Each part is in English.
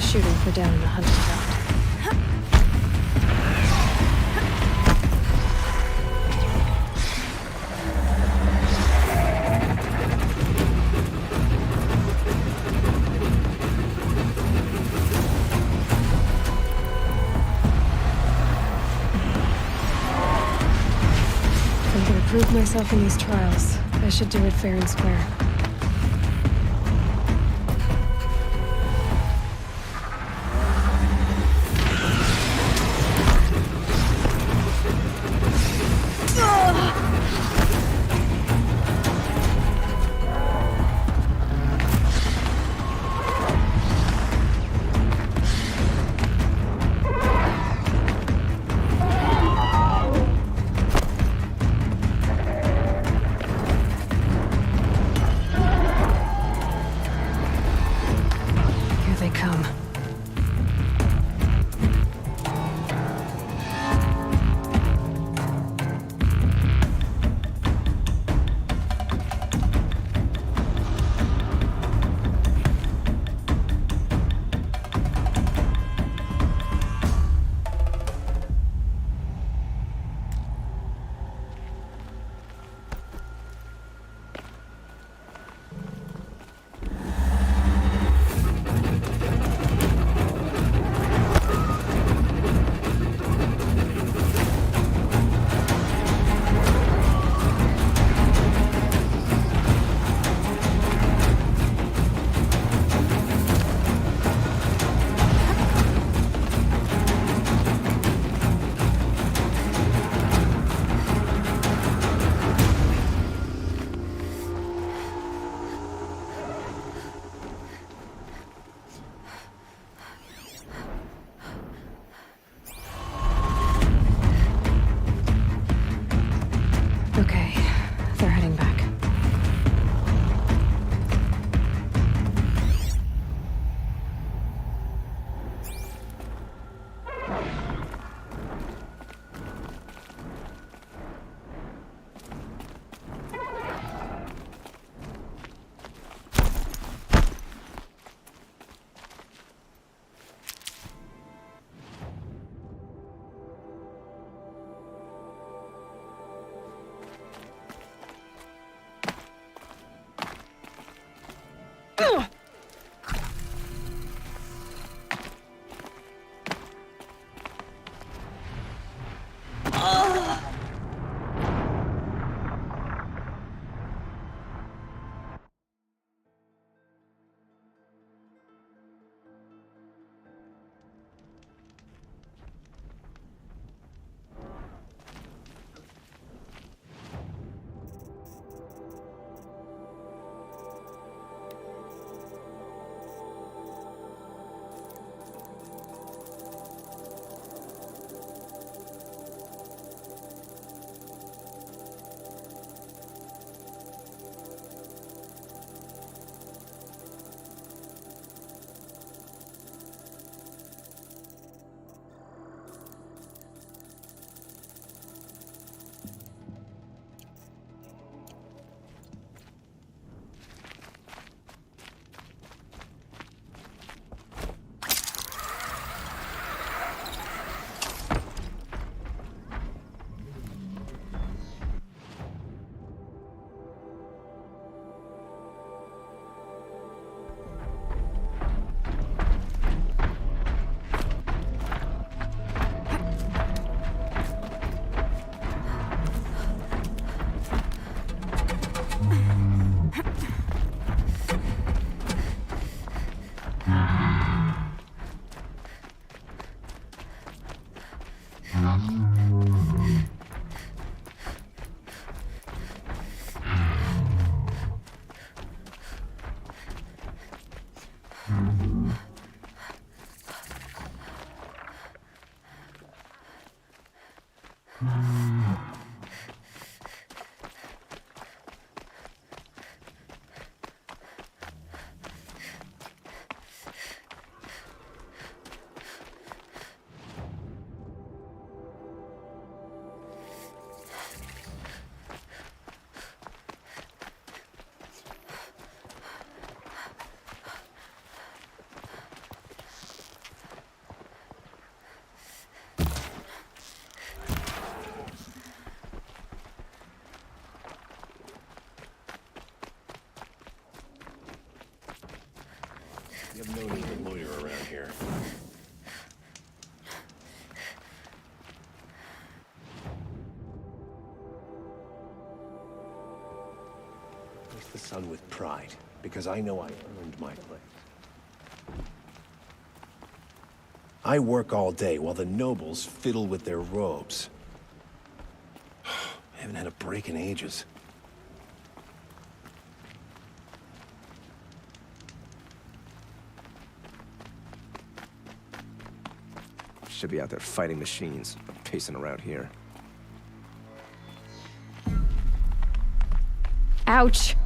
shooting for down in the hunting ground. I'm gonna prove myself in these trials. I should do it fair and square. They come. Okay, they're heading back. You have no need to loiter around here. Face the sun with pride, because I know I earned my place. I work all day while the nobles fiddle with their robes. I haven't had a break in ages. Should be out there fighting machines, pacing around here. Ouch!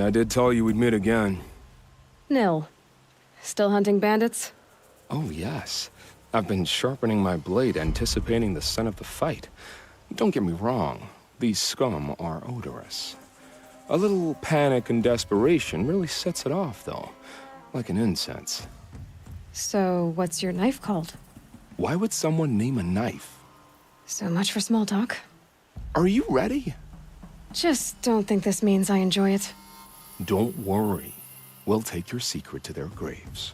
I did tell you we'd meet again. Nil. Still hunting bandits? Oh, yes. I've been sharpening my blade, anticipating the scent of the fight. Don't get me wrong, these scum are odorous. A little panic and desperation really sets it off, though, like an incense. So, what's your knife called? Why would someone name a knife? So much for small talk. Are you ready? Just don't think this means I enjoy it. Don't worry. We'll take your secret to their graves.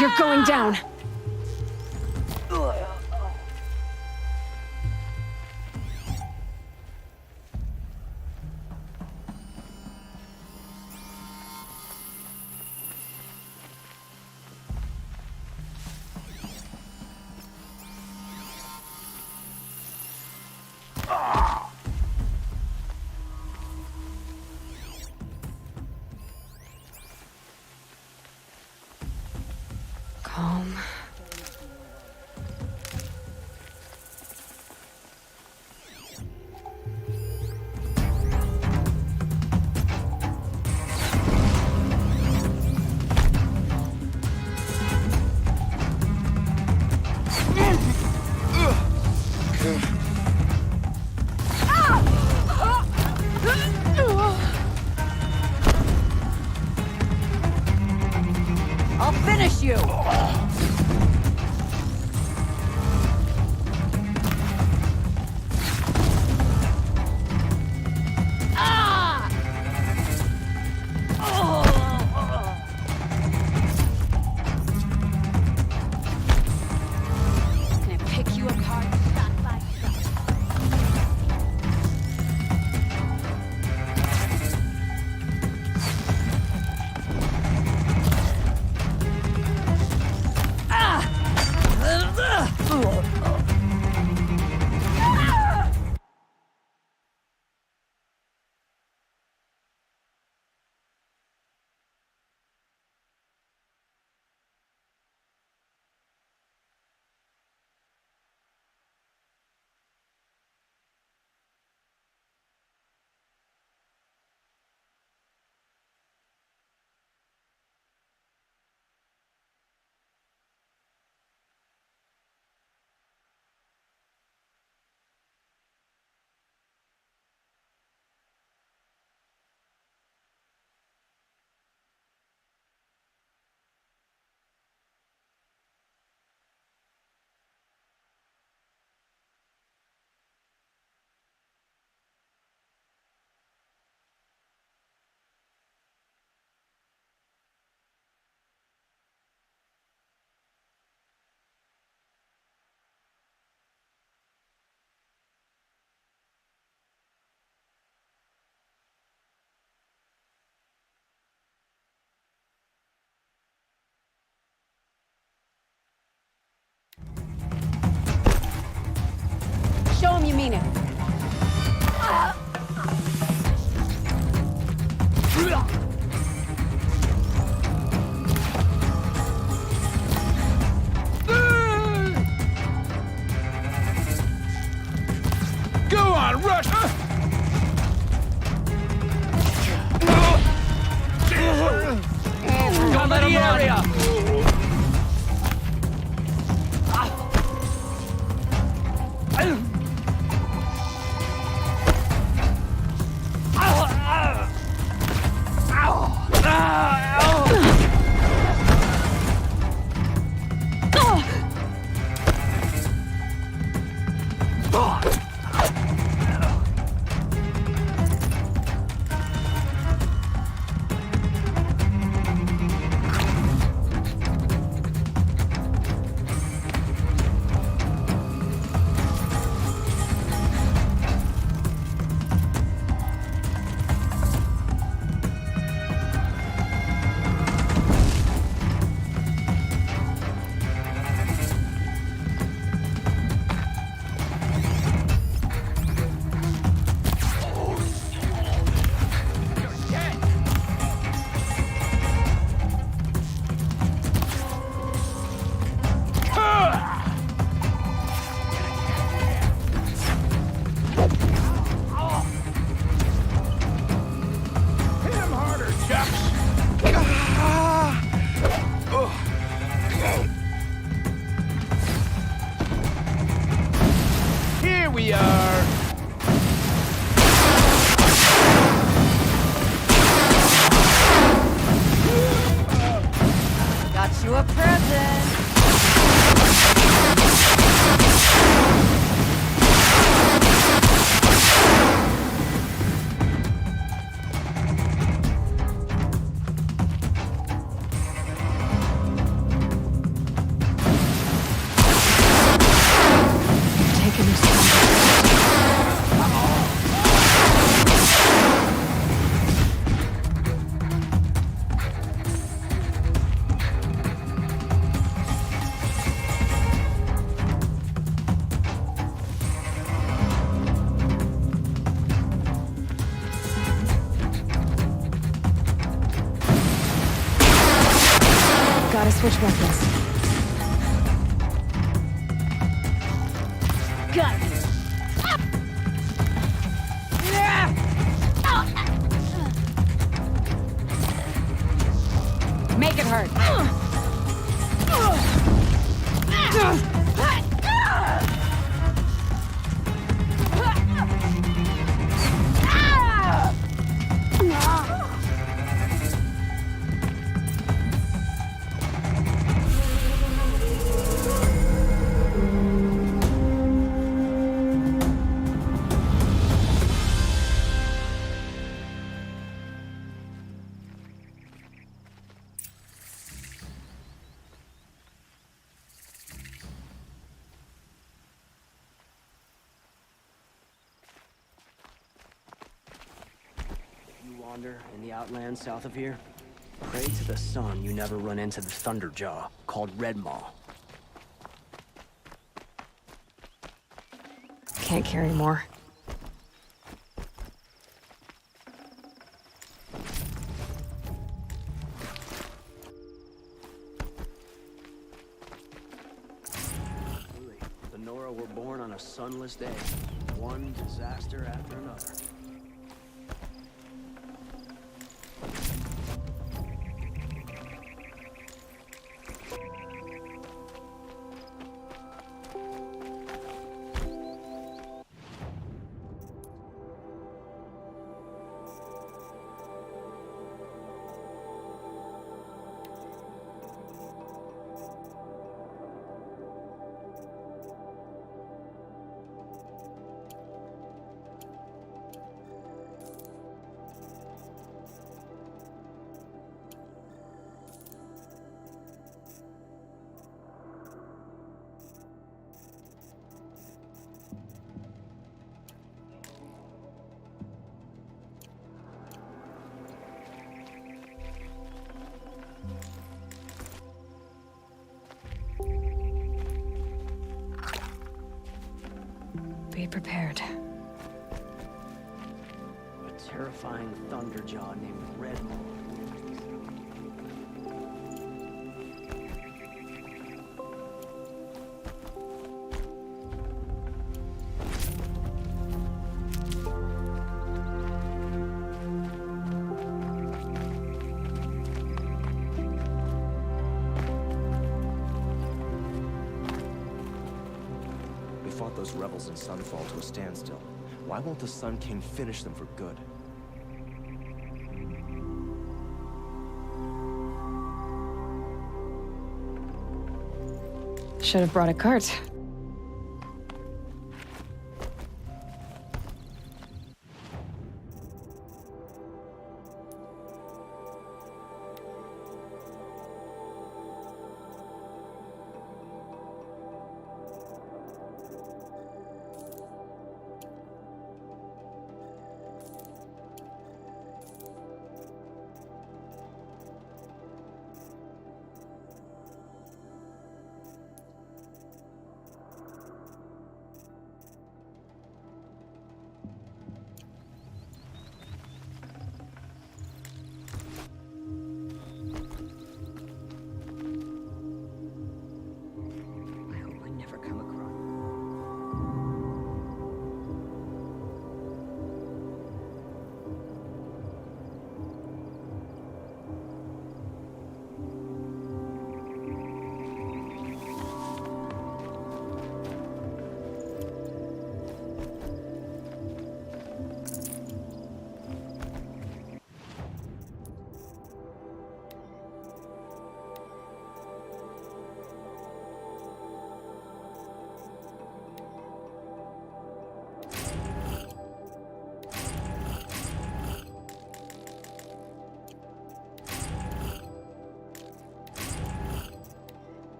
You're going down. Calm. I'll finish you! Can I pick you apart shot by shot? Show him you mean it. Go on, rush! Don't let him area! Gotta switch weapons. Got it. Make it hurt. You wander in the outlands south of here? Pray to the sun you never run into the Thunderjaw, called Red Maw. Can't carry more. Truly, the Nora were born on a sunless day. One disaster after another. Be prepared. A terrifying Thunderjaw named Red Maw. We fought those rebels in Sunfall to a standstill. Why won't the Sun King finish them for good? Should have brought a cart.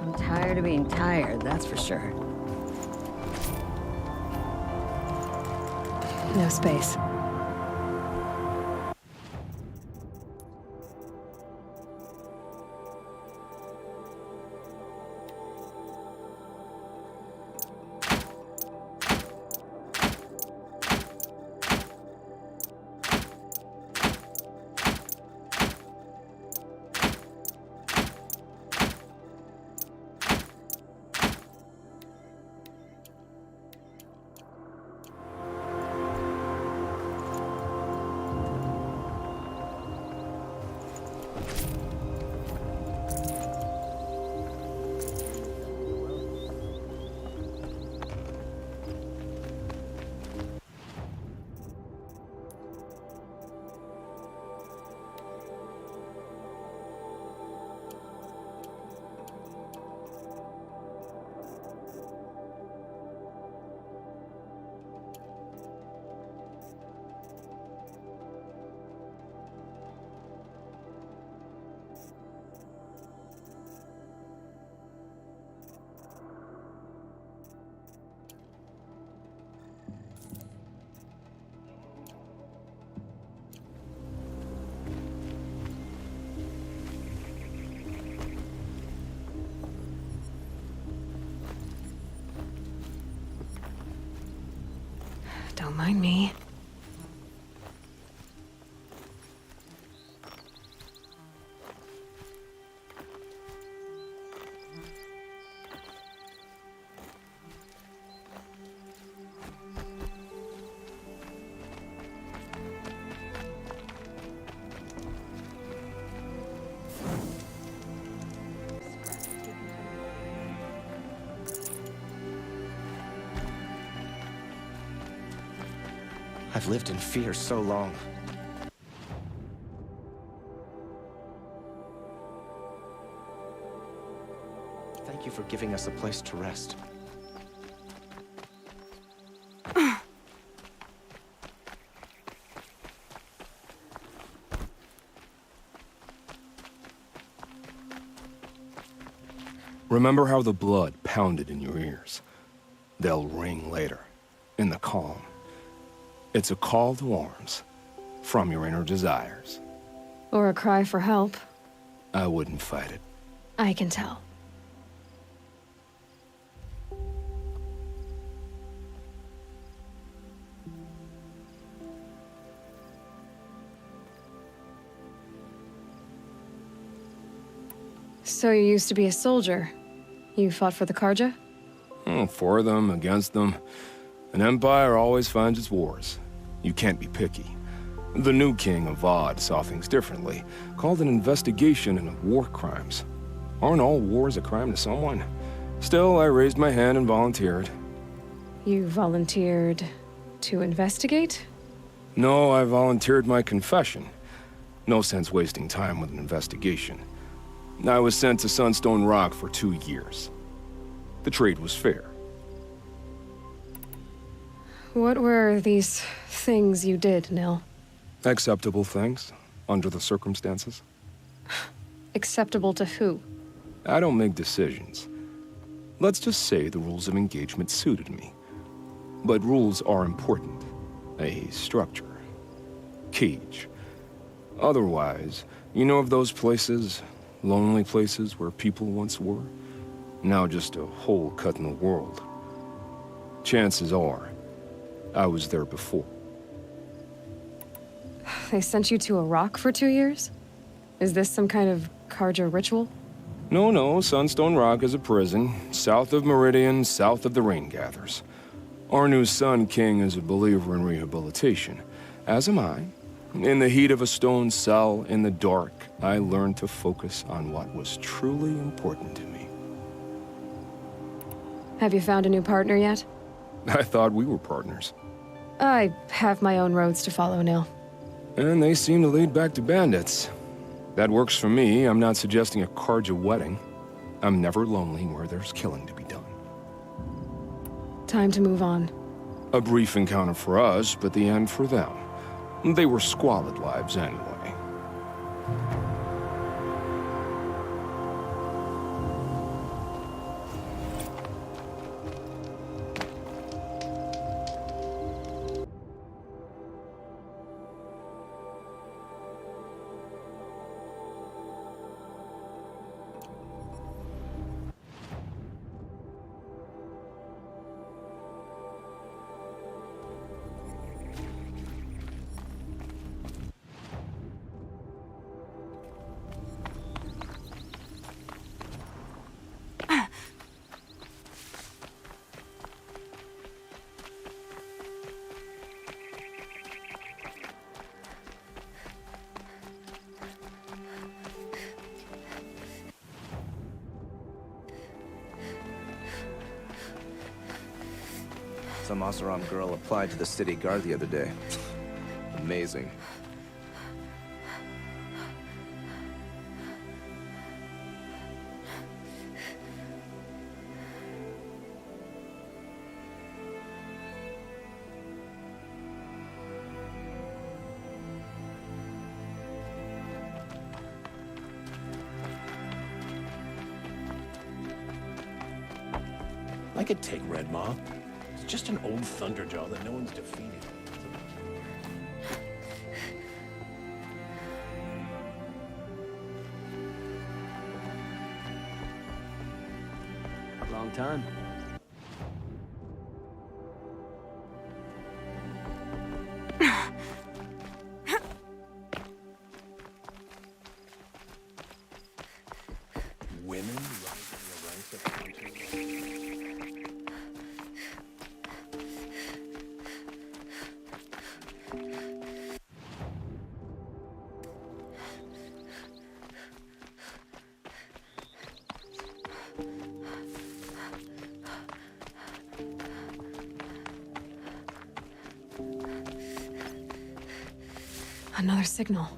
I'm tired of being tired, that's for sure. No space. Don't mind me. I've lived in fear so long. Thank you for giving us a place to rest. Remember how the blood pounded in your ears? They'll ring later, in the calm. It's a call to arms, from your inner desires. Or a cry for help. I wouldn't fight it. I can tell. So you used to be a soldier. You fought for the Karja? For them, against them. An empire always finds its wars. You can't be picky. The new king of Vod saw things differently, called an investigation into war crimes. Aren't all wars a crime to someone? Still, I raised my hand and volunteered. You volunteered to investigate? No, I volunteered my confession. No sense wasting time with an investigation. I was sent to Sunstone Rock for 2 years. The trade was fair. What were these things you did, Nil? Acceptable things, under the circumstances. Acceptable to who? I don't make decisions. Let's just say the rules of engagement suited me. But rules are important. A structure. Cage. Otherwise, you know of those places, lonely places where people once were? Now just a hole cut in the world. Chances are, I was there before. They sent you to a rock for 2 years? Is this some kind of Karja ritual? No, Sunstone Rock is a prison, south of Meridian, south of the Rain Gathers. Our new Sun King is a believer in rehabilitation, as am I. In the heat of a stone cell, in the dark, I learned to focus on what was truly important to me. Have you found a new partner yet? I thought we were partners. I have my own roads to follow, Nil. And they seem to lead back to bandits. That works for me. I'm not suggesting a Karja wedding. I'm never lonely where there's killing to be done. Time to move on. A brief encounter for us, but the end for them. They were squalid lives anyway. Some Oseram girl applied to the city guard the other day. Amazing. I could take Red Maw. It's just an old Thunderjaw that no one's defeated. Wrong time. Women rising in the ranks of hunters. Another signal.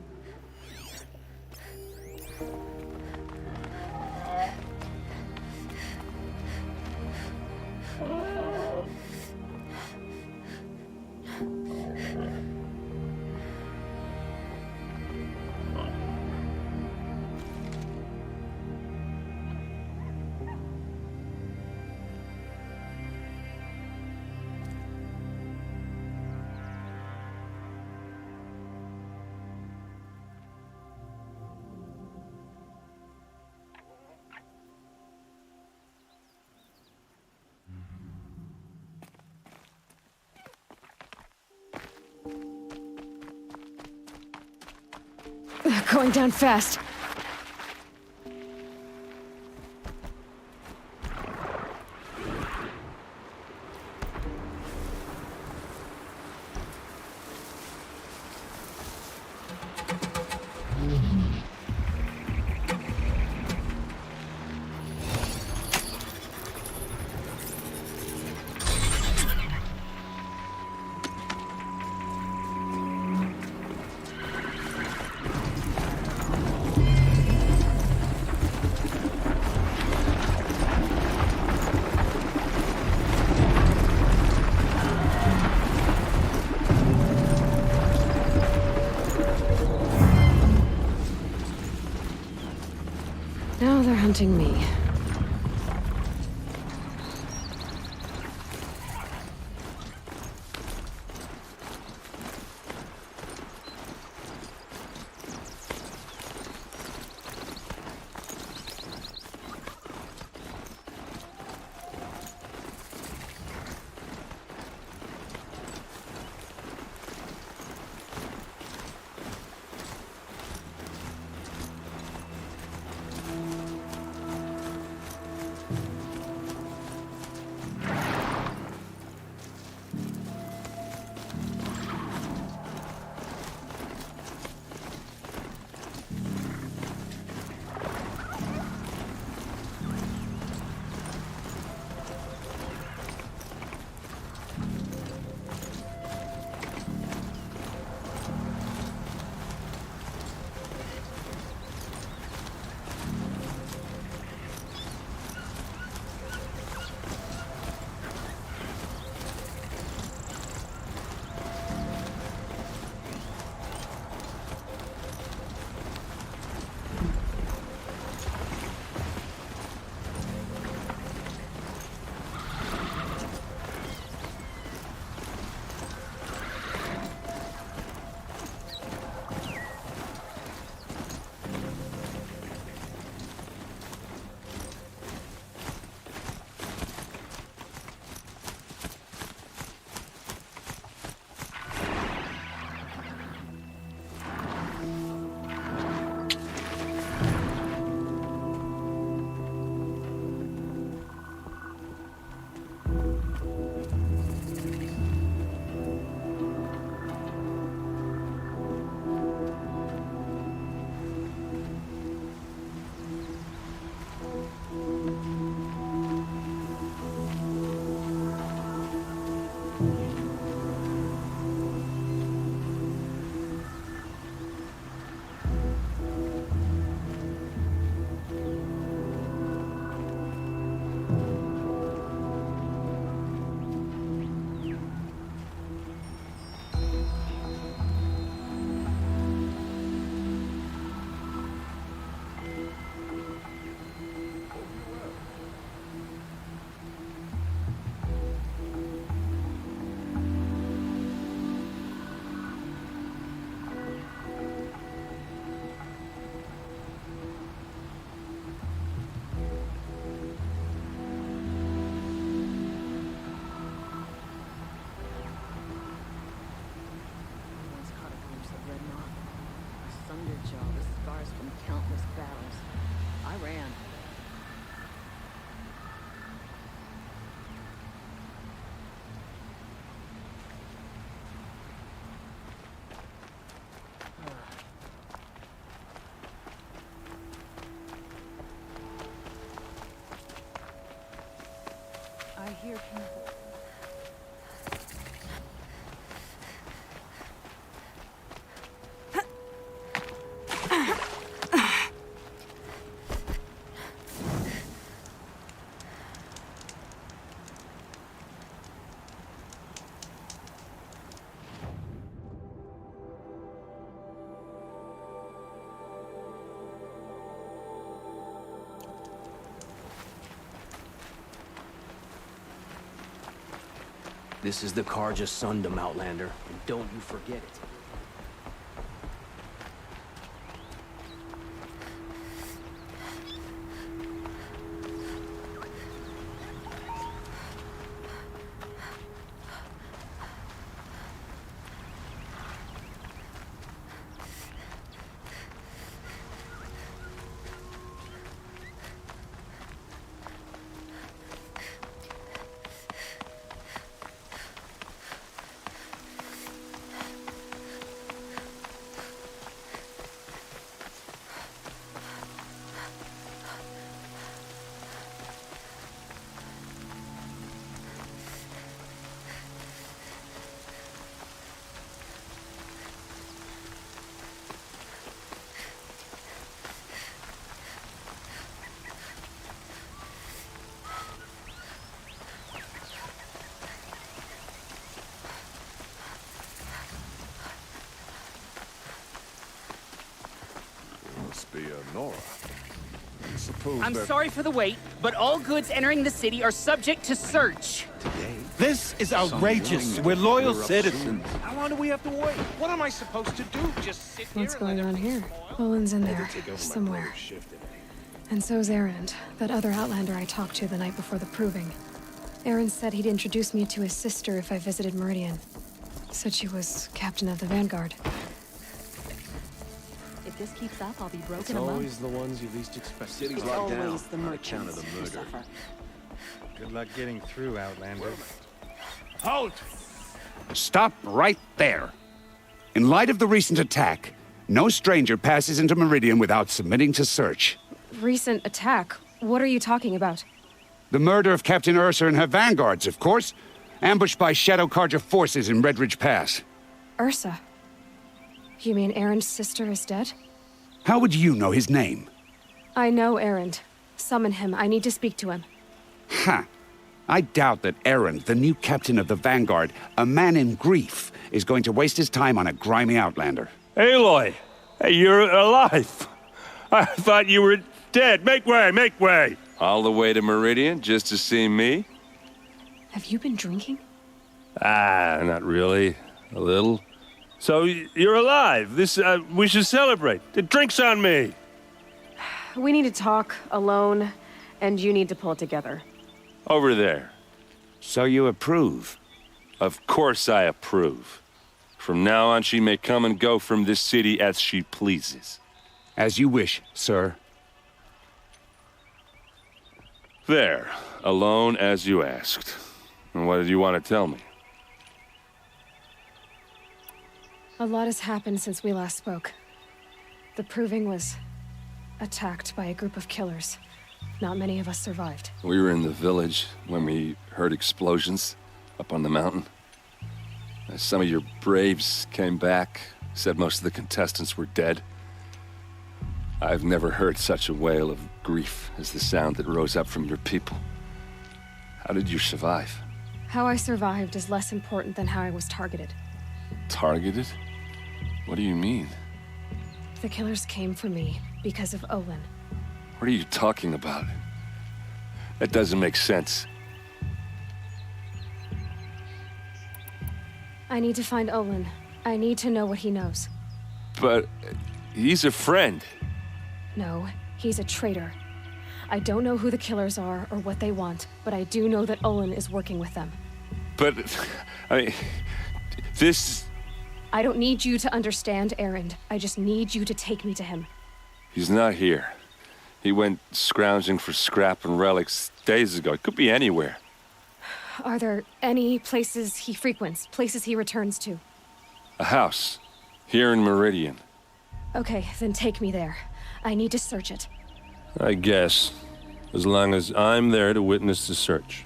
Going down fast. Now they're hunting me. all the scars from countless battles. I ran. I hear people. This is the Karja Sundom, Outlander, and don't you forget it. Must be Nora. Suppose I'm that sorry for the wait, but all goods entering the city are subject to search. This is outrageous. We're loyal citizens. How long do we have to wait? What am I supposed to do? Just sit here What's and let going on everything here? spoil? Olin's in there, Take over my somewhere. brother's shift today. And so's Erend, that other Outlander I talked to the night before the proving. Erend said he'd introduce me to his sister if I visited Meridian. Said she was captain of the Vanguard. If this keeps up, I'll be It's broken a month. always the ones you least expect. City's It's locked down always the on account of merchants the who murder. suffer. Good luck getting through, Outlander. Halt! Stop right there. In light of the recent attack, no stranger passes into Meridian without submitting to search. Recent attack? What are you talking about? The murder of Captain Ursa and her vanguards, of course. Ambushed by Shadow Karja forces in Redridge Pass. Ursa? You mean Erend's sister is dead? How would you know his name? I know Erend. Summon him. I need to speak to him. Ha! I doubt that Erend, the new captain of the Vanguard, a man in grief, is going to waste his time on a grimy Outlander. Aloy! Hey, you're alive! I thought you were dead. Make way, make way! All the way to Meridian just to see me? Have you been drinking? Ah, not really. A little. So, you're alive. We should celebrate. The drink's on me. We need to talk, alone, and you need to pull it together. Over there. So you approve? Of course I approve. From now on, she may come and go from this city as she pleases. As you wish, sir. There. Alone as you asked. And what did you want to tell me? A lot has happened since we last spoke. The Proving was attacked by a group of killers. Not many of us survived. We were in the village when we heard explosions up on the mountain. Some of your braves came back, said most of the contestants were dead. I've never heard such a wail of grief as the sound that rose up from your people. How did you survive? How I survived is less important than how I was targeted. Targeted? What do you mean? The killers came for me because of Olin. What are you talking about? That doesn't make sense. I need to find Olin. I need to know what he knows. But he's a friend. No, he's a traitor. I don't know who the killers are or what they want, but I do know that Olin is working with them. But, I mean, this I don't need you to understand Erend. I just need you to take me to him. He's not here. He went scrounging for scrap and relics days ago. It could be anywhere. Are there any places he frequents, places he returns to? A house. Here in Meridian. Okay, then take me there. I need to search it. I guess. As long as I'm there to witness the search.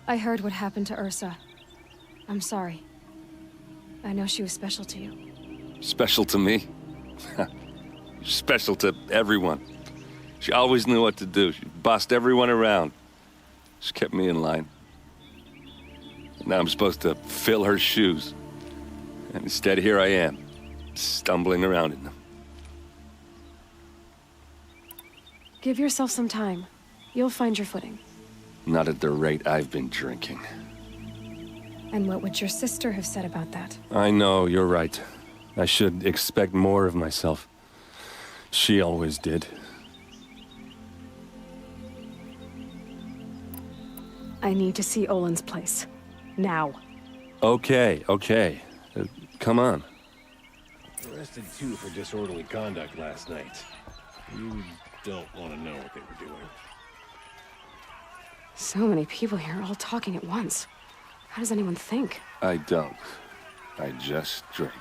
I heard what happened to Ursa. I'm sorry. I know she was special to you. Special to me? Special to everyone. She always knew what to do. She bossed everyone around. She kept me in line. Now I'm supposed to fill her shoes. And instead, here I am, stumbling around in them. Give yourself some time. You'll find your footing. Not at the rate I've been drinking. And what would your sister have said about that? I know, you're right. I should expect more of myself. She always did. I need to see Olin's place. Now. Okay. Come on. Arrested two for disorderly conduct last night. You don't want to know what they were doing. So many people here, all talking at once. How does anyone think? I don't. I just drink.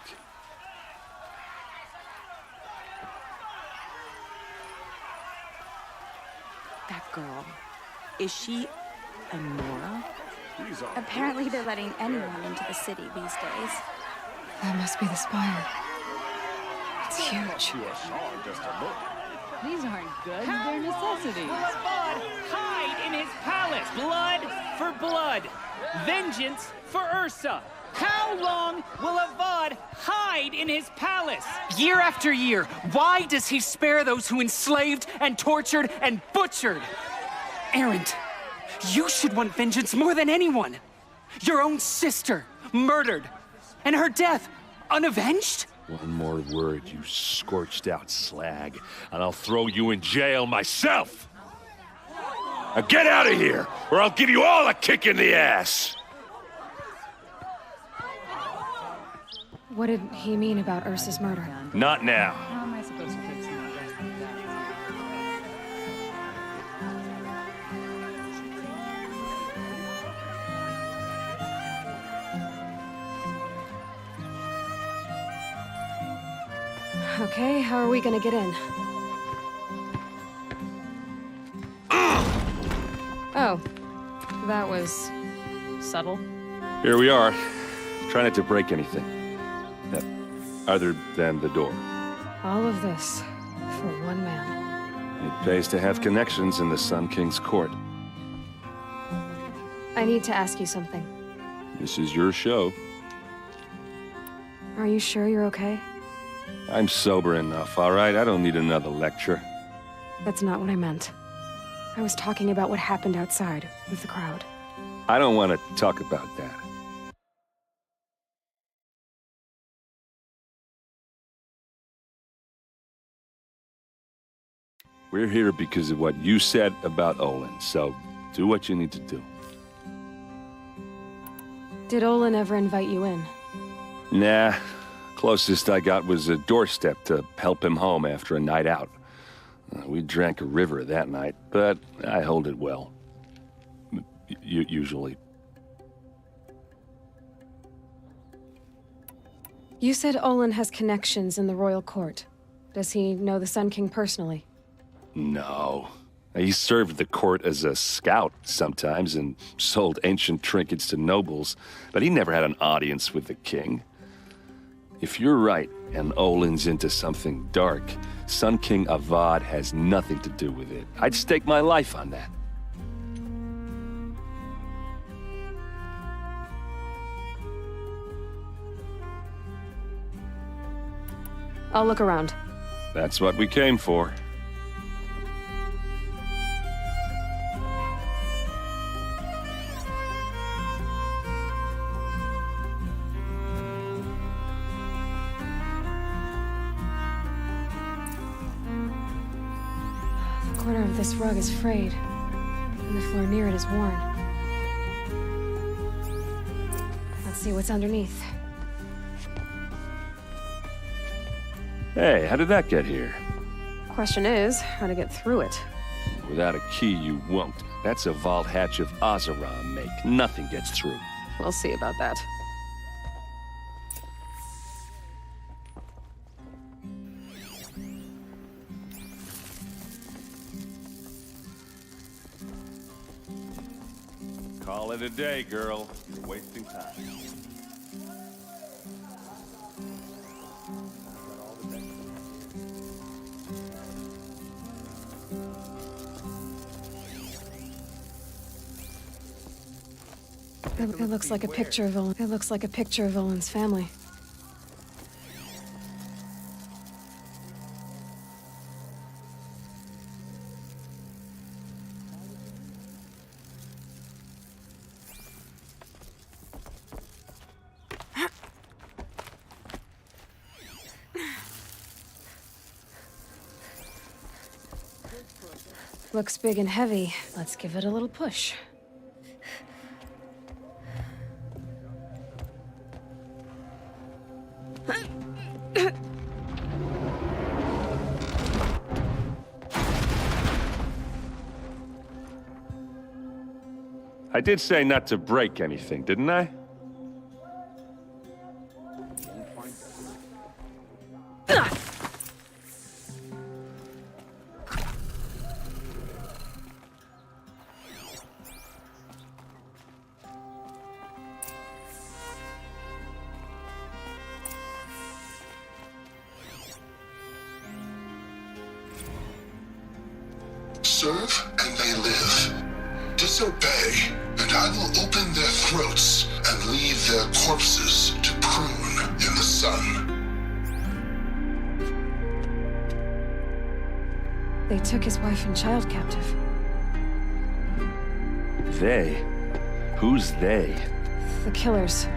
That girl. Is she a Nora? Apparently they're letting anyone into the city these days. That must be the spire. It's huge. These aren't goods, they're necessities. Will Avad hide in his palace? Blood for blood. Vengeance for Ursa. How long will Avad hide in his palace? Year after year, why does he spare those who enslaved and tortured and butchered? Erend, you should want vengeance more than anyone. Your own sister, murdered, and her death, unavenged? One more word, you scorched out slag, and I'll throw you in jail myself! Now get out of here, or I'll give you all a kick in the ass! What did he mean about Ursa's murder? Not now. How am I supposed to fix him? Okay, how are we gonna get in? Oh, that was subtle. Here we are. Try not to break anything. Other than the door. All of this for one man. It pays to have connections in the Sun King's court. I need to ask you something. This is your show. Are you sure you're okay? I'm sober enough, all right? I don't need another lecture. That's not what I meant. I was talking about what happened outside with the crowd. I don't want to talk about that. We're here because of what you said about Olin, so do what you need to do. Did Olin ever invite you in? Nah. Closest I got was a doorstep to help him home after a night out. We drank a river that night, but I hold it well. Usually. You said Olin has connections in the royal court. Does he know the Sun King personally? No. He served the court as a scout sometimes and sold ancient trinkets to nobles, but he never had an audience with the king. If you're right, and Olin's into something dark, Sun King Avad has nothing to do with it. I'd stake my life on that. I'll look around. That's what we came for. The corner of this rug is frayed, and the floor near it is worn. That's see what's underneath. Hey, how did that get here? Question is, how to get through it. Without a key, you won't. That's a vault hatch of Azeram make. Nothing gets through. We'll see about that. Call it a day, girl. You're wasting time. It looks like a picture of Olin. It looks like a picture of Olin's family. Looks big and heavy. Let's give it a little push. I did say not to break anything, didn't I? Serve and they live. Disobey, and I will open their throats and leave their corpses to prune in the sun. They took his wife and child captive. They? Who's they? The killers.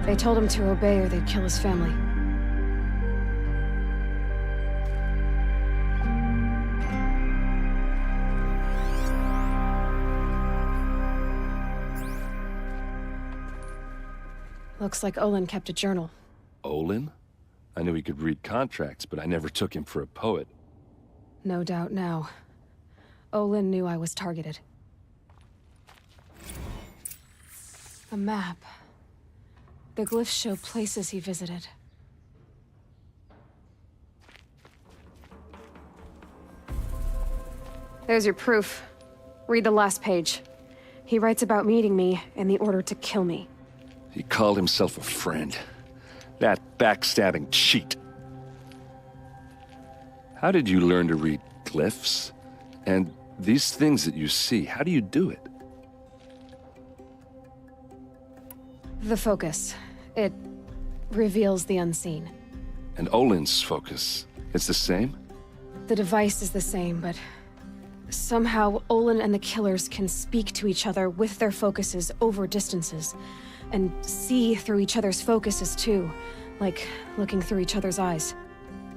They told him to obey or they'd kill his family. Looks like Olin kept a journal. Olin? I knew he could read contracts, but I never took him for a poet. No doubt now. Olin knew I was targeted. A map. The glyphs show places he visited. There's your proof. Read the last page. He writes about meeting me and the order to kill me. He called himself a friend. That backstabbing cheat. How did you learn to read glyphs? And these things that you see, how do you do it? The focus. It reveals the unseen. And Olin's focus, it's the same? The device is the same, but somehow Olin and the killers can speak to each other with their focuses over distances. And see through each other's focuses, too. Like looking through each other's eyes.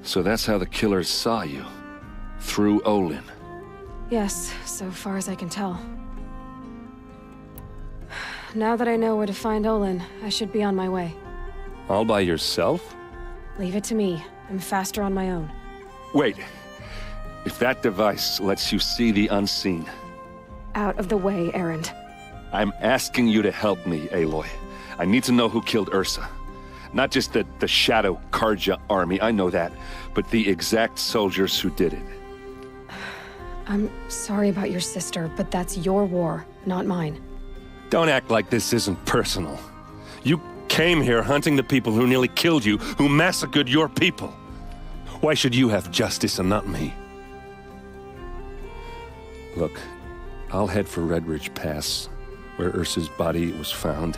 So that's how the killers saw you? Through Olin? Yes, so far as I can tell. Now that I know where to find Olin, I should be on my way. All by yourself? Leave it to me. I'm faster on my own. Wait. If that device lets you see the unseen... Out of the way, Erend. I'm asking you to help me, Aloy. I need to know who killed Ursa. Not just the Shadow Karja army, I know that, but the exact soldiers who did it. I'm sorry about your sister, but that's your war, not mine. Don't act like this isn't personal. You came here hunting the people who nearly killed you, who massacred your people. Why should you have justice and not me? Look, I'll head for Red Ridge Pass, where Ursa's body was found,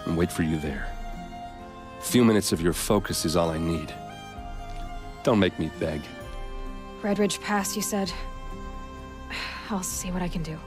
and wait for you there. A few minutes of your focus is all I need. Don't make me beg. Red Ridge Pass, you said? I'll see what I can do.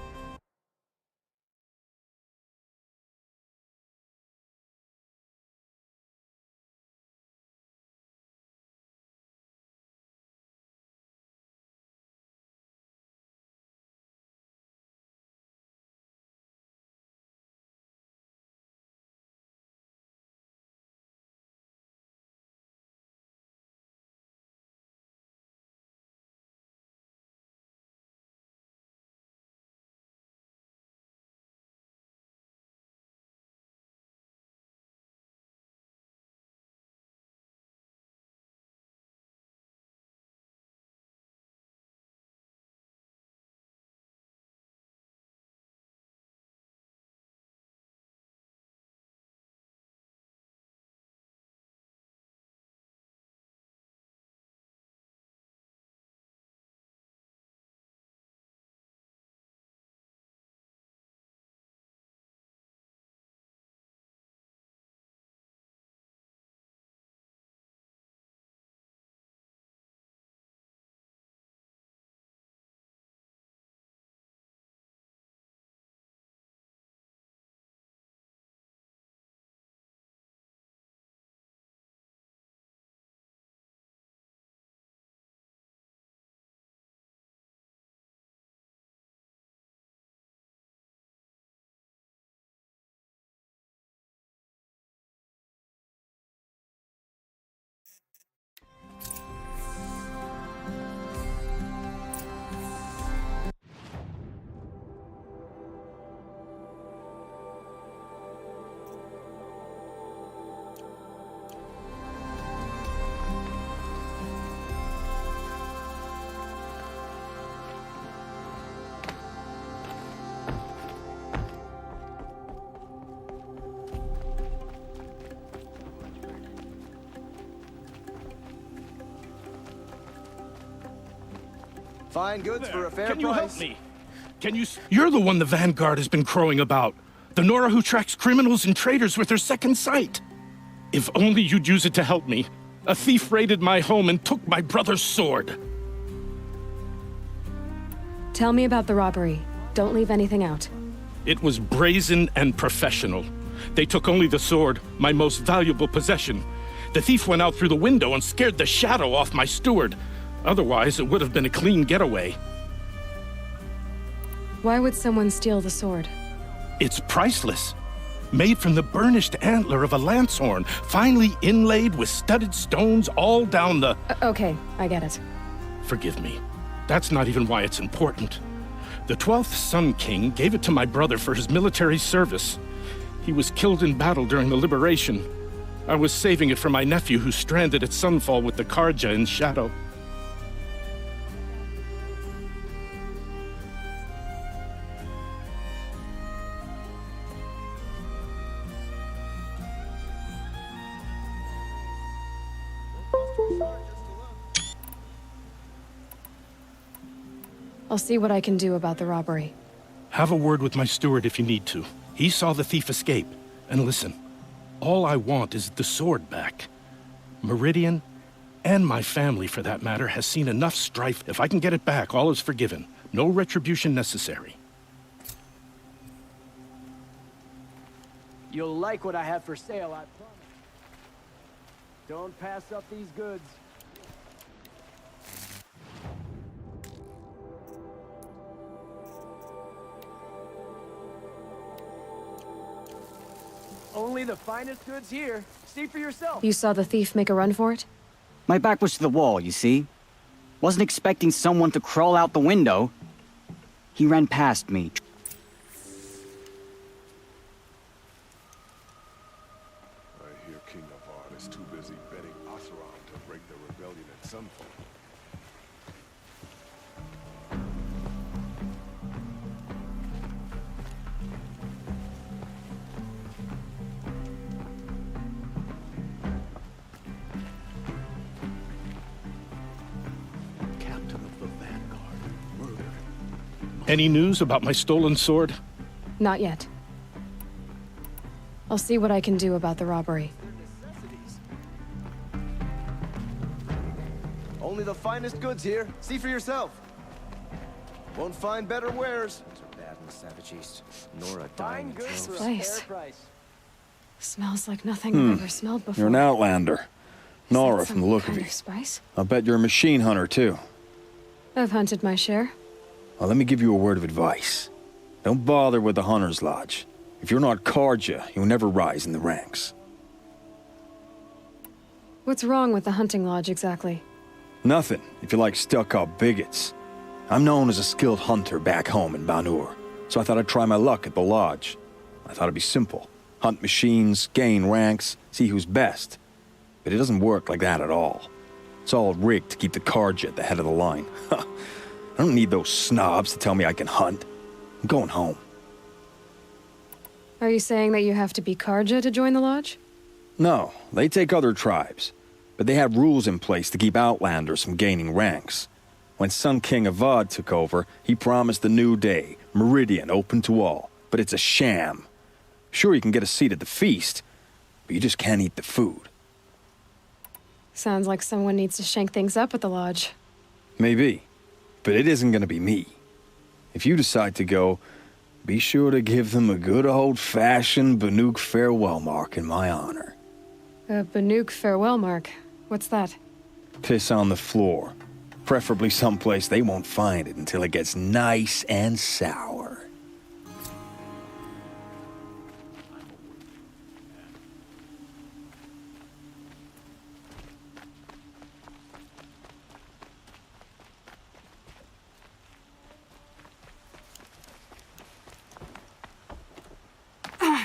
Fine goods for a fair price. Can you help me? You're the one the Vanguard has been crowing about. The Nora who tracks criminals and traitors with her second sight. If only you'd use it to help me. A thief raided my home and took my brother's sword. Tell me about the robbery. Don't leave anything out. It was brazen and professional. They took only the sword, my most valuable possession. The thief went out through the window and scared the shadow off my steward. Otherwise, it would have been a clean getaway. Why would someone steal the sword? It's priceless. Made from the burnished antler of a lancehorn, finely inlaid with studded stones all down the... Okay, I get it. Forgive me. That's not even why it's important. The 12th Sun King gave it to my brother for his military service. He was killed in battle during the liberation. I was saving it for my nephew who's stranded at Sunfall with the Karja in Shadow. I'll see what I can do about the robbery. Have a word with my steward if you need to. He saw the thief escape. And listen, all I want is the sword back. Meridian, and my family for that matter, has seen enough strife. If I can get it back, all is forgiven. No retribution necessary. You'll like what I have for sale, I promise. Don't pass up these goods. Only the finest goods here. See for yourself. You saw the thief make a run for it? My back was to the wall, you see? Wasn't expecting someone to crawl out the window. He ran past me. I hear King Avad is too busy betting Asaram to break the rebellion at Sunfall. Any news about my stolen sword? Not yet. I'll see what I can do about the robbery. Only the finest goods here. See for yourself. Won't find better wares. Things are bad in the Savage East. Nora dying in This droves. place smells like nothing I've ever smelled before. You're an outlander. Nora, from the look of kind you. of spice? I'll bet you're a machine hunter, too. I've hunted my share. Well, let me give you a word of advice. Don't bother with the Hunter's Lodge. If you're not Karja, you'll never rise in the ranks. What's wrong with the hunting lodge, exactly? Nothing, if you like stuck-up bigots. I'm known as a skilled hunter back home in Banur, so I thought I'd try my luck at the lodge. I thought it'd be simple. Hunt machines, gain ranks, see who's best. But it doesn't work like that at all. It's all rigged to keep the Karja at the head of the line. I don't need those snobs to tell me I can hunt. I'm going home. Are you saying that you have to be Karja to join the lodge? No, they take other tribes. But they have rules in place to keep outlanders from gaining ranks. When Sun King Avad took over, he promised a new day, Meridian open to all. But it's a sham. Sure, you can get a seat at the feast, but you just can't eat the food. Sounds like someone needs to shank things up at the lodge. Maybe. But it isn't gonna be me. If you decide to go, be sure to give them a good old-fashioned Banuk farewell mark in my honor. A Banuk farewell mark? What's that? Piss on the floor. Preferably someplace they won't find it until it gets nice and sour.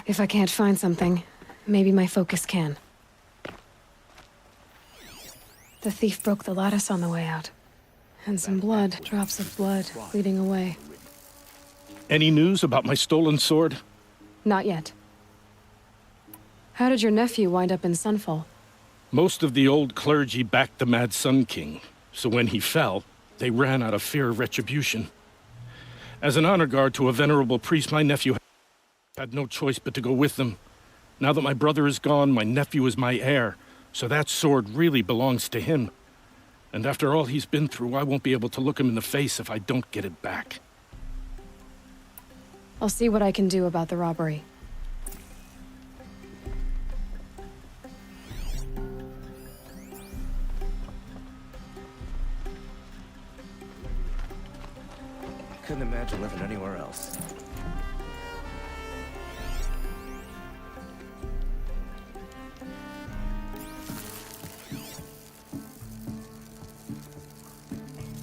If I can't find something, maybe my focus can. The thief broke the lattice on the way out. And some blood, drops of blood, leading away. Any news about my stolen sword? Not yet. How did your nephew wind up in Sunfall? Most of the old clergy backed the Mad Sun King, so when he fell, they ran out of fear of retribution. As an honor guard to a venerable priest, my nephew had no choice but to go with them. Now that my brother is gone, my nephew is my heir, so that sword really belongs to him. And after all he's been through, I won't be able to look him in the face if I don't get it back. I'll see what I can do about the robbery. Couldn't imagine living anywhere else.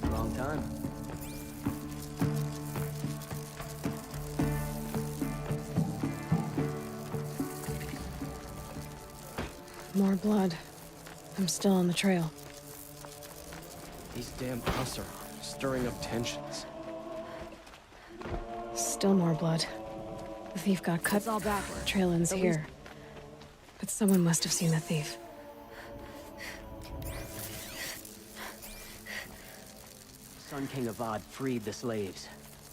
Wrong time. More blood. I'm still on the trail. These damn us are stirring up tensions. Still more blood. The thief got cut. It's all backward. Trail ends here. But someone must have seen the thief. Sun King Avad freed the slaves.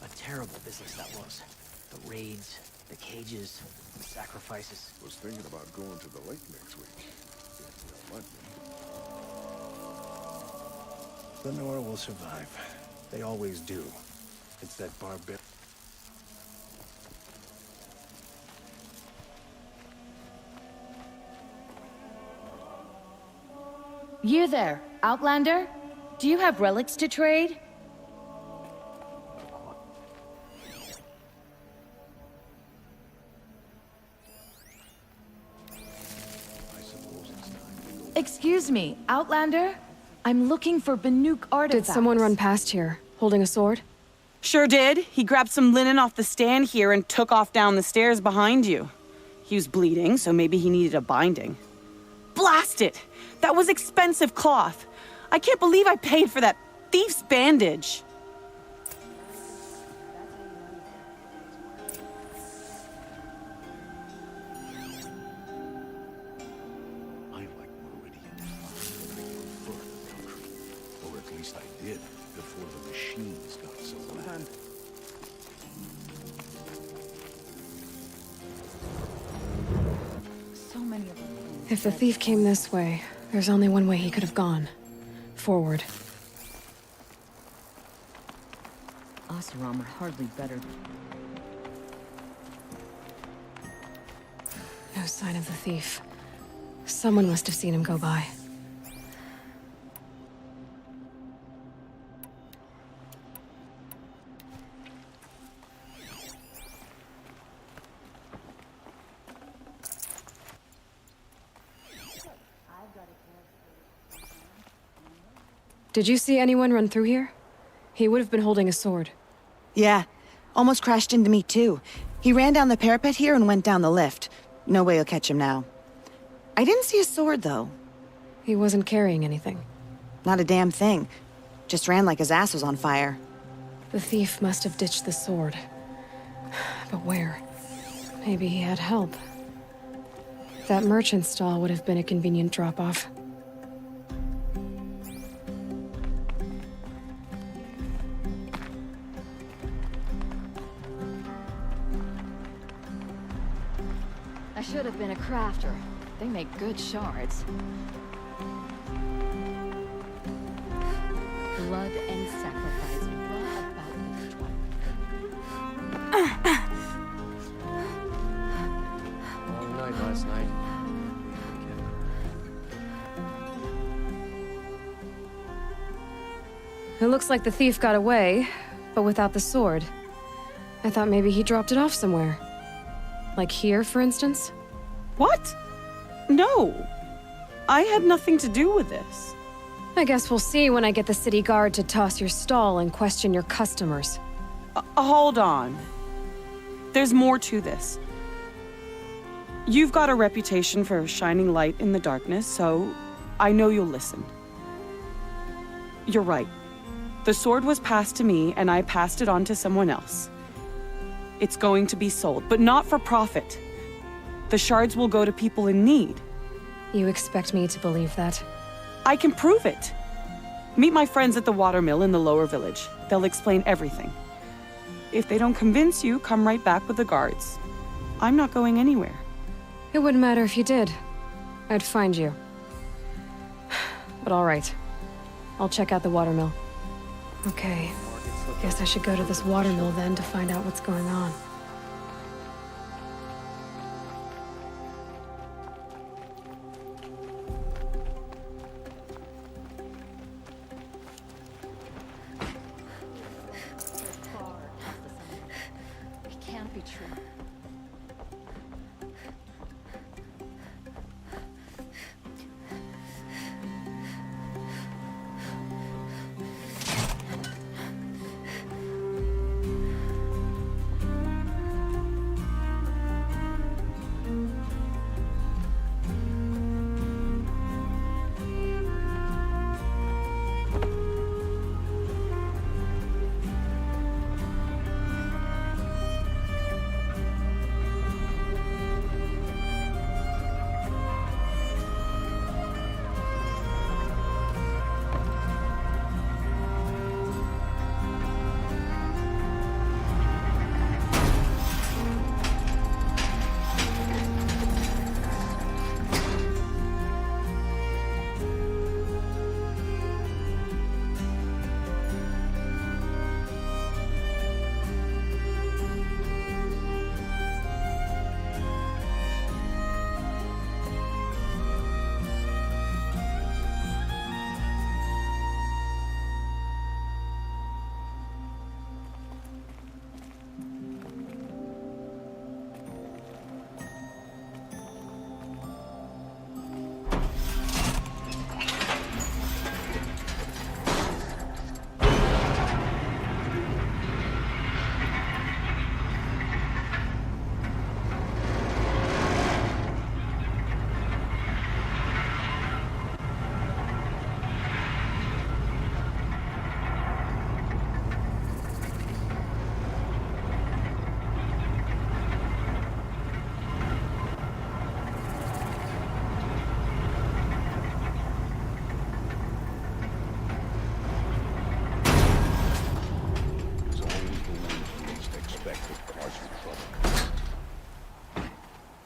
A terrible business that was. The raids, the cages, the sacrifices. Was thinking about going to the lake next week. The Nora will survive. They always do. It's that barbarian. You there, Outlander? Do you have relics to trade? Excuse me, Outlander? I'm looking for Banuk artifacts. Did someone run past here, holding a sword? Sure did. He grabbed some linen off the stand here and took off down the stairs behind you. He was bleeding, so maybe he needed a binding. Blast it! That was expensive cloth. I can't believe I paid for that thief's bandage. I like Meridian further country. Or at least I did before the machines got so bad. So many of them. If the thief came this way, there's only one way he could have gone. Forward. Oseram are hardly better. No sign of the thief. Someone must have seen him go by. Did you see anyone run through here? He would have been holding a sword. Yeah, almost crashed into me too. He ran down the parapet here and went down the lift. No way you'll catch him now. I didn't see a sword though. He wasn't carrying anything. Not a damn thing. Just ran like his ass was on fire. The thief must have ditched the sword. But where? Maybe he had help. That merchant stall would have been a convenient drop-off. I should have been a crafter. They make good shards. Blood and sacrifice brought about this Long night last night. It looks like the thief got away, but without the sword. I thought maybe he dropped it off somewhere. Like here, for instance? What? No. I had nothing to do with this. I guess we'll see when I get the city guard to toss your stall and question your customers. Hold on. There's more to this. You've got a reputation for shining light in the darkness, so I know you'll listen. You're right. The sword was passed to me, and I passed it on to someone else. It's going to be sold, but not for profit. The shards will go to people in need. You expect me to believe that? I can prove it. Meet my friends at the watermill in the lower village. They'll explain everything. If they don't convince you, come right back with the guards. I'm not going anywhere. It wouldn't matter if you did. I'd find you. But all right. I'll check out the watermill. Okay. Guess I should go to this watermill then to find out what's going on. It can't be true.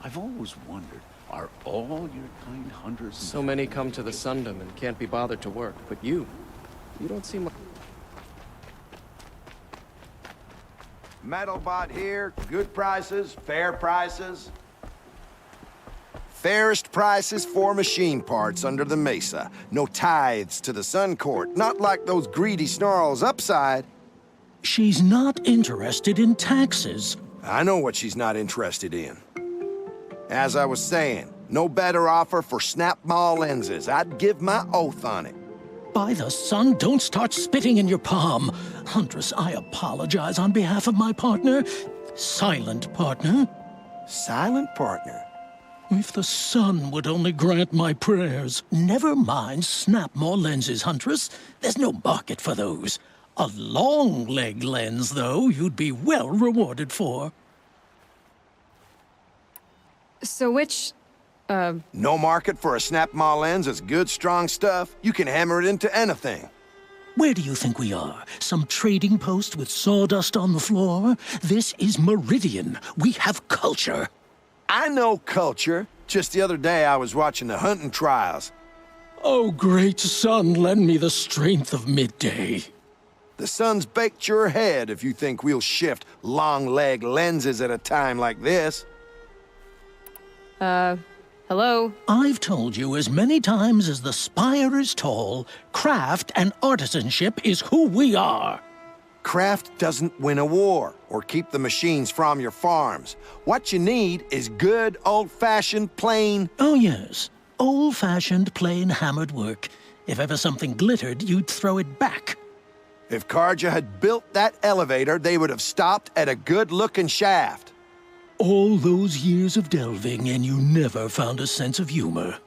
I've always wondered, are all your kind hunters... So many come to the Sundom and can't be bothered to work, but you don't seem like... Metalbot here, good prices, fair prices. Fairest prices for machine parts under the mesa. No tithes to the Sun Court, not like those greedy snarls upside. She's not interested in taxes. I know what she's not interested in. As I was saying, no better offer for snap-maw lenses. I'd give my oath on it. By the sun, don't start spitting in your palm. Huntress, I apologize on behalf of my partner. Silent partner. Silent partner? If the sun would only grant my prayers. Never mind snap-maw lenses, Huntress. There's no market for those. A long-leg lens, though, you'd be well rewarded for. So which, No market for a snap-maw lens is good, strong stuff. You can hammer it into anything. Where do you think we are? Some trading post with sawdust on the floor? This is Meridian. We have culture. I know culture. Just the other day I was watching the hunting trials. Oh, great sun, lend me the strength of midday. The sun's baked your head if you think we'll shift long-leg lenses at a time like this. Hello? I've told you as many times as the spire is tall, craft and artisanship is who we are. Craft doesn't win a war or keep the machines from your farms. What you need is good, old-fashioned, plain... Oh, yes. Old-fashioned, plain hammered work. If ever something glittered, you'd throw it back. If Karja had built that elevator, they would have stopped at a good-looking shaft. All those years of delving, and you never found a sense of humor.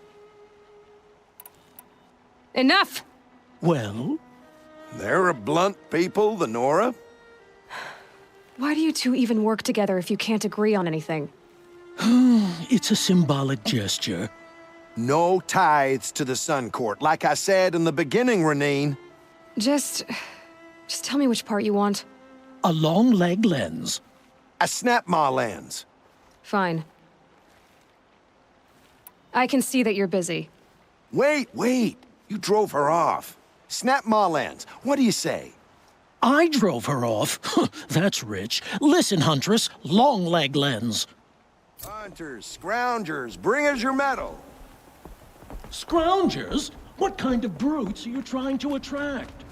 Enough! Well? They're a blunt people, the Nora. Why do you two even work together if you can't agree on anything? It's a symbolic gesture. No tithes to the Sun Court, like I said in the beginning, Renine. Just tell me which part you want. A long leg lens. A snap-maw lens. Fine. I can see that you're busy. Wait! You drove her off. Snap-maw lens. What do you say? I drove her off? That's rich. Listen, Huntress, long leg lens. Hunters, scroungers, bring us your metal. Scroungers? What kind of brutes are you trying to attract?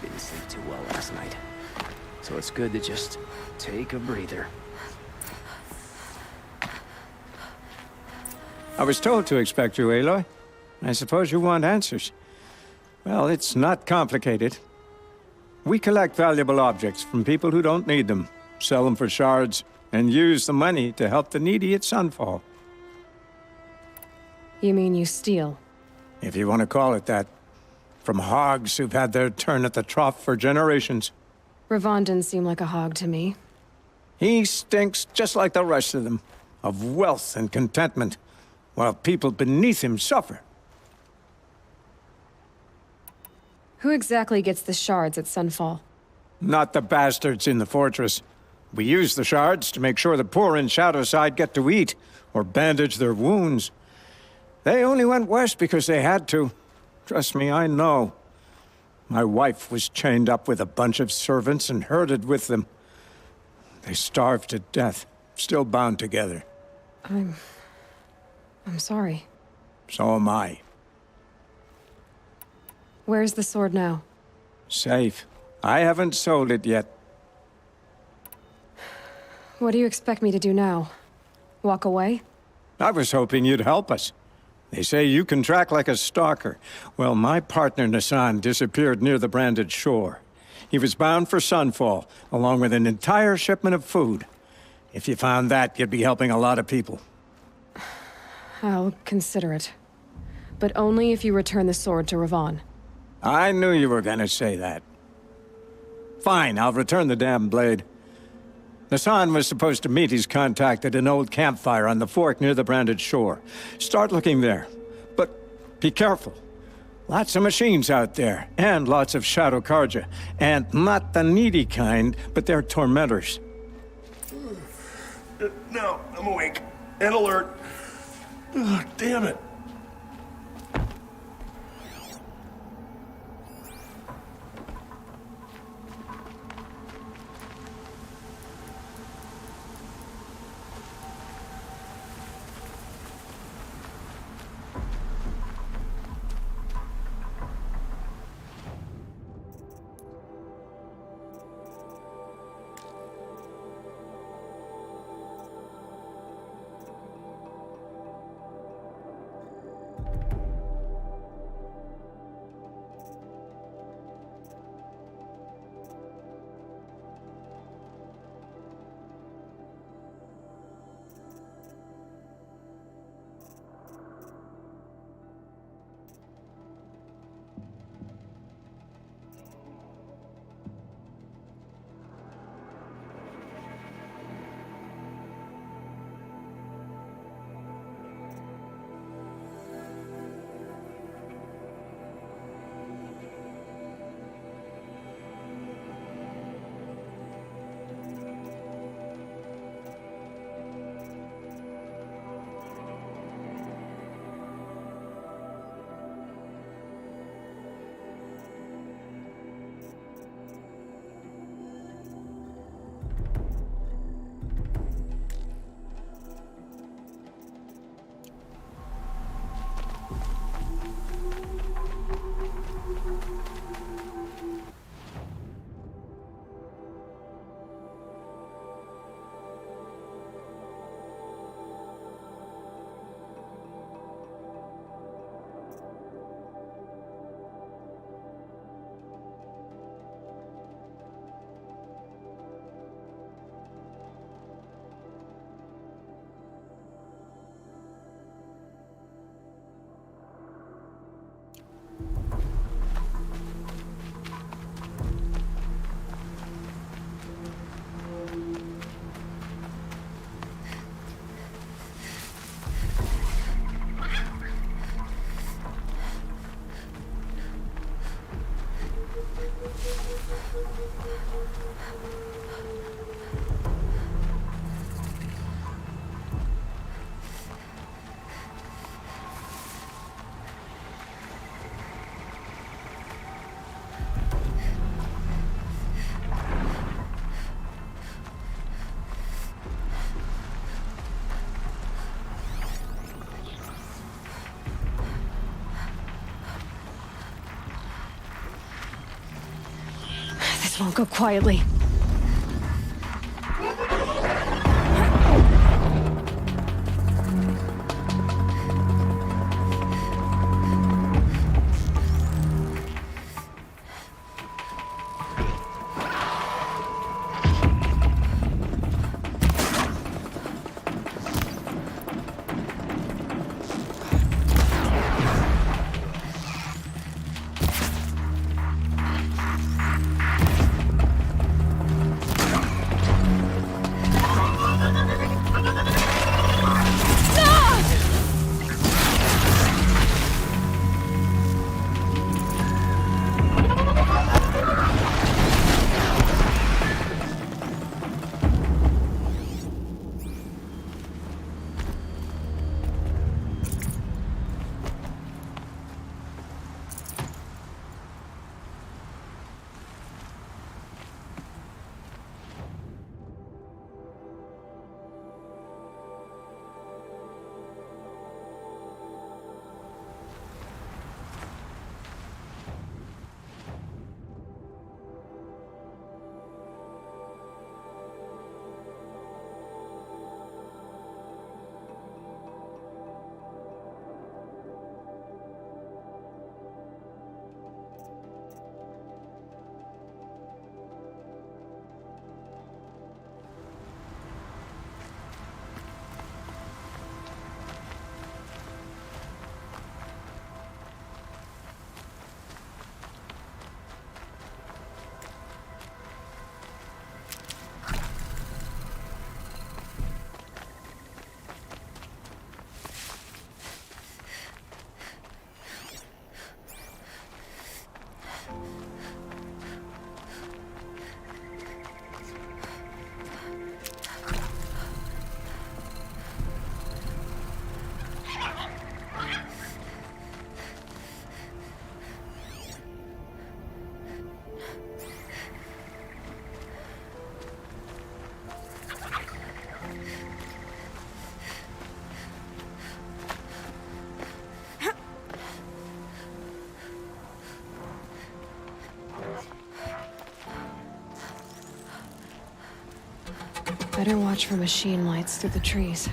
Didn't sleep too well last night. So it's good to just take a breather. I was told to expect you, Aloy. I suppose you want answers. Well, it's not complicated. We collect valuable objects from people who don't need them, sell them for shards, and use the money to help the needy at Sunfall. You mean you steal? If you want to call it that. From hogs who've had their turn at the trough for generations. Ravon didn't seem like a hog to me. He stinks just like the rest of them, of wealth and contentment, while people beneath him suffer. Who exactly gets the shards at Sunfall? Not the bastards in the fortress. We use the shards to make sure the poor in Shadowside get to eat, or bandage their wounds. They only went west because they had to. Trust me, I know. My wife was chained up with a bunch of servants and herded with them. They starved to death, still bound together. I'm sorry. So am I. Where's the sword now? Safe. I haven't sold it yet. What do you expect me to do now? Walk away? I was hoping you'd help us. They say you can track like a stalker. Well, my partner Nassan disappeared near the branded shore. He was bound for Sunfall, along with an entire shipment of food. If you found that, you'd be helping a lot of people. I'll consider it. But only if you return the sword to Ravon. I knew you were gonna say that. Fine, I'll return the damn blade. Nassan was supposed to meet his contact at an old campfire on the fork near the branded shore. Start looking there. But be careful. Lots of machines out there, and lots of Shadow Karja. And not the needy kind, but they're tormentors. No, I'm awake and alert. Ugh, damn it. This won't go quietly. Better watch for machine lights through the trees.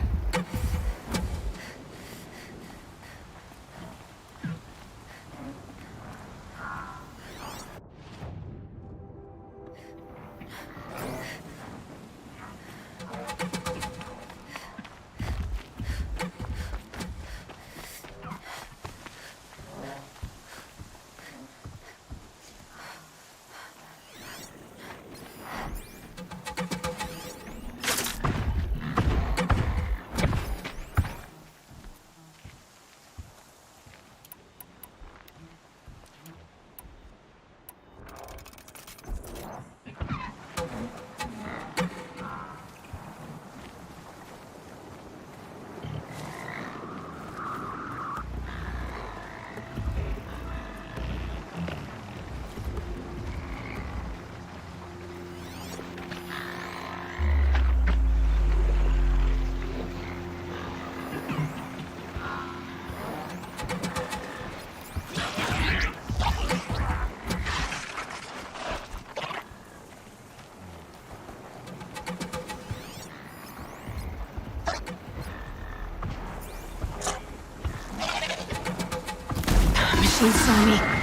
machine saw me.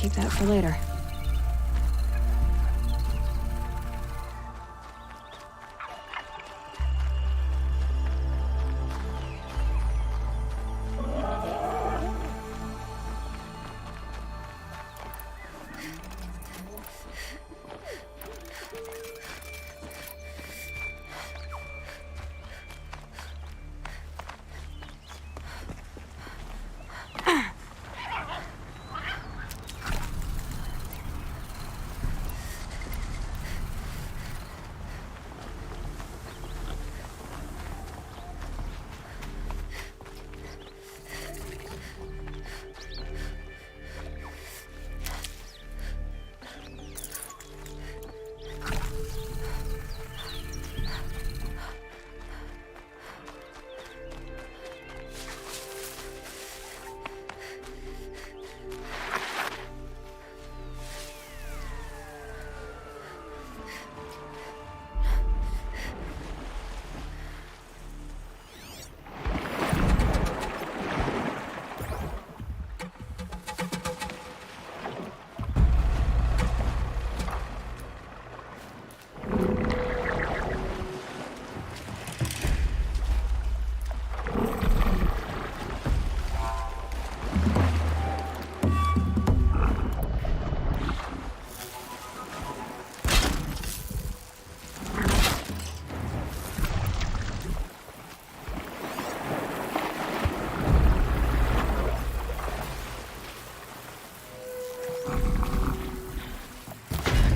Keep that for later.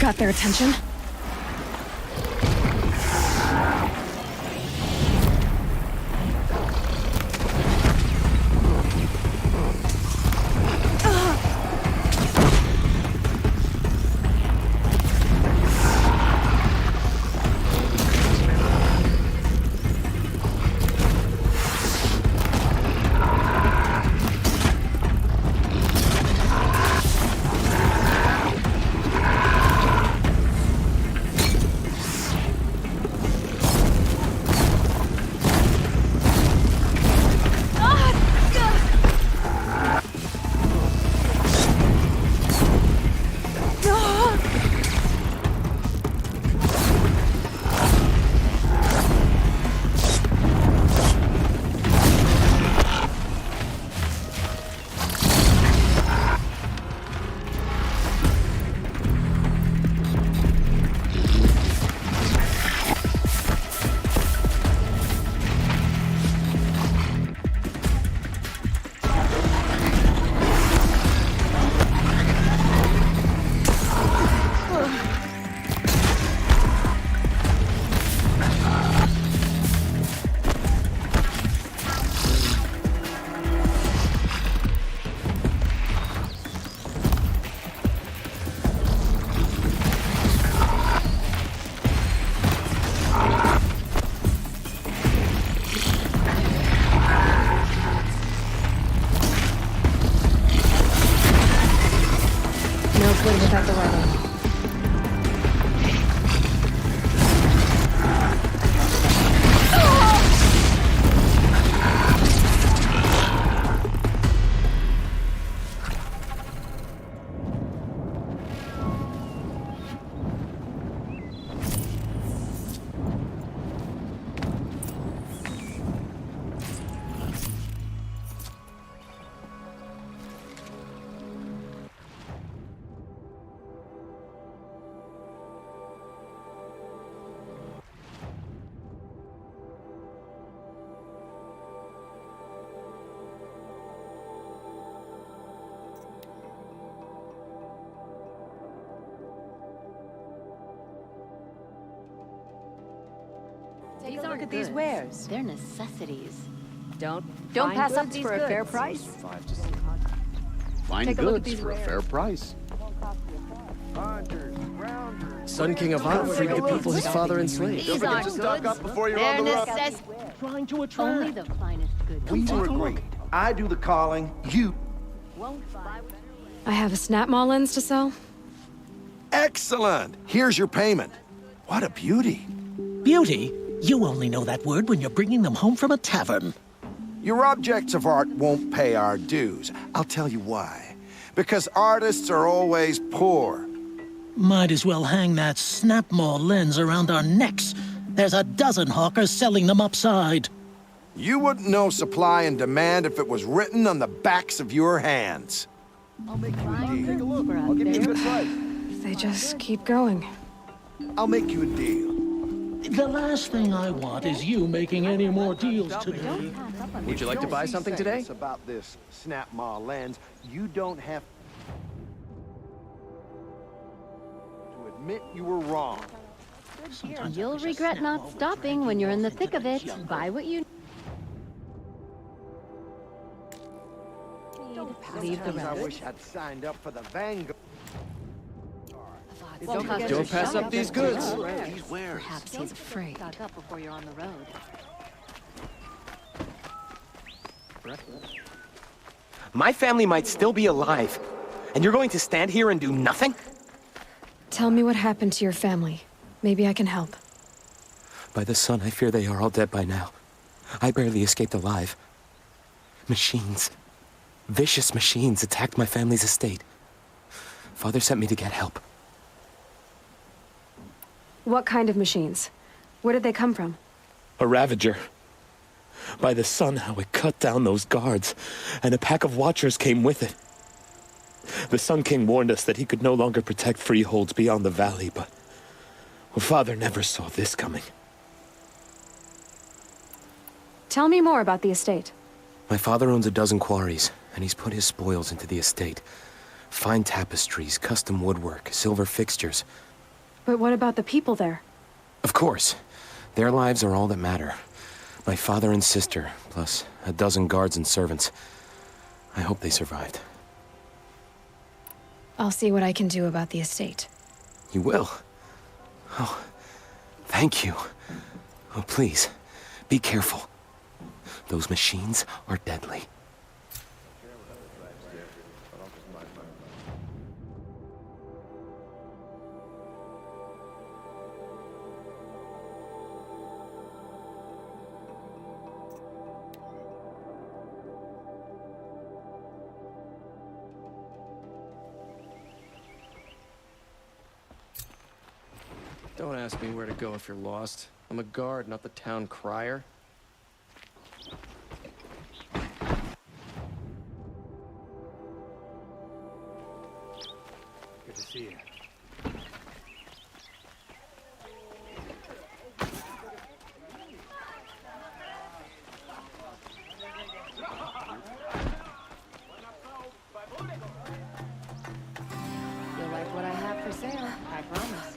got their attention. Good without the weather. These aren't at these wares. They're necessities. Don't Don't pass up goods these for a fair goods. price. Fine Take a look at goods these for a wares. fair price. Sun King Avad freed the people his father enslaved. These aren't goods. They're necessities. Trying to attract. Only the finest goods. We were agreed. I do the calling, you... Won't buy. I have a snap maw lens to sell. Excellent! Here's your payment. What a beauty. Beauty? You only know that word when you're bringing them home from a tavern. Your objects of art won't pay our dues. I'll tell you why. Because artists are always poor. Might as well hang that snap maw lens around our necks. There's a dozen hawkers selling them upside. You wouldn't know supply and demand if it was written on the backs of your hands. I'll make you a deal. Take a look. I'll give you a good price. They just keep going. I'll make you a deal. The last thing I want is you making any more deals today. Would you like to buy something today? About this snap maw lens, you don't have to admit you were wrong. You'll regret not stopping when you're in the thick of it. Buy what you need. Leave the I rest. wish I'd signed up for the Vanguard. Don't pass up these goods. Perhaps he's afraid. Stock up before you're on the road. My family might still be alive, and you're going to stand here and do nothing? Tell me what happened to your family. Maybe I can help. By the sun, I fear they are all dead by now. I barely escaped alive. Machines. Vicious machines attacked my family's estate. Father sent me to get help. What kind of machines? Where did they come from? A Ravager. By the sun, how it cut down those guards, and a pack of watchers came with it. The Sun King warned us that he could no longer protect freeholds beyond the valley, but Father never saw this coming. Tell me more about the estate. My father owns a dozen quarries, and he's put his spoils into the estate. Fine tapestries, custom woodwork, silver fixtures. But what about the people there? Of course. Their lives are all that matter. My father and sister, plus a dozen guards and servants. I hope they survived. I'll see what I can do about the estate. You will? Oh, thank you. Oh, please, be careful. Those machines are deadly. Don't ask me where to go if you're lost. I'm a guard, not the town crier. Good to see you. You'll like what I have for sale, I promise.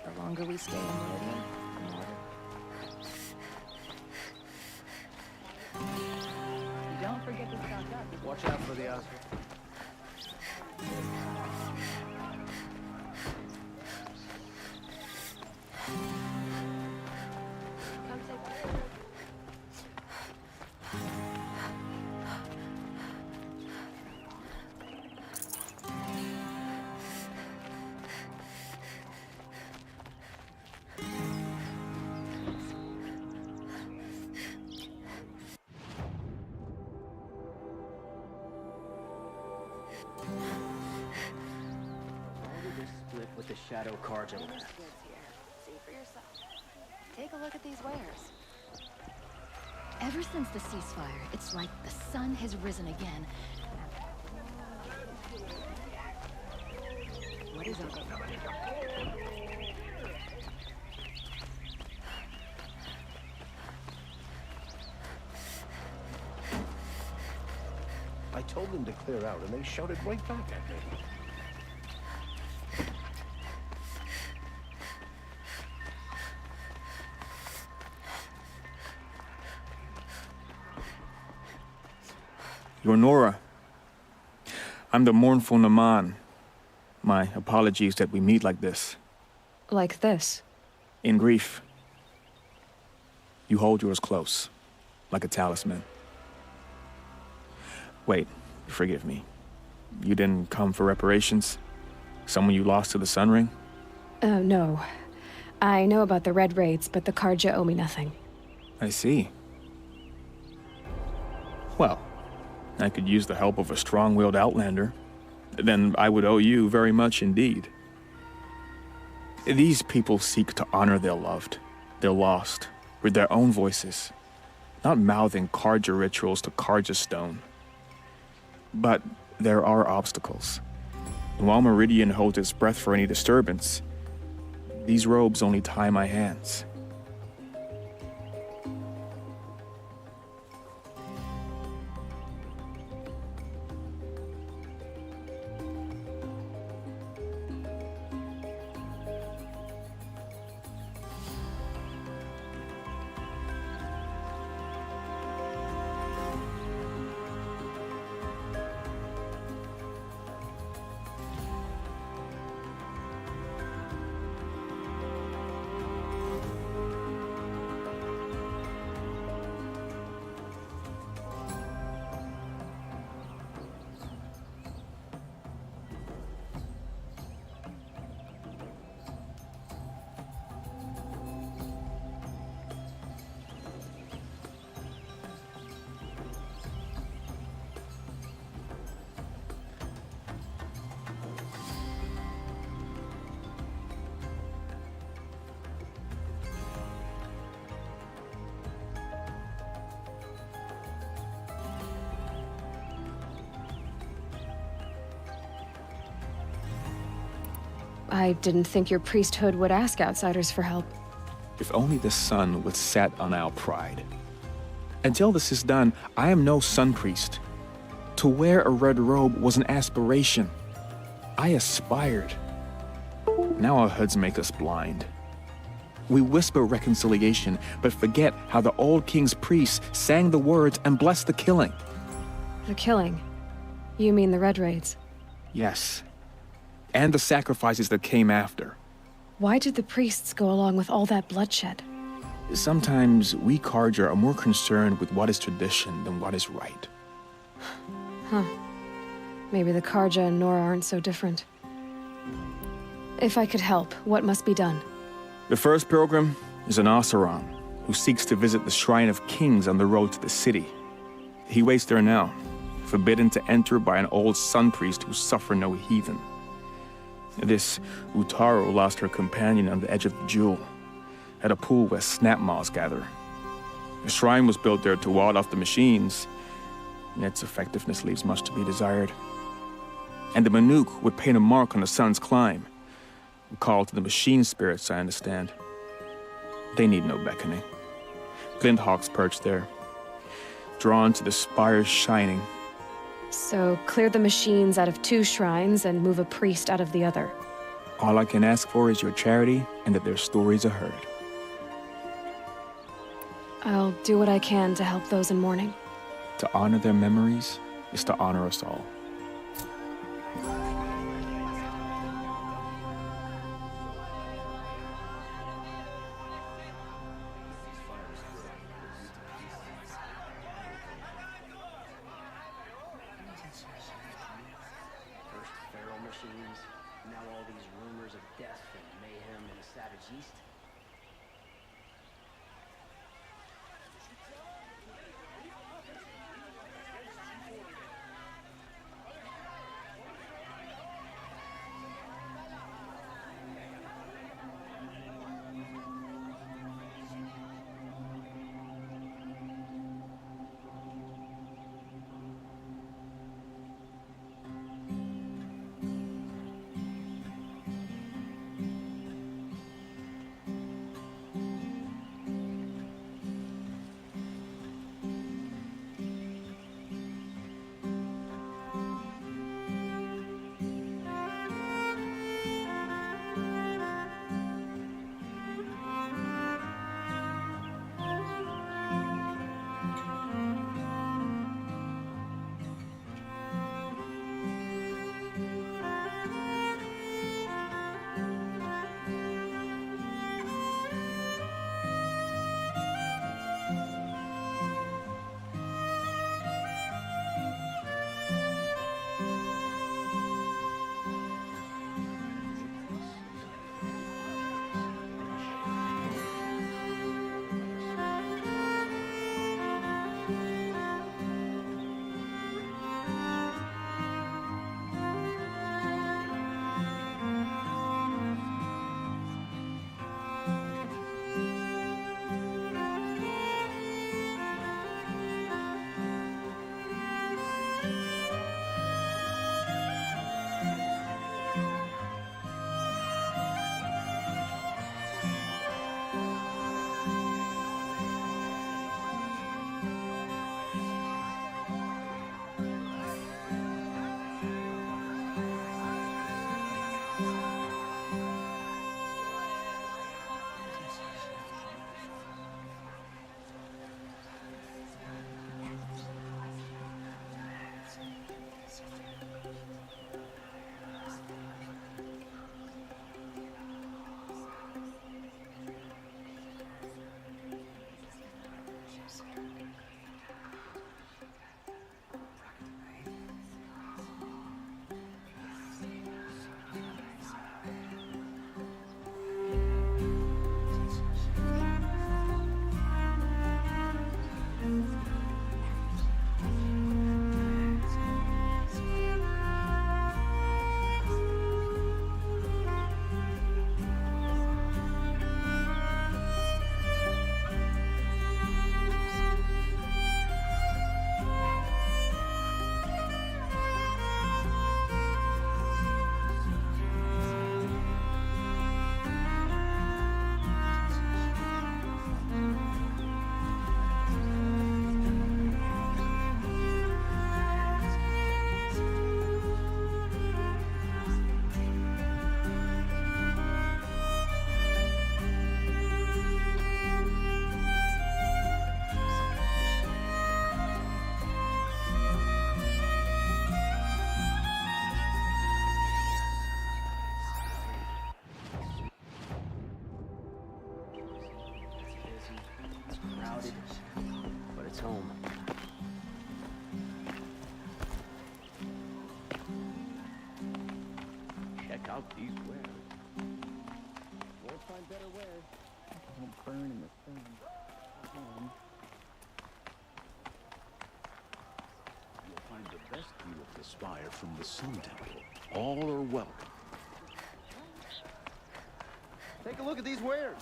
The longer we stay in Meridian, the more. Don't forget to stock up. Watch out for the Oscar. Split with the Shadow Carja. See for yourself. Take a look at these wares. Ever since the ceasefire, it's like the sun has risen again. What is up? I told them to clear out, and they shouted right back at me. You're Nora. I'm the mournful Naman. My apologies that we meet like this. Like this? In grief. You hold yours close, like a talisman. Wait, forgive me. You didn't come for reparations? Someone you lost to the Sun Ring? No. I know about the Red Raids, but the Carja owe me nothing. I see. Well, I could use the help of a strong-willed outlander. Then I would owe you very much indeed. These people seek to honor their loved, their lost, with their own voices, not mouthing Carja rituals to Carja stone. But there are obstacles. And while Meridian holds its breath for any disturbance, these robes only tie my hands. I didn't think your priesthood would ask outsiders for help. If only the sun would set on our pride. Until this is done, I am no sun priest. To wear a red robe was an aspiration. I aspired. Now our hoods make us blind. We whisper reconciliation, but forget how the old king's priests sang the words and blessed the killing. The killing? You mean the Red Raids? Yes. And the sacrifices that came after. Why did the priests go along with all that bloodshed? Sometimes we Carja are more concerned with what is tradition than what is right. Huh. Maybe the Carja and Nora aren't so different. If I could help, what must be done? The first pilgrim is an Oseram, who seeks to visit the Shrine of Kings on the road to the city. He waits there now, forbidden to enter by an old sun priest who suffer no heathen. This Utaru lost her companion on the edge of the Jewel, at a pool where snap maws gather. The shrine was built there to ward off the machines, and its effectiveness leaves much to be desired. And the Manuk would paint a mark on the sun's climb, a call to the machine spirits, I understand. They need no beckoning. Glint hawks perch there, drawn to the spire's shining. So, clear the machines out of 2 shrines and move a priest out of the other. All I can ask for is your charity and that their stories are heard. I'll do what I can to help those in mourning. To honor their memories is to honor us all. Machines, now all these rumors of death and mayhem in the savage east. Crowded, but it's home. Check out these wares. Won't find better wares. Won't burn in the sun. You'll find the best view of the spire from the Sun Temple. All are welcome. Take a look at these wares.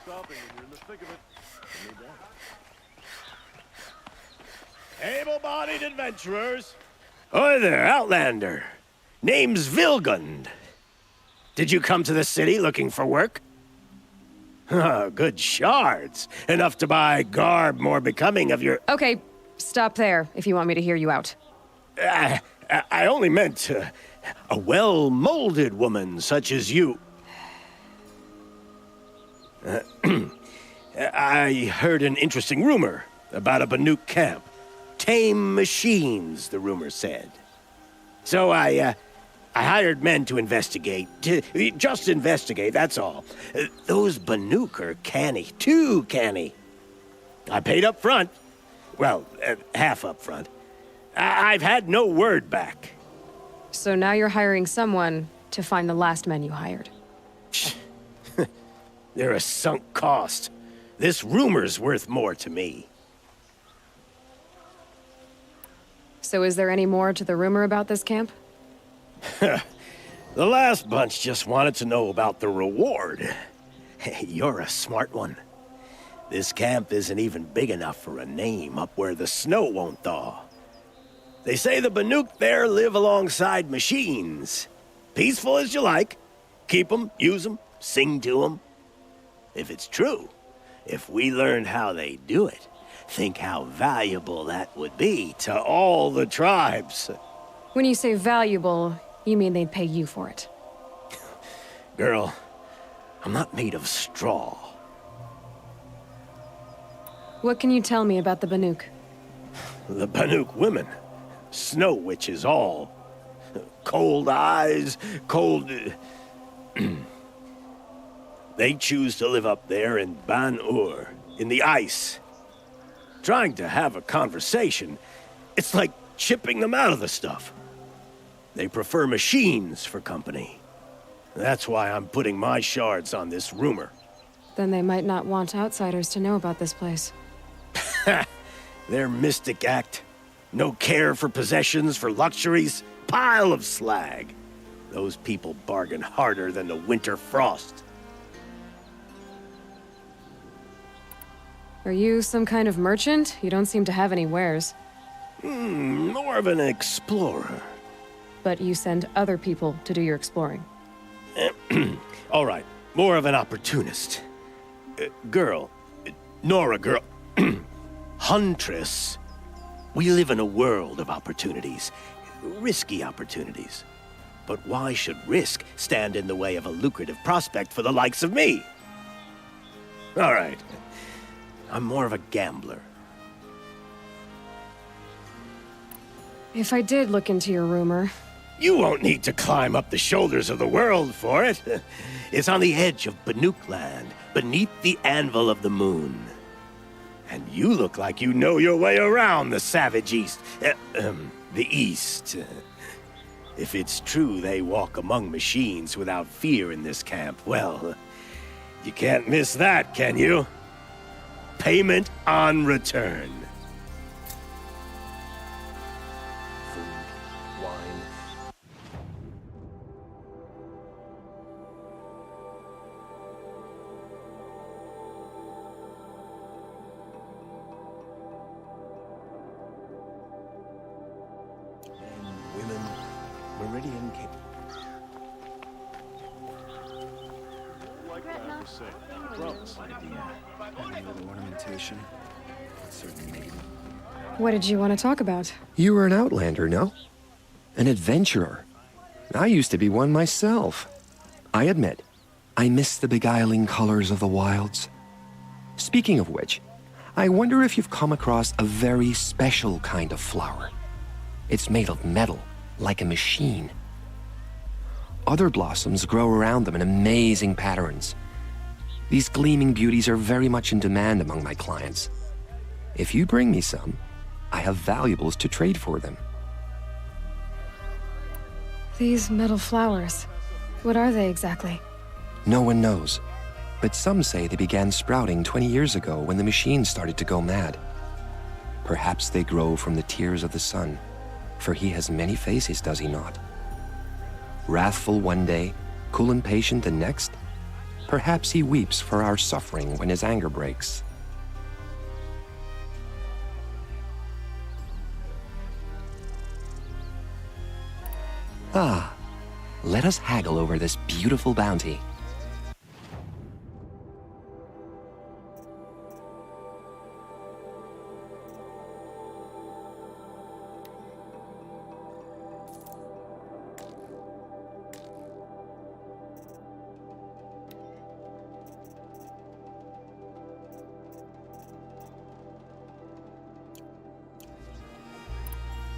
Stopping when you're in the thick of it. Able-bodied adventurers. Hi there, Outlander. Name's Vilgund. Did you come to the city looking for work? Good shards. Enough to buy garb more becoming of your... Okay, stop there if you want me to hear you out. I only meant a well-molded woman such as you. I heard an interesting rumor about a Banuk camp. Tame machines, the rumor said. So I hired men to investigate. Just investigate, that's all. Those Banuk are canny, too canny. I paid up front. Well, half up front. I've had no word back. So now you're hiring someone to find the last men you hired. They're a sunk cost. This rumor's worth more to me. So is there any more to the rumor about this camp? The last bunch just wanted to know about the reward. You're a smart one. This camp isn't even big enough for a name up where the snow won't thaw. They say the Banuk there live alongside machines. Peaceful as you like. Keep them, use them, sing to them. If it's true, if we learned how they do it, think how valuable that would be to all the tribes. When you say valuable, you mean they'd pay you for it. Girl, I'm not made of straw. What can you tell me about the Banuk? The Banuk women. Snow witches all. Cold eyes, cold... They choose to live up there in Ban-Ur, in the ice. Trying to have a conversation, it's like chipping them out of the stuff. They prefer machines for company. That's why I'm putting my shards on this rumor. Then they might not want outsiders to know about this place. Their mystic act. No care for possessions, for luxuries. Pile of slag. Those people bargain harder than the winter frost. Are you some kind of merchant? You don't seem to have any wares. More of an explorer. But you send other people to do your exploring. All right, more of an opportunist. Girl. Nora girl. Huntress. We live in a world of opportunities. Risky opportunities. But why should risk stand in the way of a lucrative prospect for the likes of me? All right. I'm more of a gambler. If I did look into your rumor... You won't need to climb up the shoulders of the world for it. It's on the edge of Banuk land, beneath the anvil of the moon. And you look like you know your way around the savage east. The east. If it's true they walk among machines without fear in this camp, well, you can't miss that, can you? Payment on return. Food, wine. Men, women, Meridian Cape. Like that to say. Drugs. Any little ornamentation? Certainly maybe. What did you want to talk about? You were an outlander, no? An adventurer. I used to be one myself. I admit, I miss the beguiling colors of the wilds. Speaking of which, I wonder if you've come across a very special kind of flower. It's made of metal, like a machine. Other blossoms grow around them in amazing patterns. These gleaming beauties are very much in demand among my clients. If you bring me some, I have valuables to trade for them. These metal flowers, what are they exactly? No one knows, but some say they began sprouting 20 years ago when the machine started to go mad. Perhaps they grow from the tears of the sun, for he has many faces, does he not? Wrathful one day, cool and patient the next, perhaps he weeps for our suffering when his anger breaks. Ah, let us haggle over this beautiful bounty.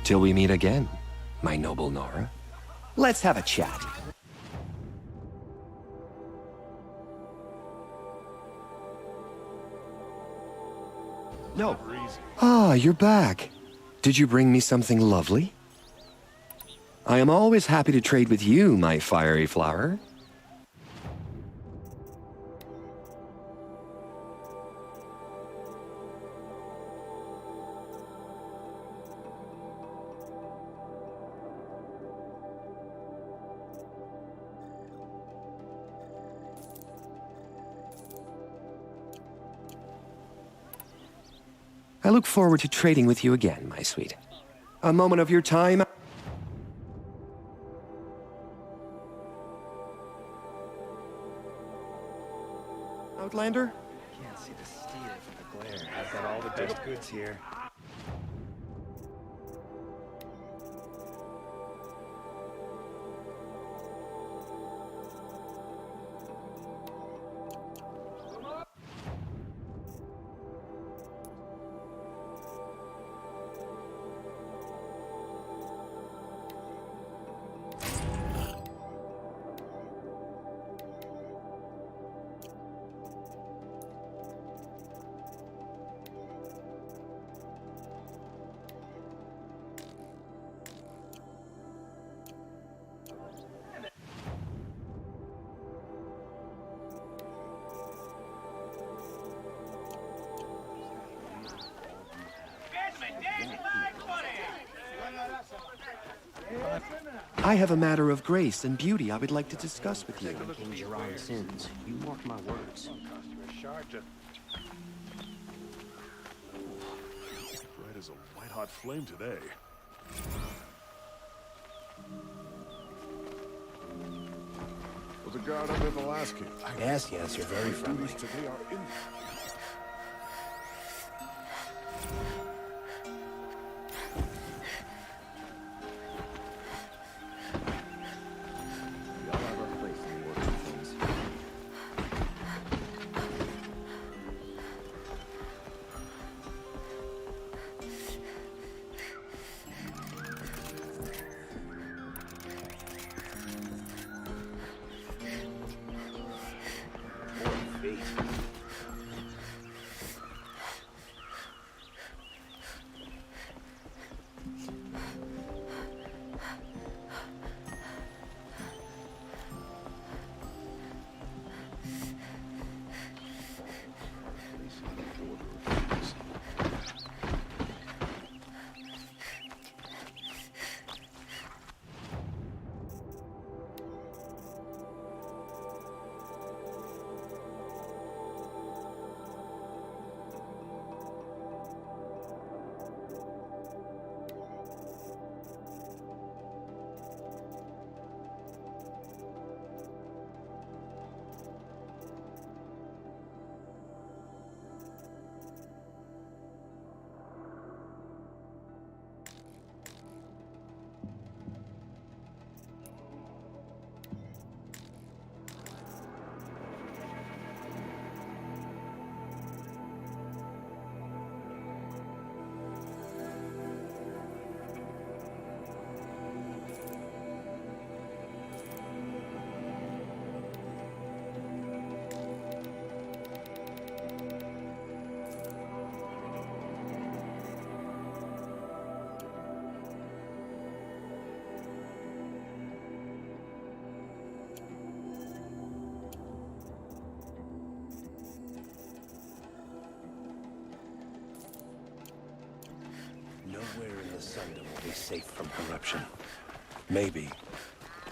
Till we meet again, my noble Nora. Let's have a chat. No. Ah, you're back. Did you bring me something lovely? I am always happy to trade with you, my fiery flower. I look forward to trading with you again, my sweet. A moment of your time. Outlander? Can't see the steer from the glare. I've got all the best goods here. I have a matter of grace and beauty I would like to discuss with you. King Jiran's sins. You mark my words. Bright as a white-hot flame today. Was a guard under the last king? Yes, you're very friendly. Today are in. Nowhere in the Sundom will be safe from corruption. Maybe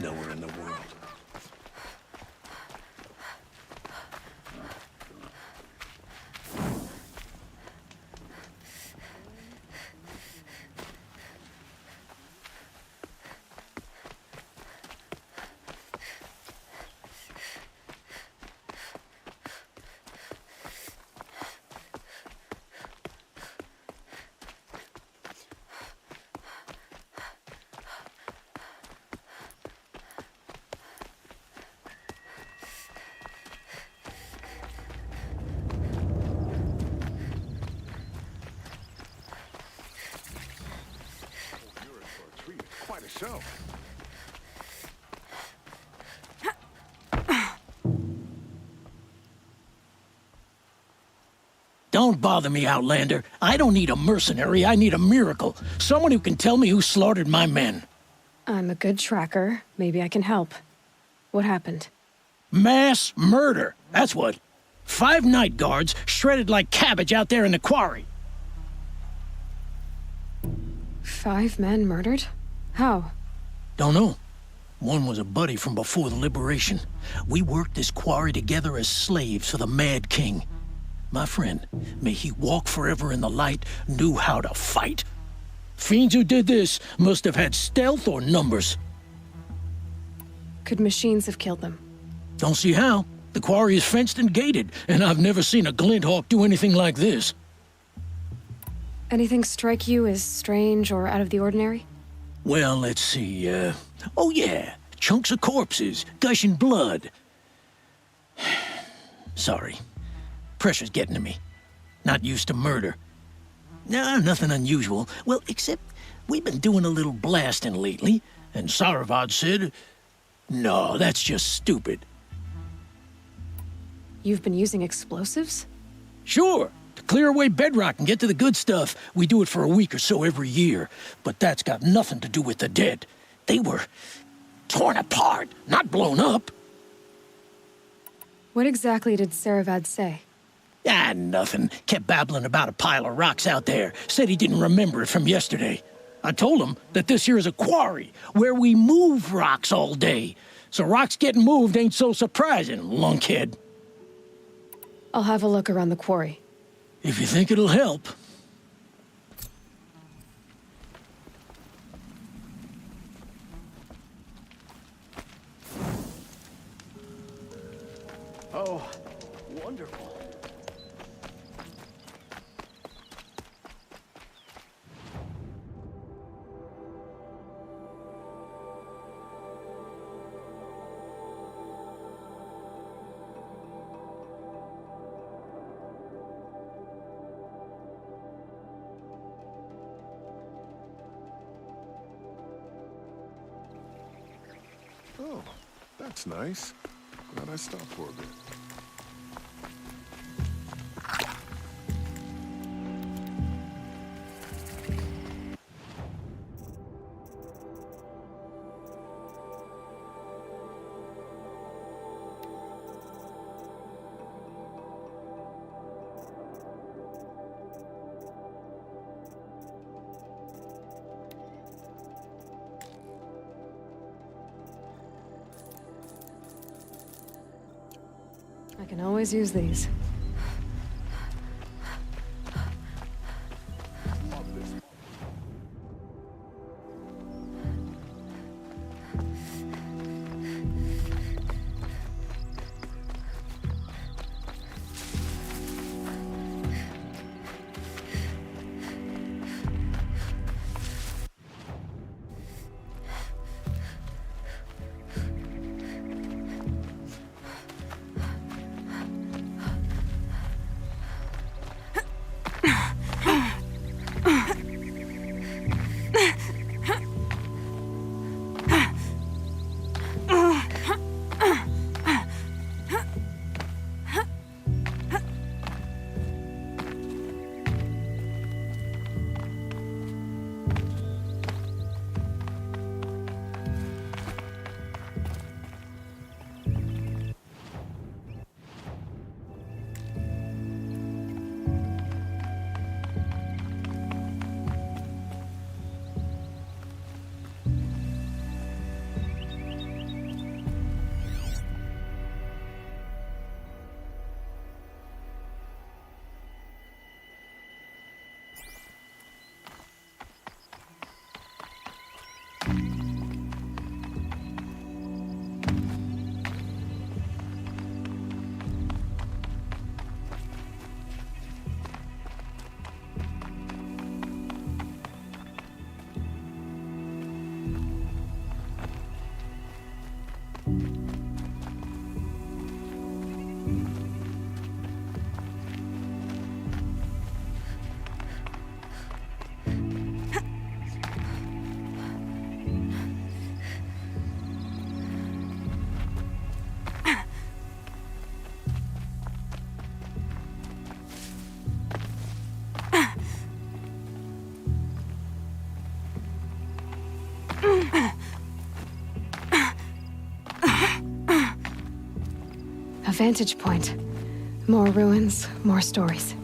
nowhere in the world. Quite a show. Don't bother me, Outlander. I don't need a mercenary, I need a miracle. Someone who can tell me who slaughtered my men. I'm a good tracker. Maybe I can help. What happened? Mass murder, that's what. 5 night guards shredded like cabbage out there in the quarry. 5 men murdered? How? Don't know. One was a buddy from before the liberation. We worked this quarry together as slaves for the Mad King. My friend, may he walk forever in the light, knew how to fight. Fiends who did this must have had stealth or numbers. Could machines have killed them? Don't see how. The quarry is fenced and gated, and I've never seen a Glinthawk do anything like this. Anything strike you as strange or out of the ordinary? Well, let's see, oh yeah, chunks of corpses, gushing blood. Sorry. Pressure's getting to me. Not used to murder. Nah, nothing unusual. Well, except we've been doing a little blasting lately, and Saravad said, no, that's just stupid. You've been using explosives? Sure. To clear away bedrock and get to the good stuff, we do it for a week or so every year. But that's got nothing to do with the dead. They were torn apart, not blown up. What exactly did Saravad say? Ah, nothing. Kept babbling about a pile of rocks out there. Said he didn't remember it from yesterday. I told him that this here is a quarry, where we move rocks all day. So rocks getting moved ain't so surprising, lunkhead. I'll have a look around the quarry. If you think it'll help. Oh, wonderful. Oh, that's nice. Glad I stopped for a bit. I can always use these. vantage point. More ruins, more stories.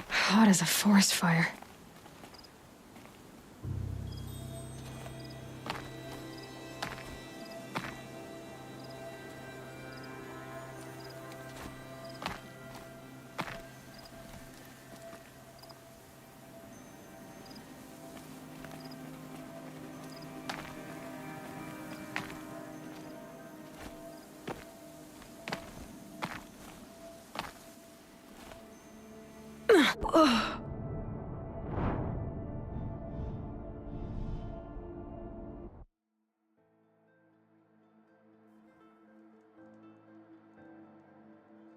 Hot as a forest fire. Ugh.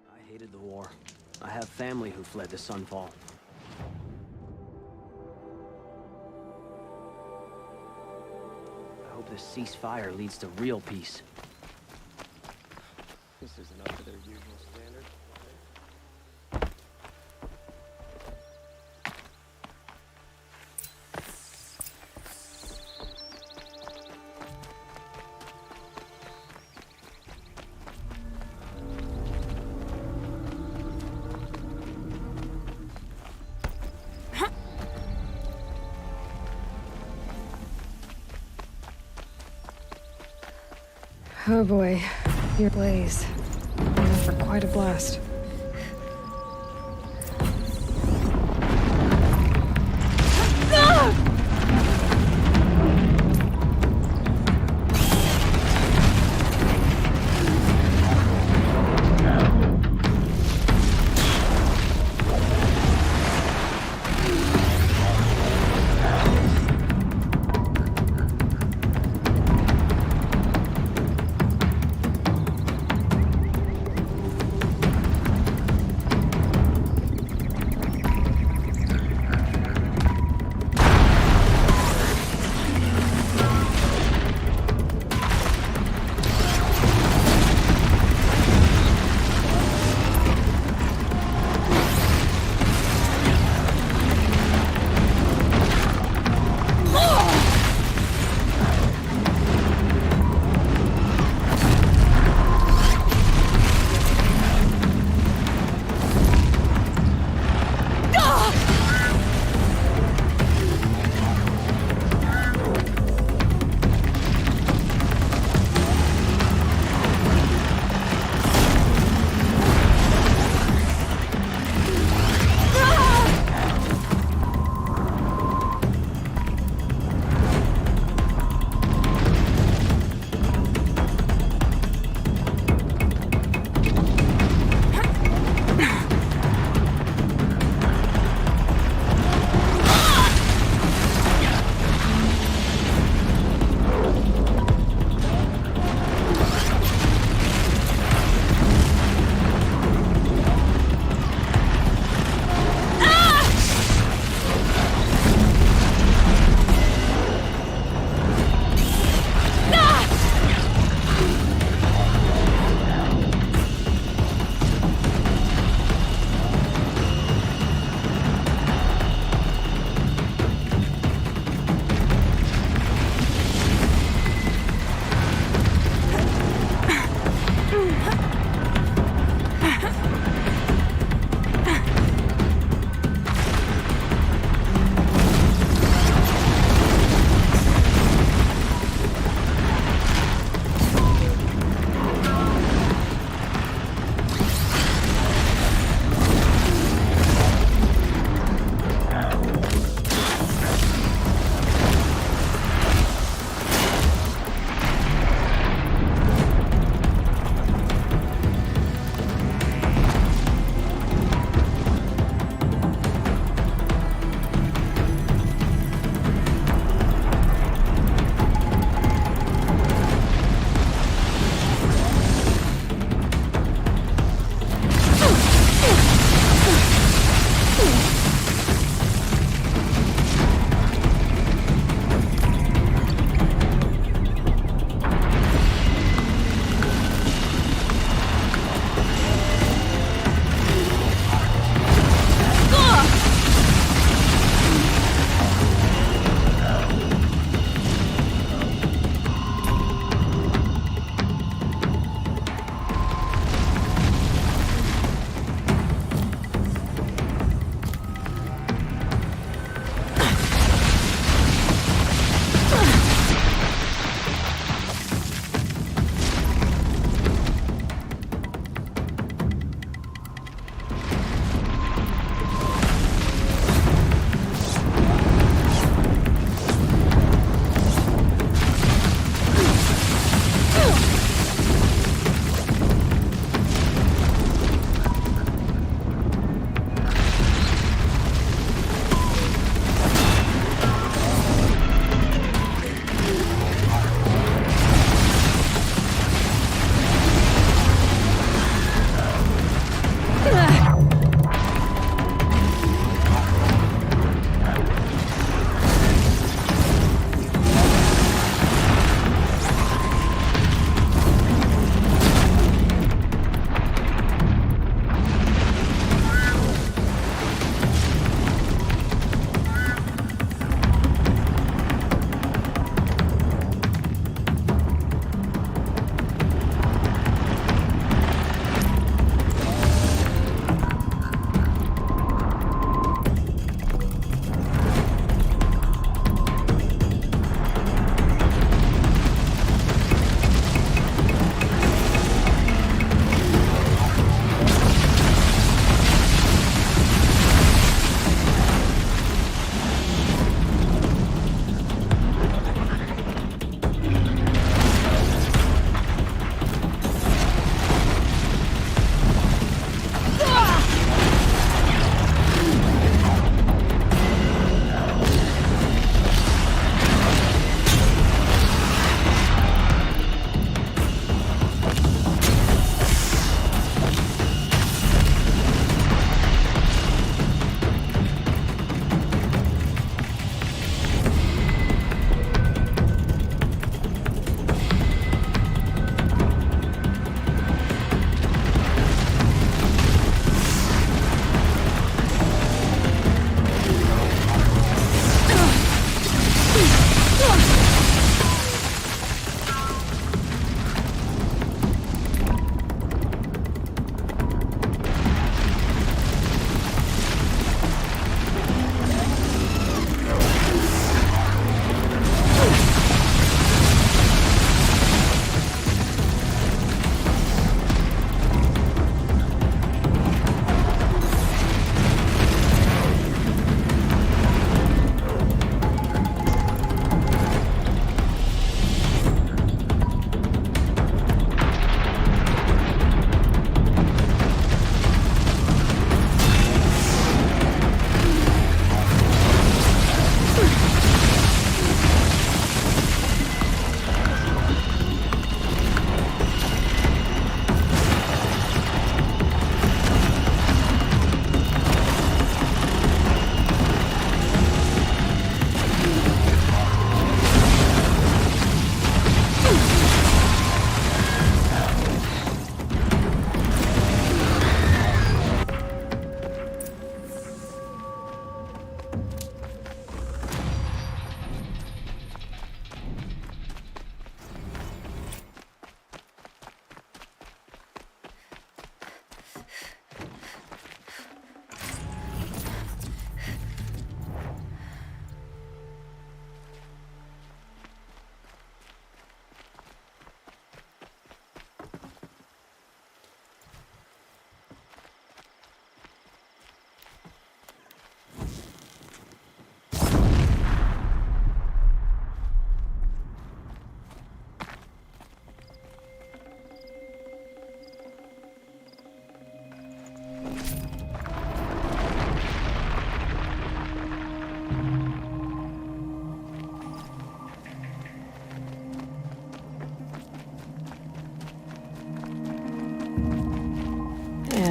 I hated the war. I have family who fled to Sunfall. I hope this ceasefire leads to real peace. This isn't up to their usual standard. Oh boy, your blaze. You're in for quite a blast.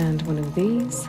And one of these.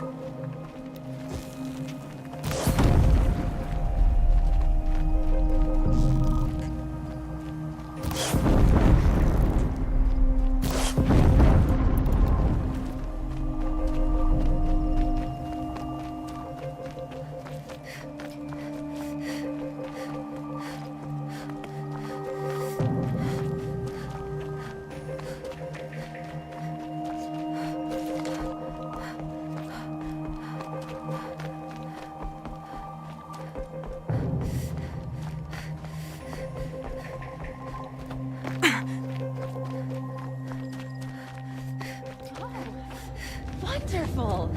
Wonderful!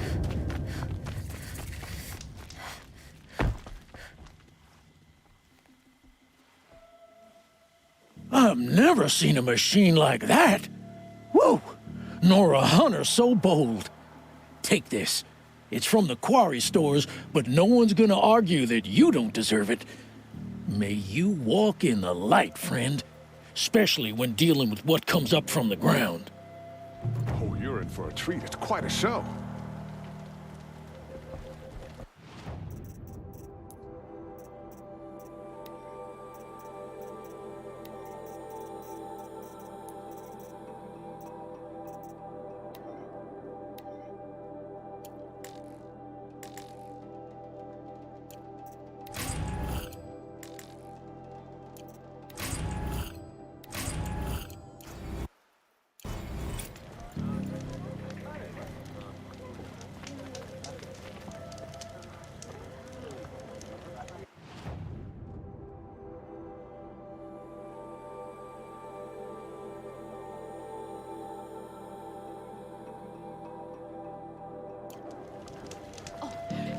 I've never seen a machine like that. Whoa! Nor a hunter so bold. Take this. It's from the quarry stores, but no one's gonna argue that you don't deserve it. May you walk in the light, friend. Especially when dealing with what comes up from the ground. Oh, you're in for a treat. It's quite a show.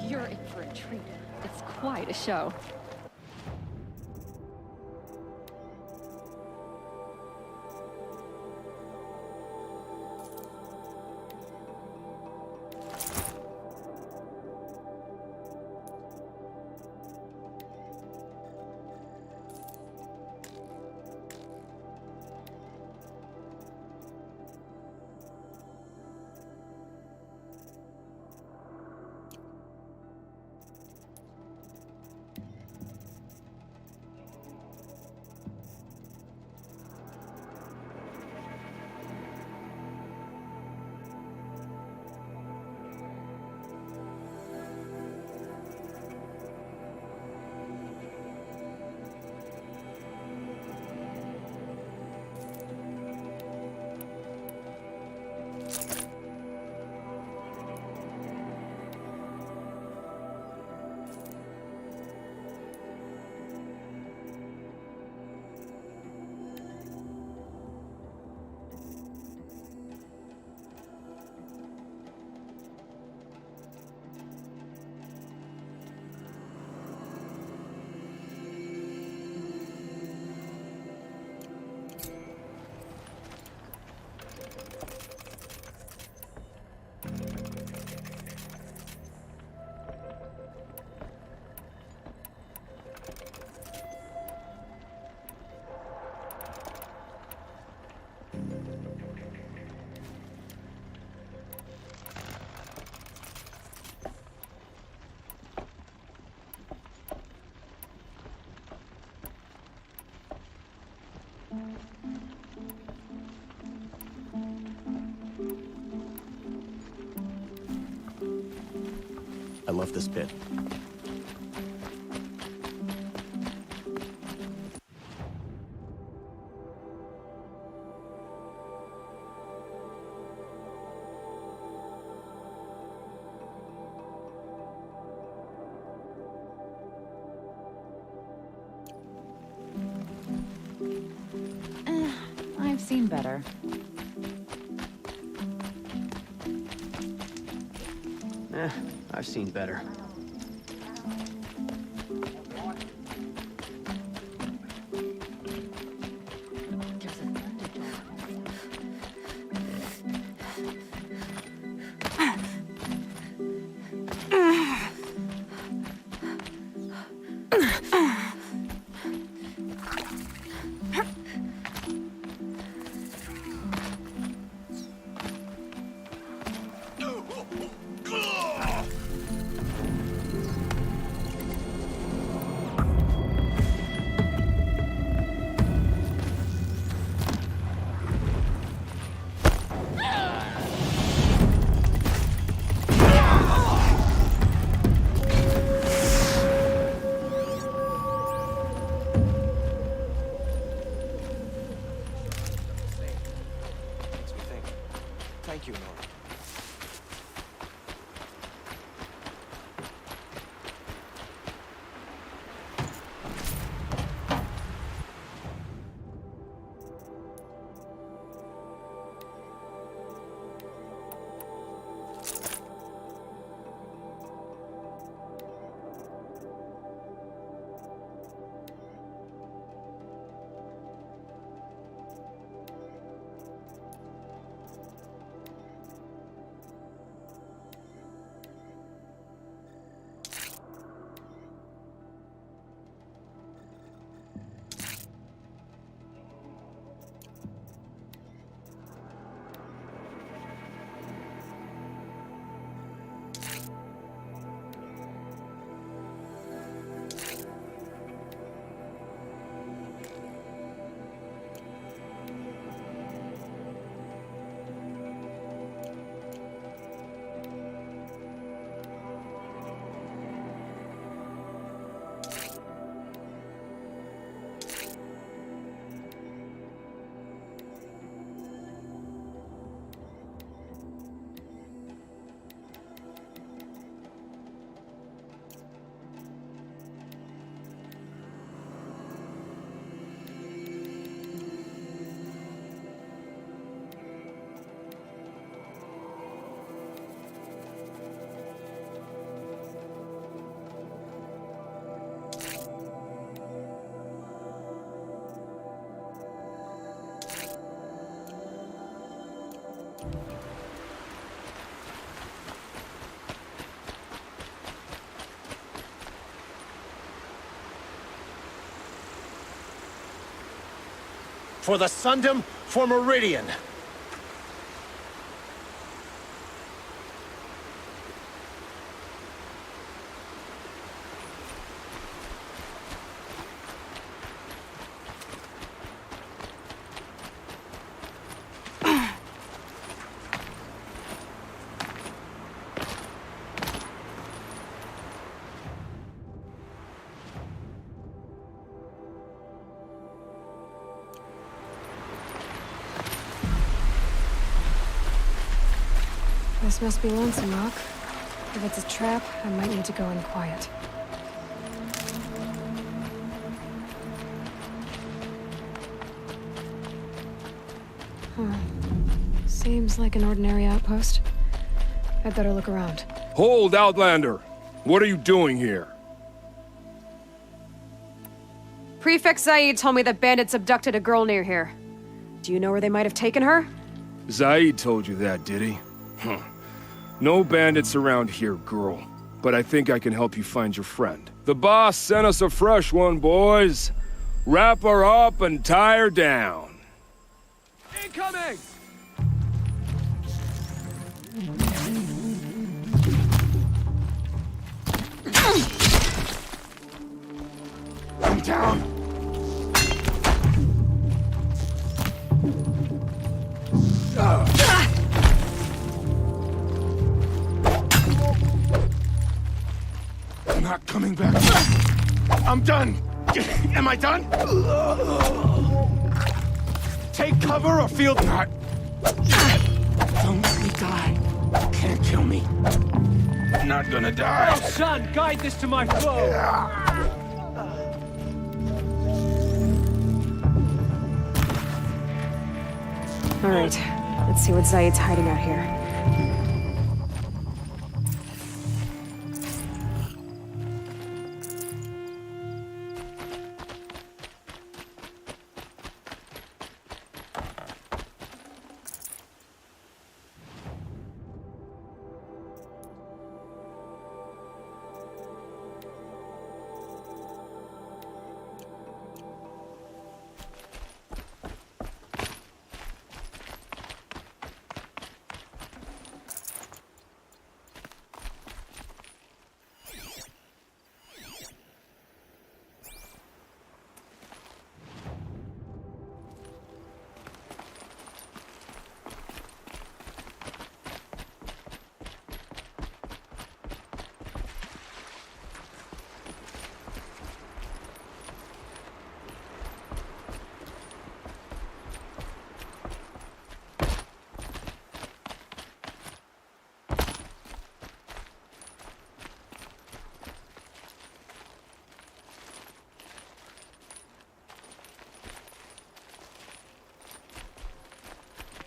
You're in for a treat. It's quite a show. I love this bit. I've seen better. I've seen better. Thank you, Nora. For the Sundom, for Meridian. This must be Lonesome Rock. If it's a trap, I might need to go in quiet. Seems like an ordinary outpost. I'd better look around. Hold, Outlander! What are you doing here? Prefect Zaid told me that bandits abducted a girl near here. Do you know where they might have taken her? Zaid told you that, did he? Huh. No bandits around here, girl. But I think I can help you find your friend. The boss sent us a fresh one, boys. Wrap her up and tie her down. Incoming! I'm down. I'm not coming back. I'm done. Am I done? Take cover or feel not. Don't let me die. Can't kill me. I'm not gonna die. Oh, son, guide this to my foe. All right, let's see what Zaid's hiding out here.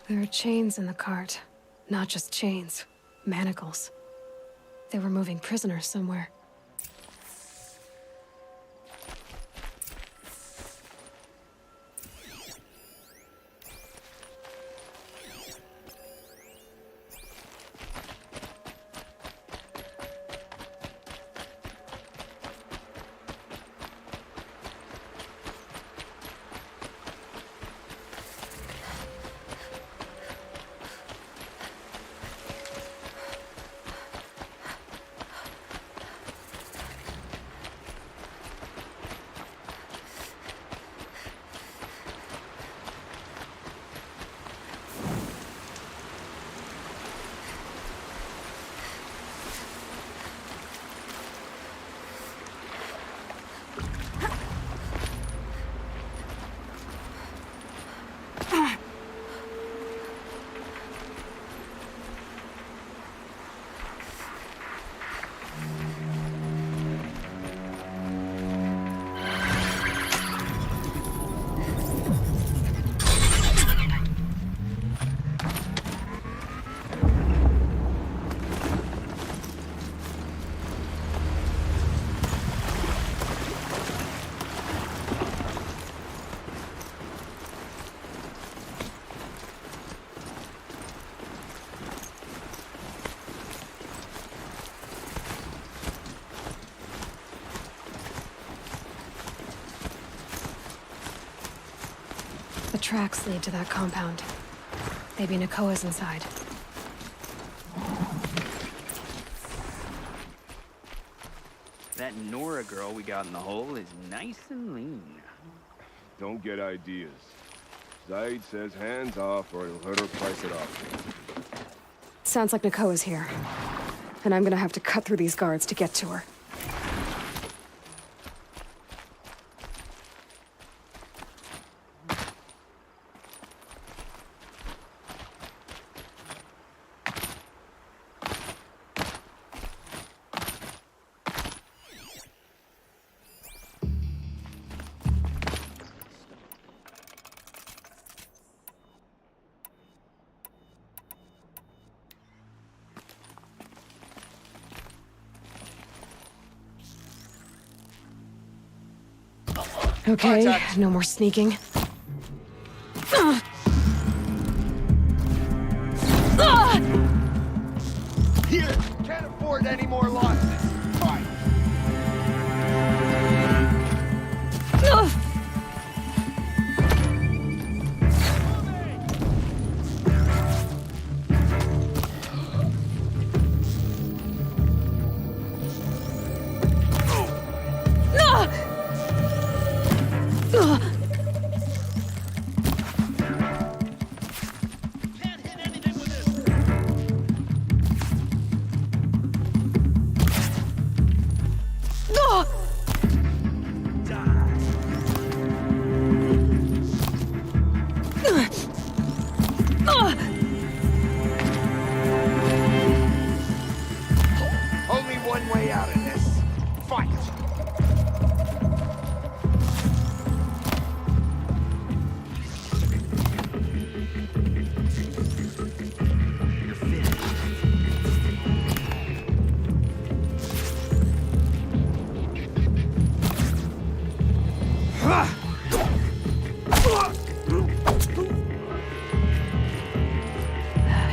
There are chains in the cart. Not just chains. Manacles. They were moving prisoners somewhere. The tracks lead to that compound. Maybe Nakoa's inside. That Nora girl we got in the hole is nice and lean. Don't get ideas. Zaid says hands off or he'll hurt her price it off. Sounds like Nakoa's here. And I'm gonna have to cut through these guards to get to her. Okay, Contact. no more sneaking. Here! Can't afford any more losses. Fine. Only one way out of this. Fight! You're finished.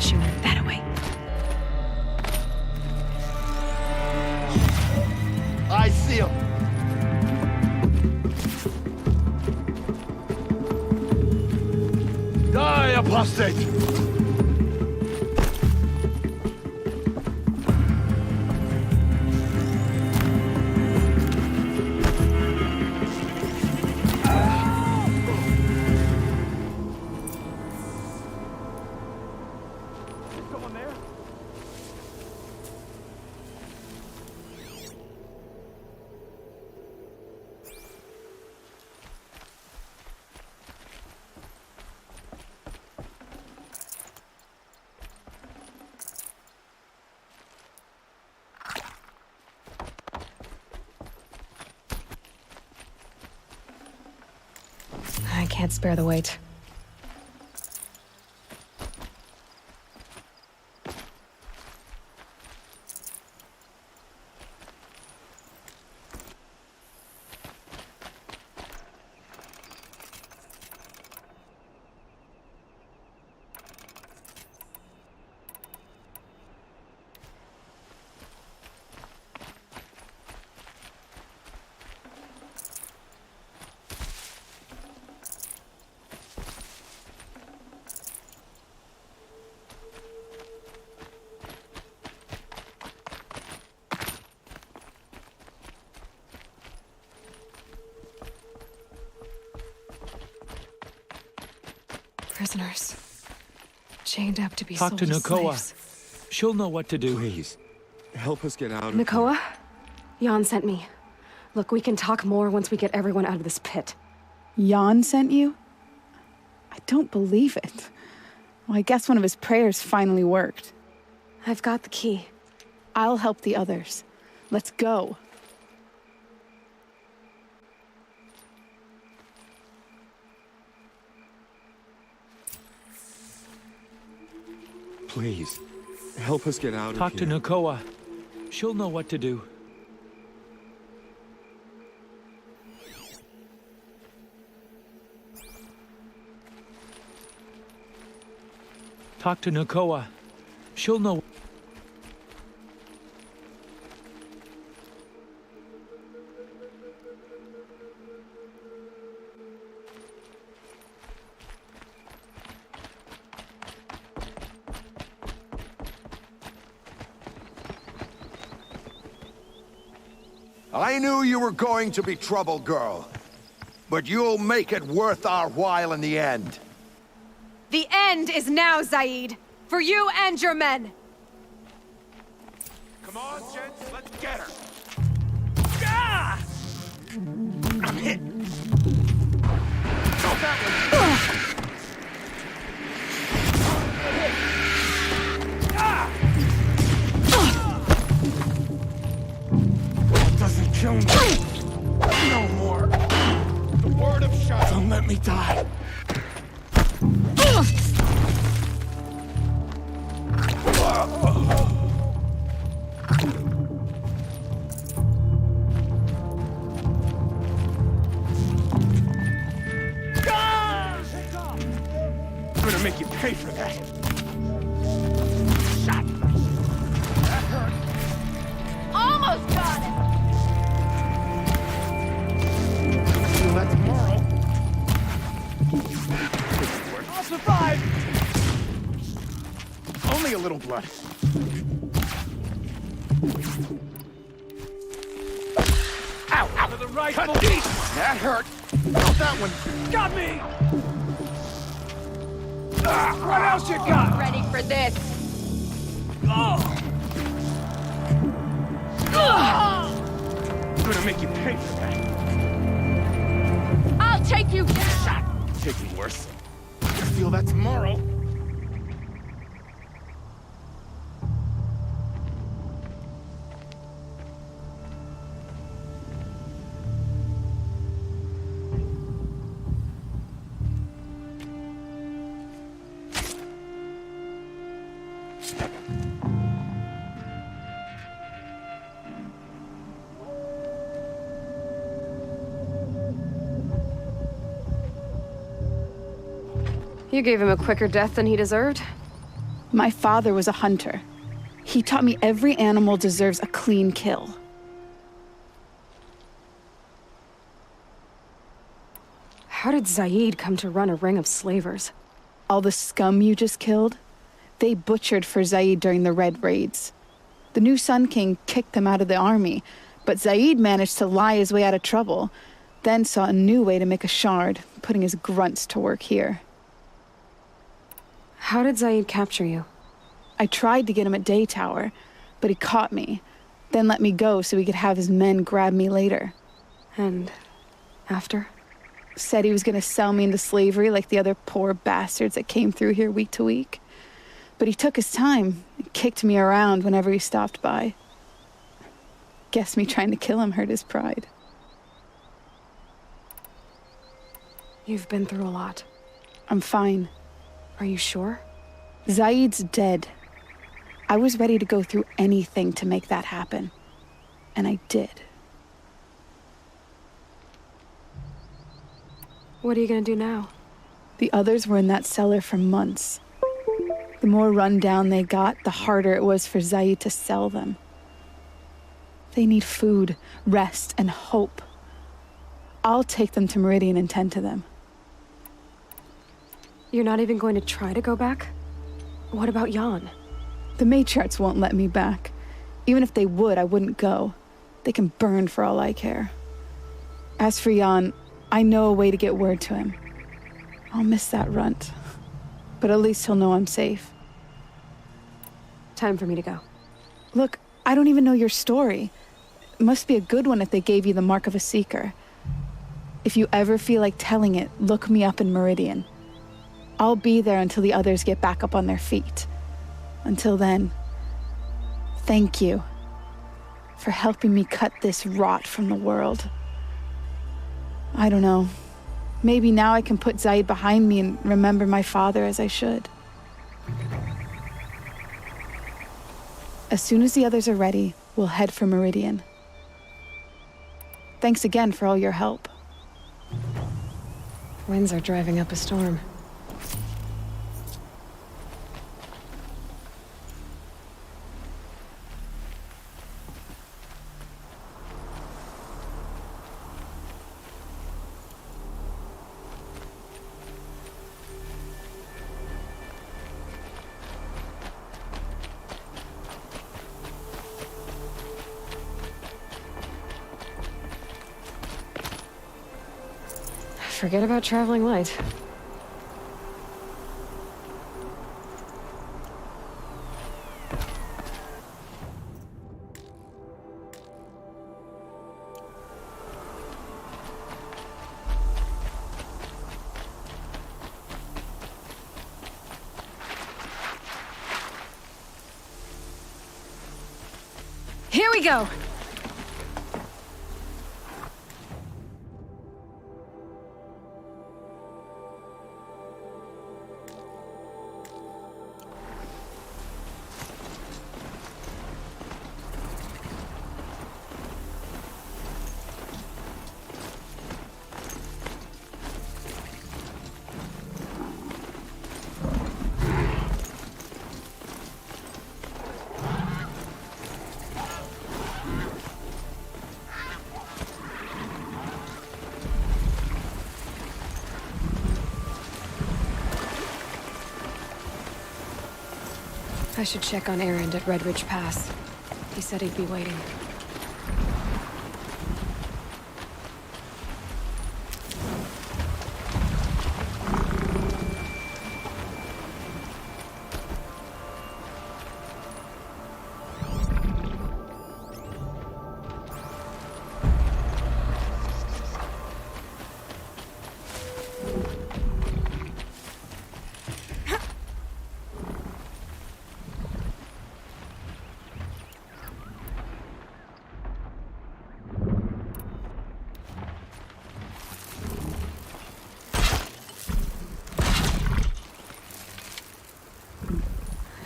She went that away. I see him. Die, apostate! Someone there? I can't spare the weight. prisoners. Chained up to be Talk sold to as Nakoa. slaves. She'll know what to do. Please, help us get out of Nakoa? Jan sent me. Look, we can talk more once we get everyone out of this pit. Jan sent you? I don't believe it. Well, I guess one of his prayers finally worked. I've got the key. I'll help the others. Let's go. Please, help us get out of here. Talk to Nakoa. She'll know what to do. Talk to Nakoa. She'll know. I knew you were going to be trouble, girl. But you'll make it worth our while in the end. The end is now, Zaid! For you and your men! Come on, gents, let's get her! I'm hit! That doesn't kill me. No more. The word of Shai. Don't let me die. I'm gonna make you pay for that. Shot. That hurt. Almost got it! Feel that tomorrow. I'll survive! Only a little blood. Ow! Ow! To the right! Cut deep! That hurt! Not that one! Got me! What else you got? Ready for this? I'm gonna make you pay for that. I'll take you down! Shot! Taking worse. You'll feel that tomorrow. You gave him a quicker death than he deserved? My father was a hunter. He taught me every animal deserves a clean kill. How did Zaid come to run a ring of slavers? All the scum you just killed, they butchered for Zaid during the Red Raids. The new Sun King kicked them out of the army, but Zaid managed to lie his way out of trouble, then saw a new way to make a shard, putting his grunts to work here. How did Zaid capture you? I tried to get him at Day Tower, but he caught me, then let me go so he could have his men grab me later. And after? Said he was gonna sell me into slavery like the other poor bastards that came through here week to week. But he took his time and kicked me around whenever he stopped by. Guess me trying to kill him hurt his pride. You've been through a lot. I'm fine. Are you sure? Zaid's dead. I was ready to go through anything to make that happen. And I did. What are you gonna do now? The others were in that cellar for months. The more run down they got, the harder it was for Zaid to sell them. They need food, rest, and hope. I'll take them to Meridian and tend to them. You're not even going to try to go back? What about Jan? The matriarchs won't let me back. Even if they would, I wouldn't go. They can burn for all I care. As for Jan, I know a way to get word to him. I'll miss that runt. but at least he'll know I'm safe. Time for me to go. Look, I don't even know your story. It must be a good one if they gave you the mark of a seeker. If you ever feel like telling it, look me up in Meridian. I'll be there until the others get back up on their feet. Until then, thank you for helping me cut this rot from the world. I don't know. Maybe now I can put Zaid behind me and remember my father as I should. As soon as the others are ready, we'll head for Meridian. Thanks again for all your help. Winds are driving up a storm. Forget about traveling light. Here we go! I should check on Erend at Red Ridge Pass. He said he'd be waiting.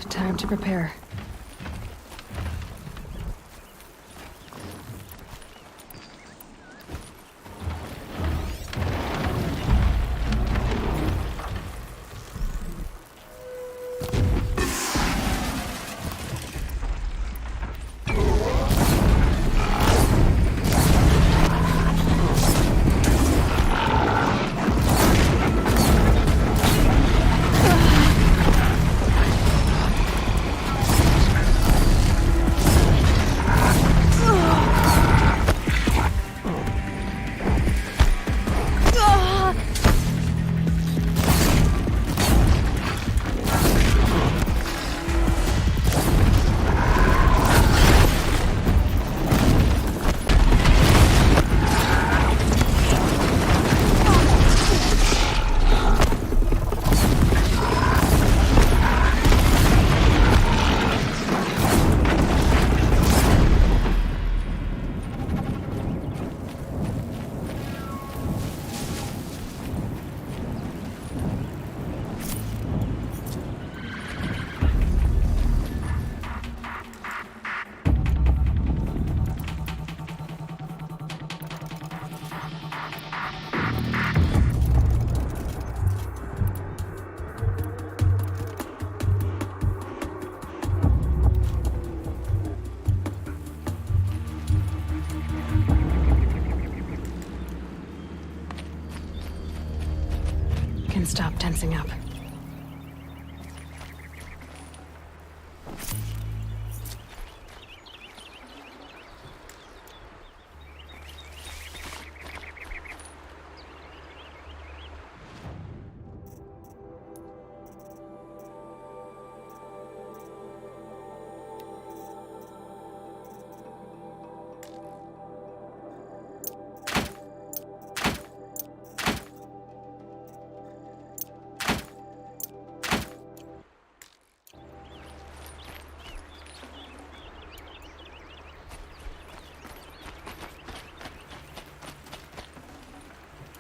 Time to prepare. Can stop tensing up.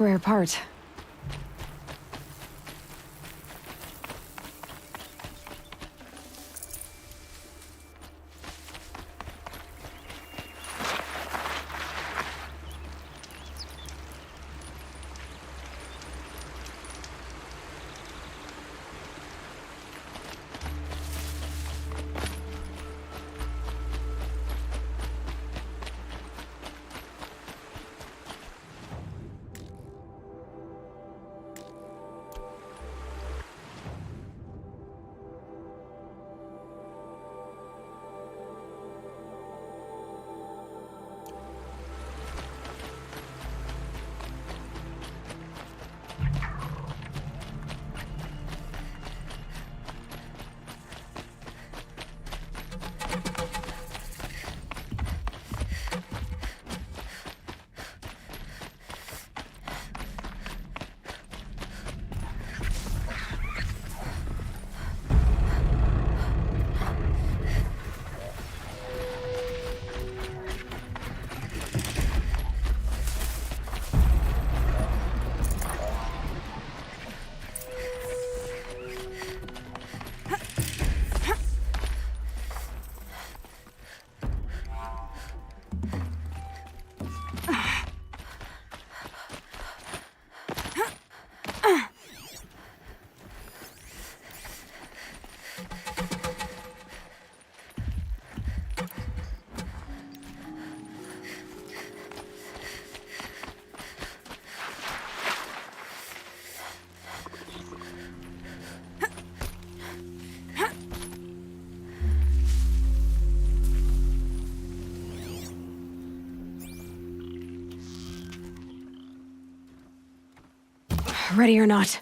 rare part. Ready or not.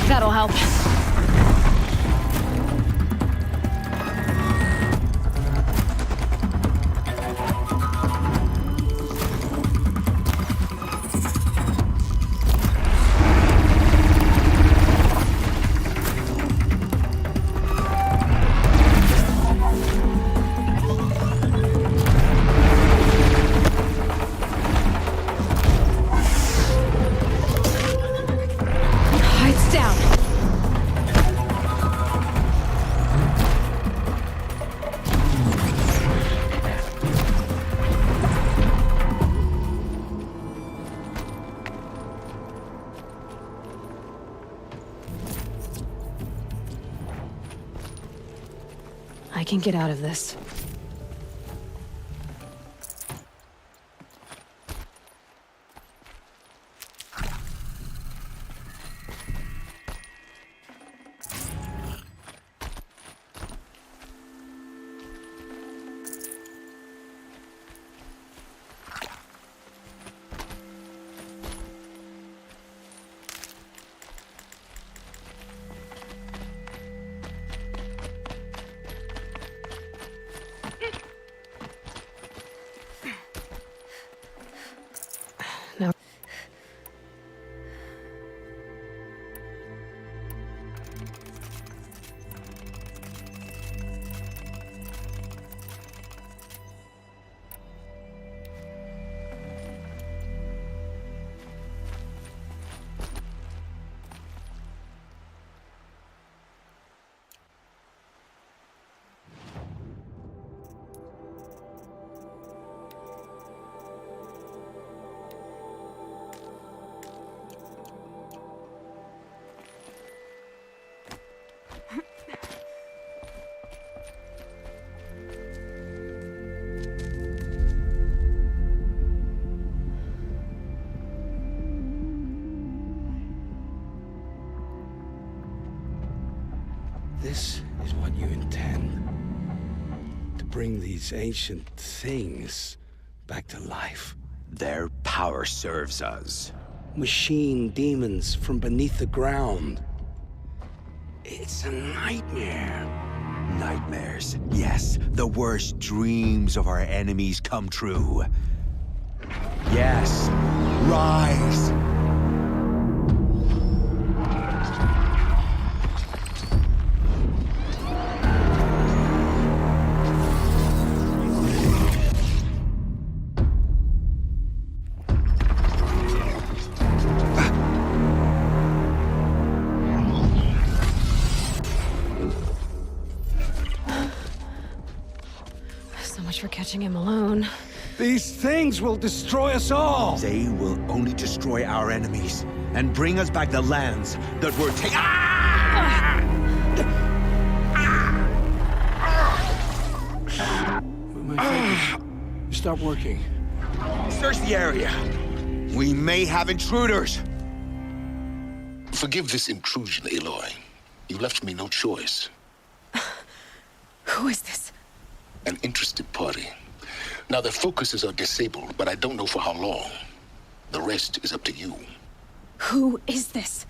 That'll help. Heights down. I can get out of this. This is what you intend. To bring these ancient things back to life. Their power serves us. Machine demons from beneath the ground. It's a nightmare. Nightmares. Yes, the worst dreams of our enemies come true. Yes, rise! So much for catching him alone. These things will destroy us all! They will only destroy our enemies and bring us back the lands that were taken. My fingers stop working. Search the area. We may have intruders. Forgive this intrusion, Aloy. You left me no choice. Who is this? An interested party. Now, their focuses are disabled, but I don't know for how long. The rest is up to you. Who is this?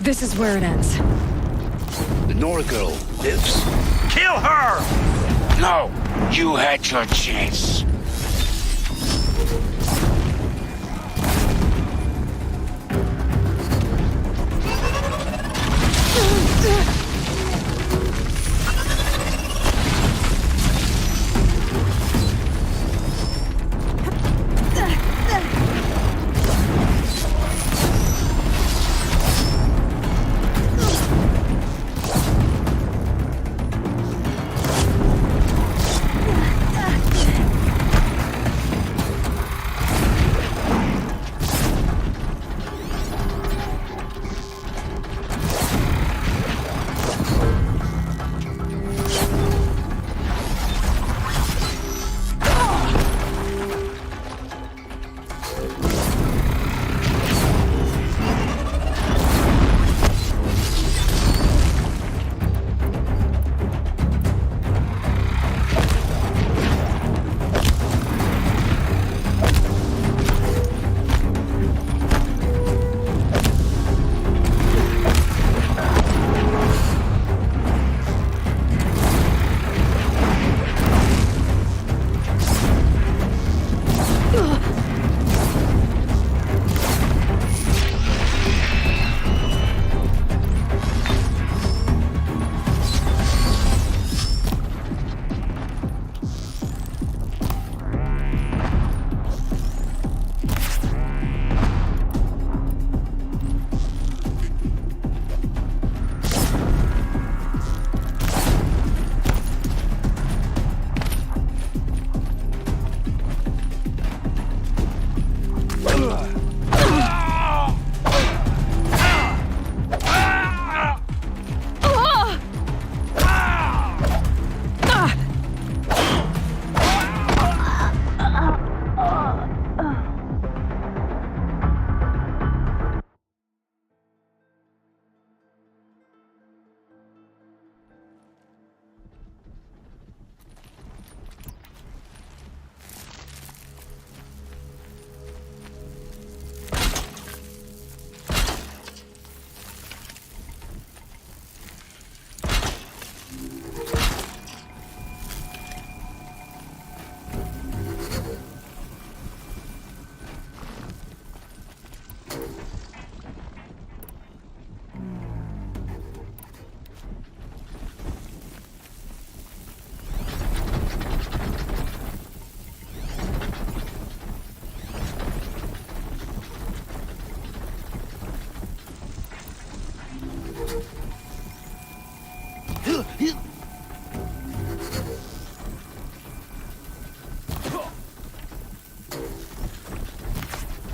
This is where it ends. The Nora girl lives. Kill her! No! You had your chance.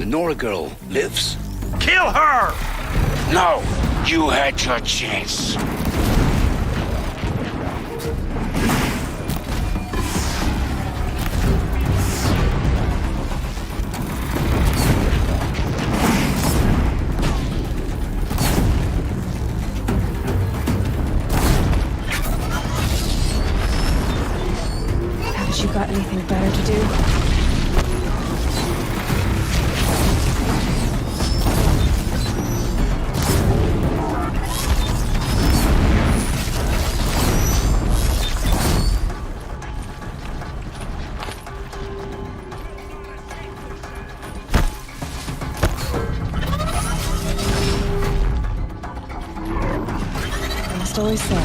The Nora girl lives. Kill her! No! You had your chance. Haven't you got anything better to do? Always said,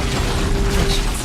patience.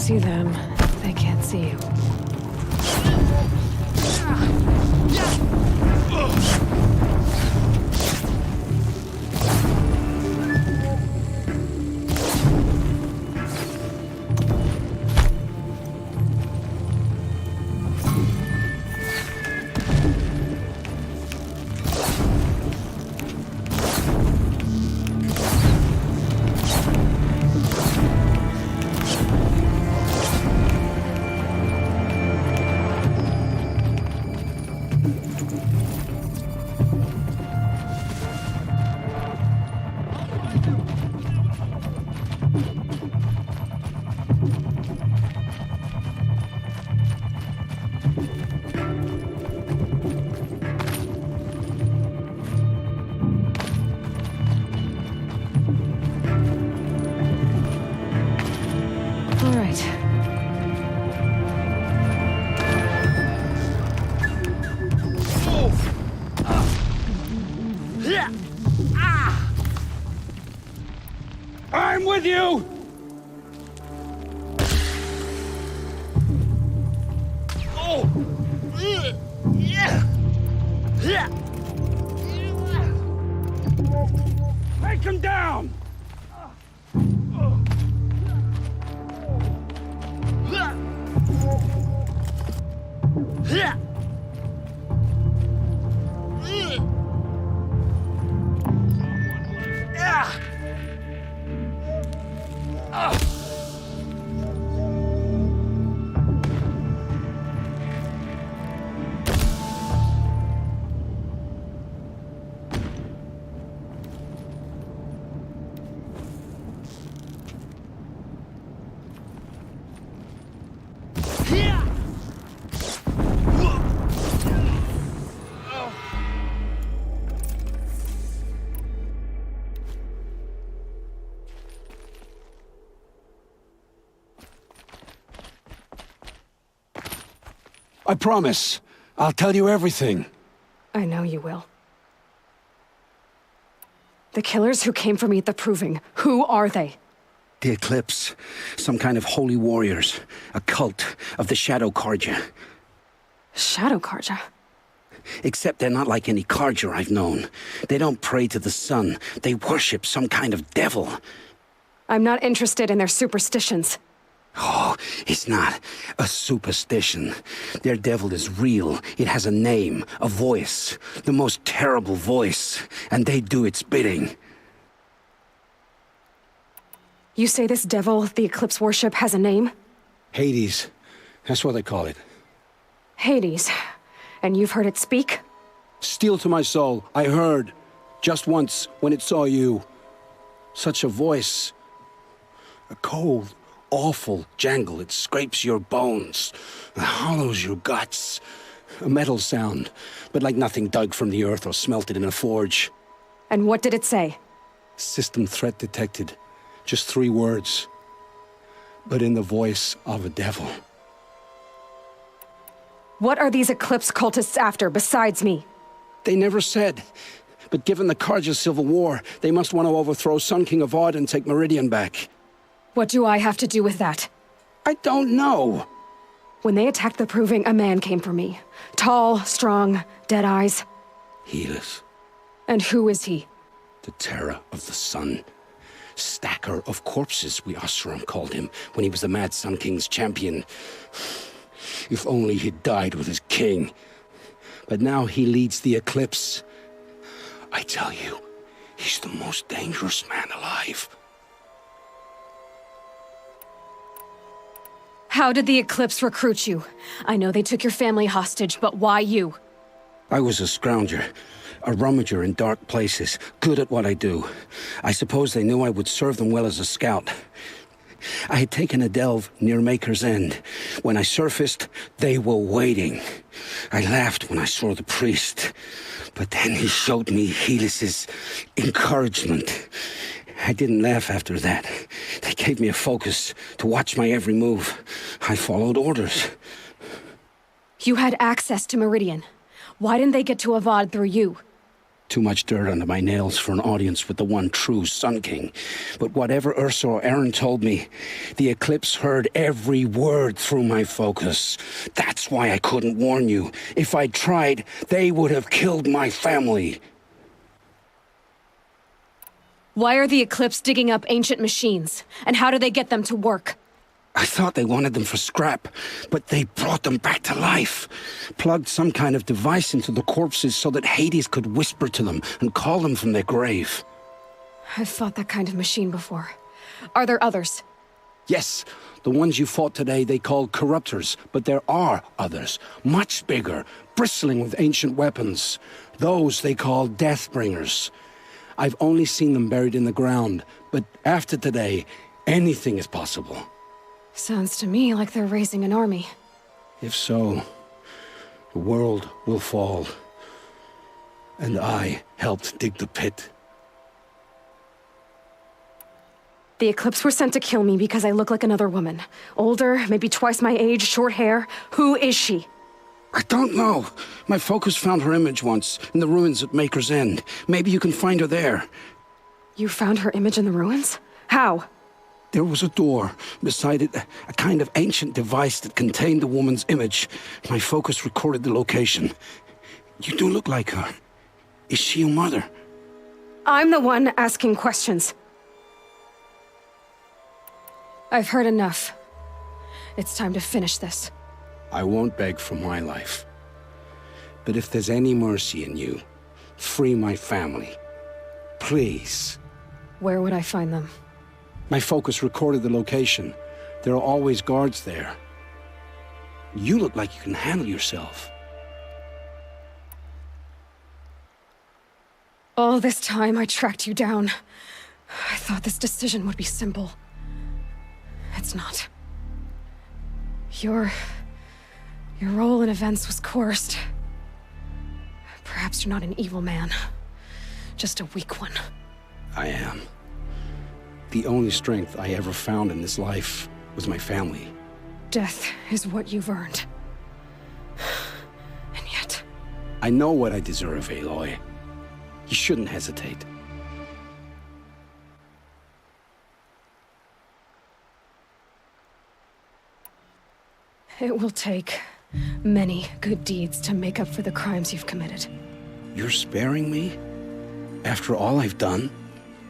see them, they can't see you. I'm with you! Take him down! I promise. I'll tell you everything. I know you will. The killers who came for me at the Proving, who are they? The Eclipse. Some kind of holy warriors. A cult of the Shadow Carja. Shadow Carja? Except they're not like any Carja I've known. They don't pray to the sun. They worship some kind of devil. I'm not interested in their superstitions. Oh, it's not a superstition. Their devil is real. It has a name, a voice, the most terrible voice, and they do its bidding. You say this devil the Eclipse worship has a name? Hades. That's what they call it. Hades. And you've heard it speak? Steel to my soul, I heard. Just once, when it saw you. Such a voice. A cold, awful jangle. It scrapes your bones, hollows your guts. A metal sound, but like nothing dug from the earth or smelted in a forge. And what did it say? System threat detected. Just 3 words. But in the voice of a devil. What are these Eclipse cultists after, besides me? They never said. But given the Carja civil war, they must want to overthrow Sun King Avad and take Meridian back. What do I have to do with that? I don't know. When they attacked the Proving, a man came for me. Tall, strong, dead eyes. Helis. And who is he? The terror of the sun. Stacker of corpses, we Oseram called him, when he was the Mad Sun King's champion. If only he'd died with his king. But now he leads the Eclipse. I tell you, he's the most dangerous man alive. How did the Eclipse recruit you? I know they took your family hostage, but why you? I was a scrounger, a rummager in dark places, good at what I do. I suppose they knew I would serve them well as a scout. I had taken a delve near Maker's End. When I surfaced, they were waiting. I laughed when I saw the priest, but then he showed me Helis's encouragement. I didn't laugh after that. They gave me a focus to watch my every move. I followed orders. You had access to Meridian. Why didn't they get to Avad through you? Too much dirt under my nails for an audience with the one true Sun King. But whatever Ursa or Aaron told me, the Eclipse heard every word through my focus. That's why I couldn't warn you. If I'd tried, they would have killed my family. Why are the Eclipse digging up ancient machines? And how do they get them to work? I thought they wanted them for scrap, but they brought them back to life. Plugged some kind of device into the corpses so that Hades could whisper to them and call them from their grave. I've fought that kind of machine before. Are there others? Yes, the ones you fought today they called corruptors, but there are others, much bigger, bristling with ancient weapons. Those they call Deathbringers. I've only seen them buried in the ground, but after today, anything is possible. Sounds to me like they're raising an army. If so, the world will fall. And I helped dig the pit. The Eclipse were sent to kill me because I look like another woman. Older, maybe twice my age, short hair. Who is she? I don't know. My focus found her image once, in the ruins at Maker's End. Maybe you can find her there. You found her image in the ruins? How? There was a door. Beside it, a kind of ancient device that contained the woman's image. My focus recorded the location. You do look like her. Is she your mother? I'm the one asking questions. I've heard enough. It's time to finish this. I won't beg for my life. But if there's any mercy in you, free my family. Please. Where would I find them? My focus recorded the location. There are always guards there. You look like you can handle yourself. All this time I tracked you down. I thought this decision would be simple. It's not. Your role in events was coerced. Perhaps you're not an evil man. Just a weak one. I am. The only strength I ever found in this life was my family. Death is what you've earned. And yet... I know what I deserve, Aloy. You shouldn't hesitate. It will take many good deeds to make up for the crimes you've committed. You're sparing me? After all I've done?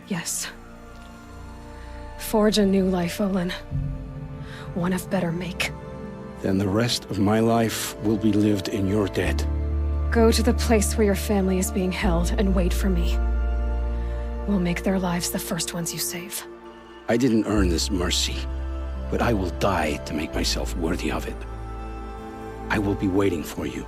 Yes. Forge a new life, Olin. One of better make. Then the rest of my life will be lived in your debt. Go to the place where your family is being held and wait for me. We'll make their lives the first ones you save. I didn't earn this mercy, but I will die to make myself worthy of it. I will be waiting for you.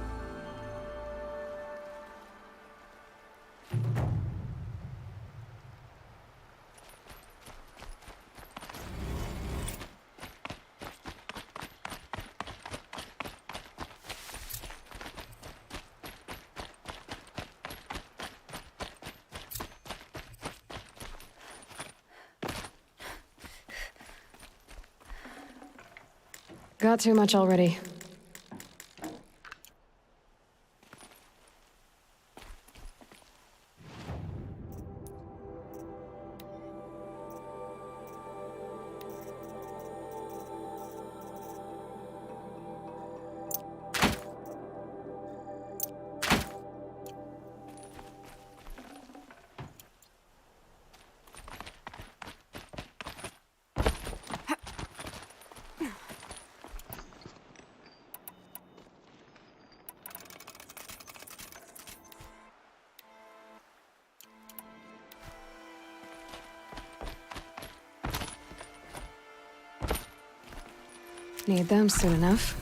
Got too much already. Need them soon enough.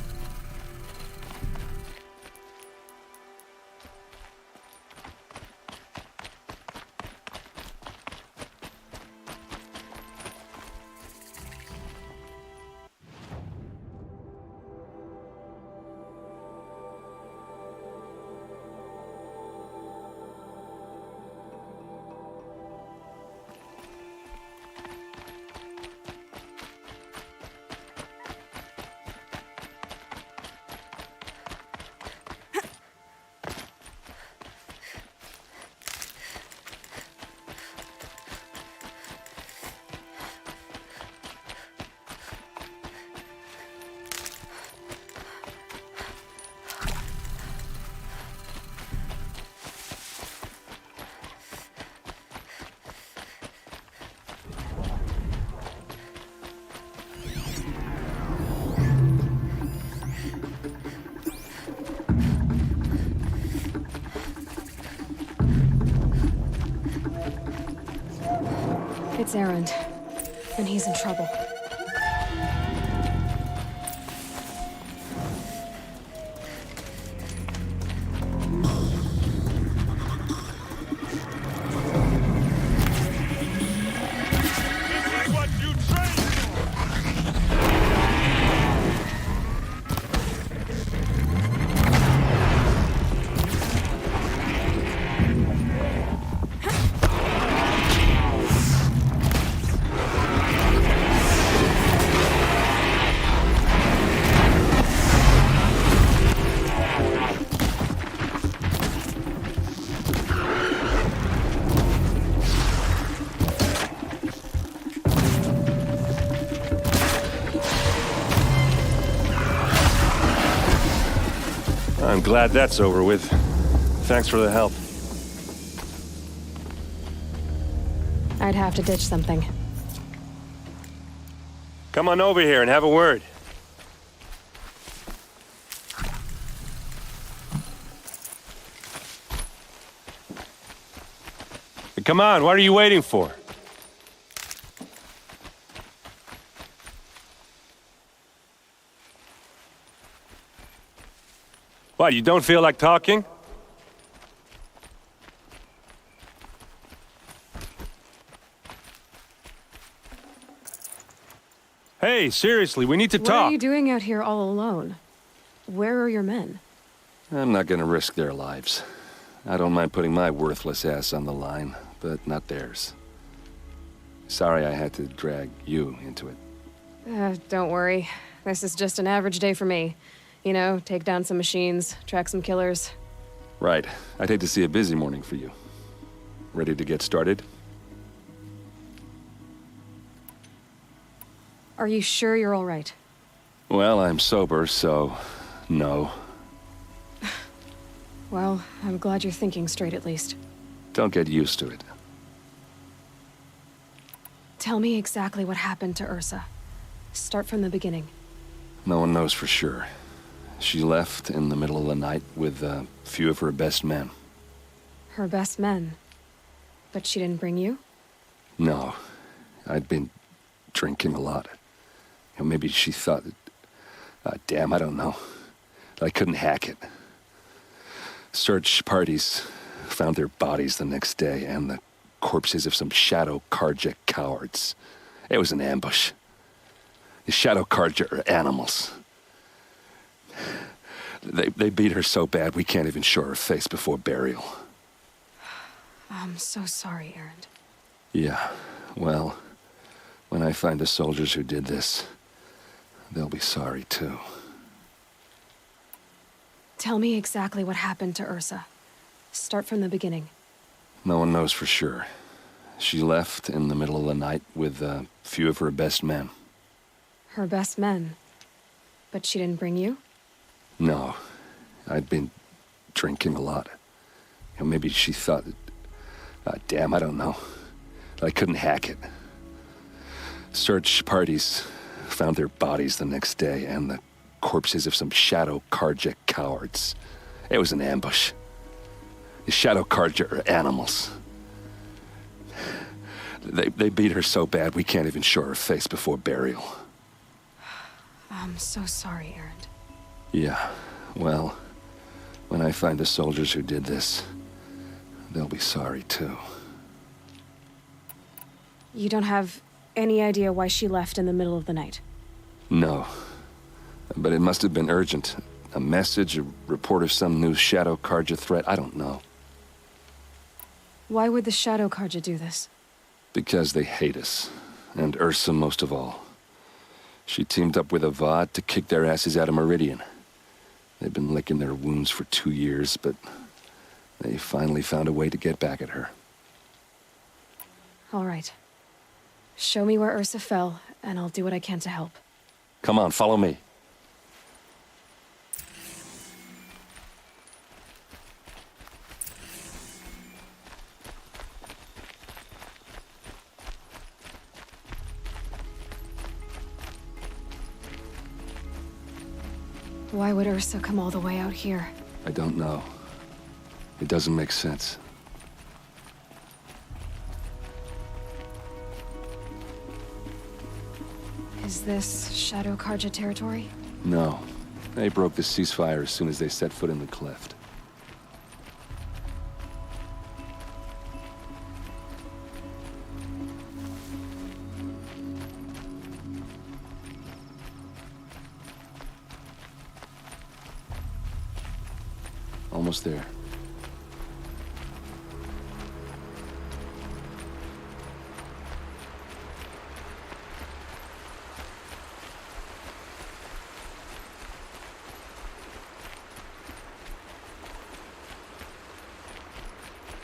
It's Erend, and he's in trouble. I'm glad that's over with. Thanks for the help. I'd have to ditch something. Come on over here and have a word. Come on, what are you waiting for? What, you don't feel like talking? Hey, seriously, we need to talk. What are you doing out here all alone? Where are your men? I'm not gonna risk their lives. I don't mind putting my worthless ass on the line, but not theirs. Sorry I had to drag you into it. Don't worry. This is just an average day for me. You know, take down some machines, track some killers. Right. I'd hate to see a busy morning for you. Ready to get started? Are you sure you're all right? Well, I'm sober, so no. Well, I'm glad you're thinking straight at least. Don't get used to it. Tell me exactly what happened to Ursa. Start from the beginning. No one knows for sure. She left in the middle of the night with a few of her best men. Her best men? But she didn't bring you? No. I'd been drinking a lot. Maybe she thought that... damn, I don't know. I couldn't hack it. Search parties found their bodies the next day and the corpses of some Shadow Karja cowards. It was an ambush. The Shadow Karja are animals. They beat her so bad we can't even show her face before burial. I'm so sorry, Erend. Yeah, well, when I find the soldiers who did this, they'll be sorry too. Tell me exactly what happened to Ursa. Start from the beginning. No one knows for sure. She left in the middle of the night with a few of her best men. Her best men? But she didn't bring you? No. I'd been drinking a lot. Maybe she thought that... damn, I don't know. I couldn't hack it. Search parties found their bodies the next day and the corpses of some Shadow Karja cowards. It was an ambush. The Shadow Karja are animals. They beat her so bad we can't even show her face before burial. I'm so sorry, Erend. Yeah, well, when I find the soldiers who did this, they'll be sorry too. You don't have any idea why she left in the middle of the night? No. But it must have been urgent. A message, a report of some new Shadow Karja threat, I don't know. Why would the Shadow Karja do this? Because they hate us. And Ursa most of all. She teamed up with Avad to kick their asses out of Meridian. They've been licking their wounds for 2 years, but they finally found a way to get back at her. All right. Show me where Ursa fell, and I'll do what I can to help. Come on, follow me. Why would Ursa come all the way out here? I don't know. It doesn't make sense. Is this Shadow Karja territory? No. They broke the ceasefire as soon as they set foot in the cleft. Almost there.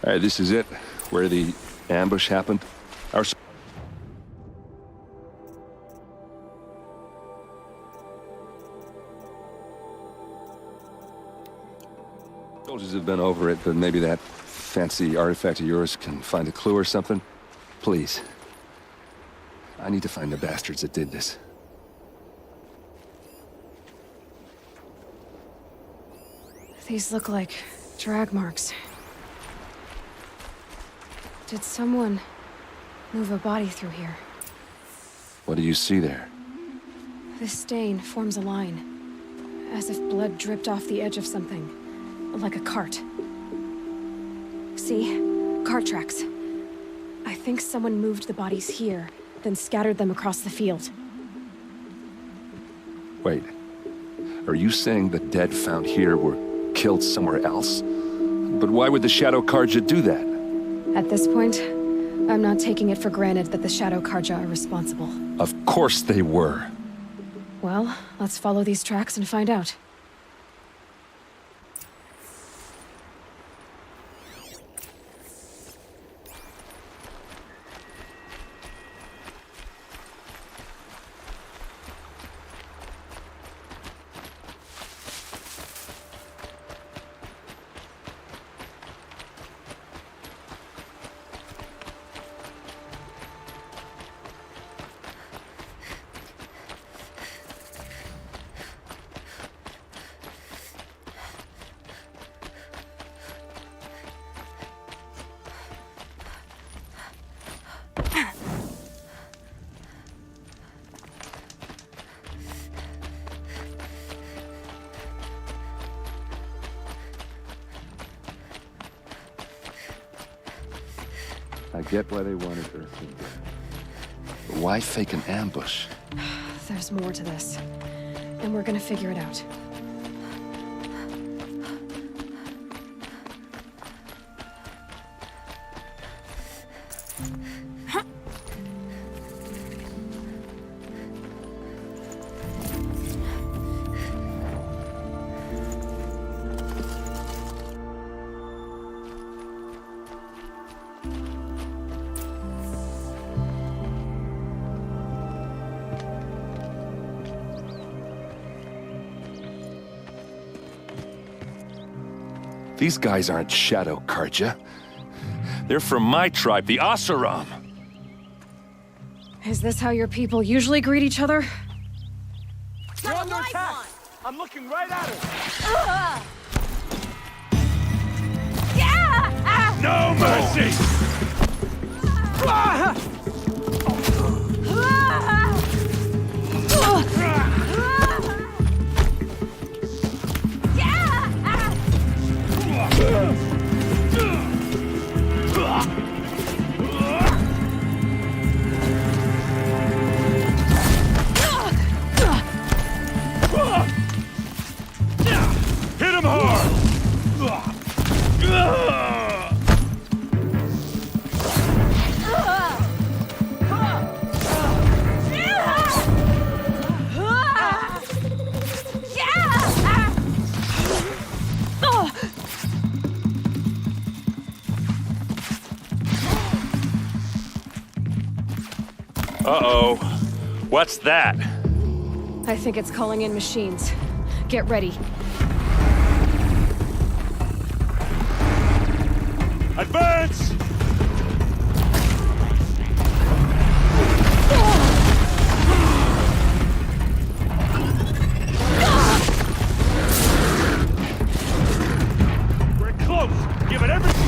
All right, this is it, where the ambush happened. Our soldiers have been over it, but maybe that fancy artifact of yours can find a clue or something. Please. I need to find the bastards that did this. These look like drag marks. Did someone move a body through here? What do you see there? This stain forms a line, as if blood dripped off the edge of something, like a cart. See? Cart tracks. I think someone moved the bodies here, then scattered them across the field. Wait. Are you saying the dead found here were killed somewhere else? But why would the Shadow Karja do that? At this point, I'm not taking it for granted that the Shadow Karja are responsible. Of course they were. Well, let's follow these tracks and find out. I get why they wanted Earthling dead. But why fake an ambush? There's more to this, and we're gonna figure it out. These guys aren't Shadow Karja. They're from my tribe, the Oseram. Is this how your people usually greet each other? You're under attack! I'm looking right at her! No mercy! Hit him hard! Uh-oh. What's that? I think it's calling in machines. Get ready. Advance! We're close! Give it everything!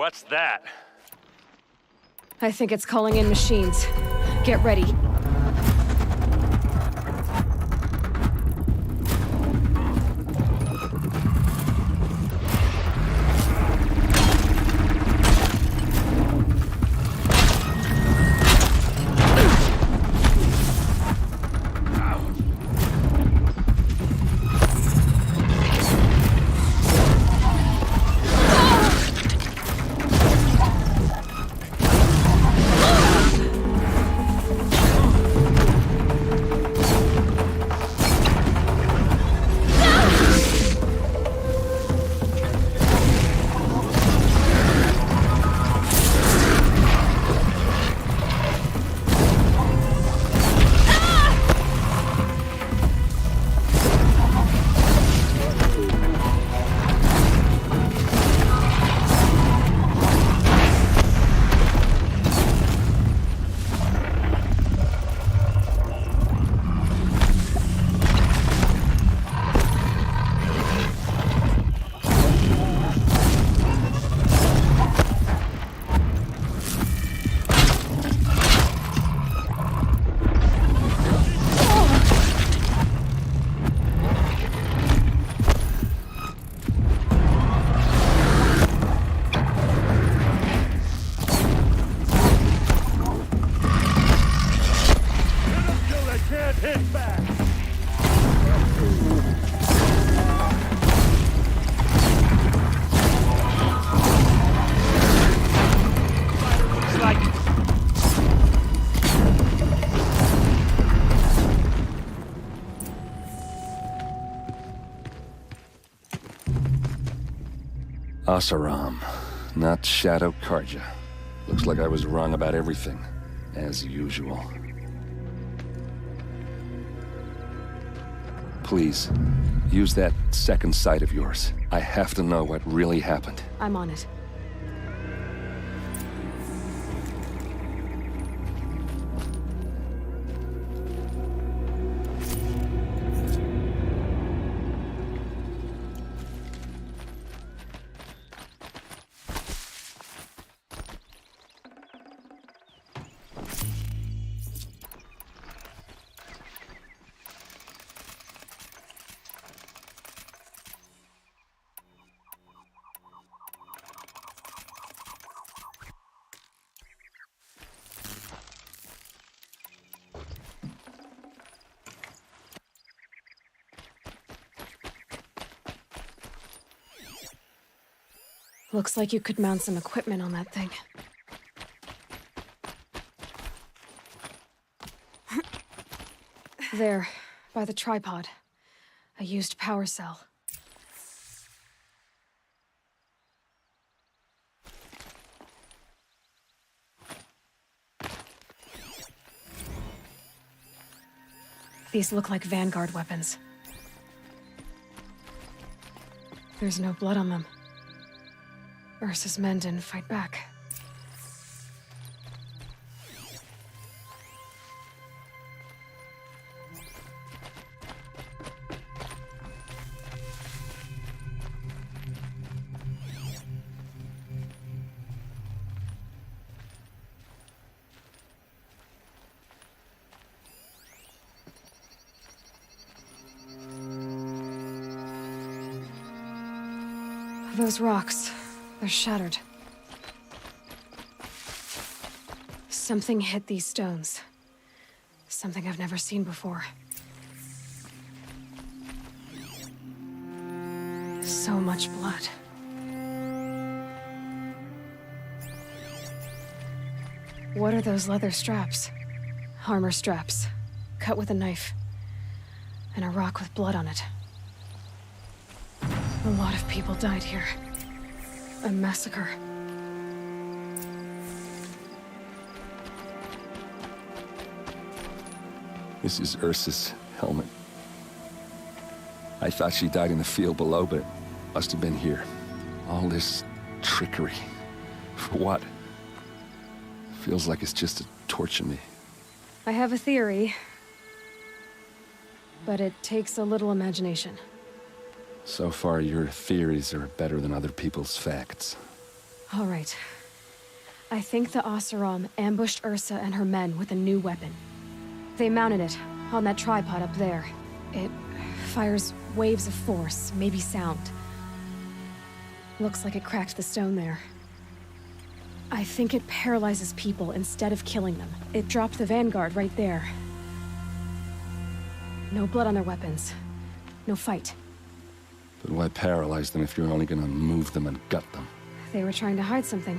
What's that? I think it's calling in machines. Get ready. Asaram, not Shadow Karja. Looks like I was wrong about everything, as usual. Please, use that second sight of yours. I have to know what really happened. I'm on it. Looks like you could mount some equipment on that thing. There, by the tripod. A used power cell. These look like Vanguard weapons. There's no blood on them. Ursa's men didn't fight back. Those rocks, they're shattered. Something hit these stones. Something I've never seen before. So much blood. What are those leather straps? Armor straps, cut with a knife. And a rock with blood on it. A lot of people died here. A massacre. This is Ursa's helmet. I thought she died in the field below, but must have been here. All this trickery. For what? Feels like it's just to torture me. I have a theory. But it takes a little imagination. So far, your theories are better than other people's facts. All right. I think the Oseram ambushed Ursa and her men with a new weapon. They mounted it on that tripod up there. It fires waves of force, maybe sound. Looks like it cracked the stone there. I think it paralyzes people instead of killing them. It dropped the vanguard right there. No blood on their weapons. No fight. But why paralyze them if you're only gonna move them and gut them? They were trying to hide something.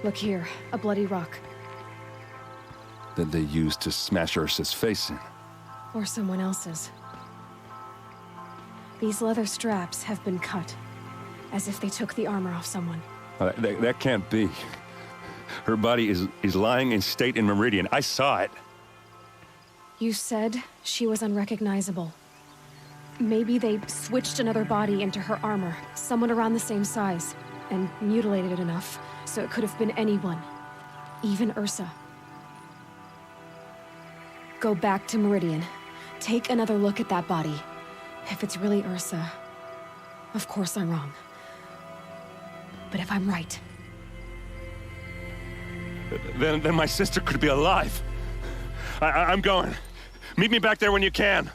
Look here, a bloody rock. That they used to smash Ursa's face in. Or someone else's. These leather straps have been cut, as if they took the armor off someone. That can't be. Her body is lying in state in Meridian. I saw it. You said she was unrecognizable. Maybe they switched another body into her armor, someone around the same size, and mutilated it enough, so it could have been anyone. Even Ursa. Go back to Meridian. Take another look at that body. If it's really Ursa, of course I'm wrong. But if I'm right... Then my sister could be alive. I'm going. Meet me back there when you can.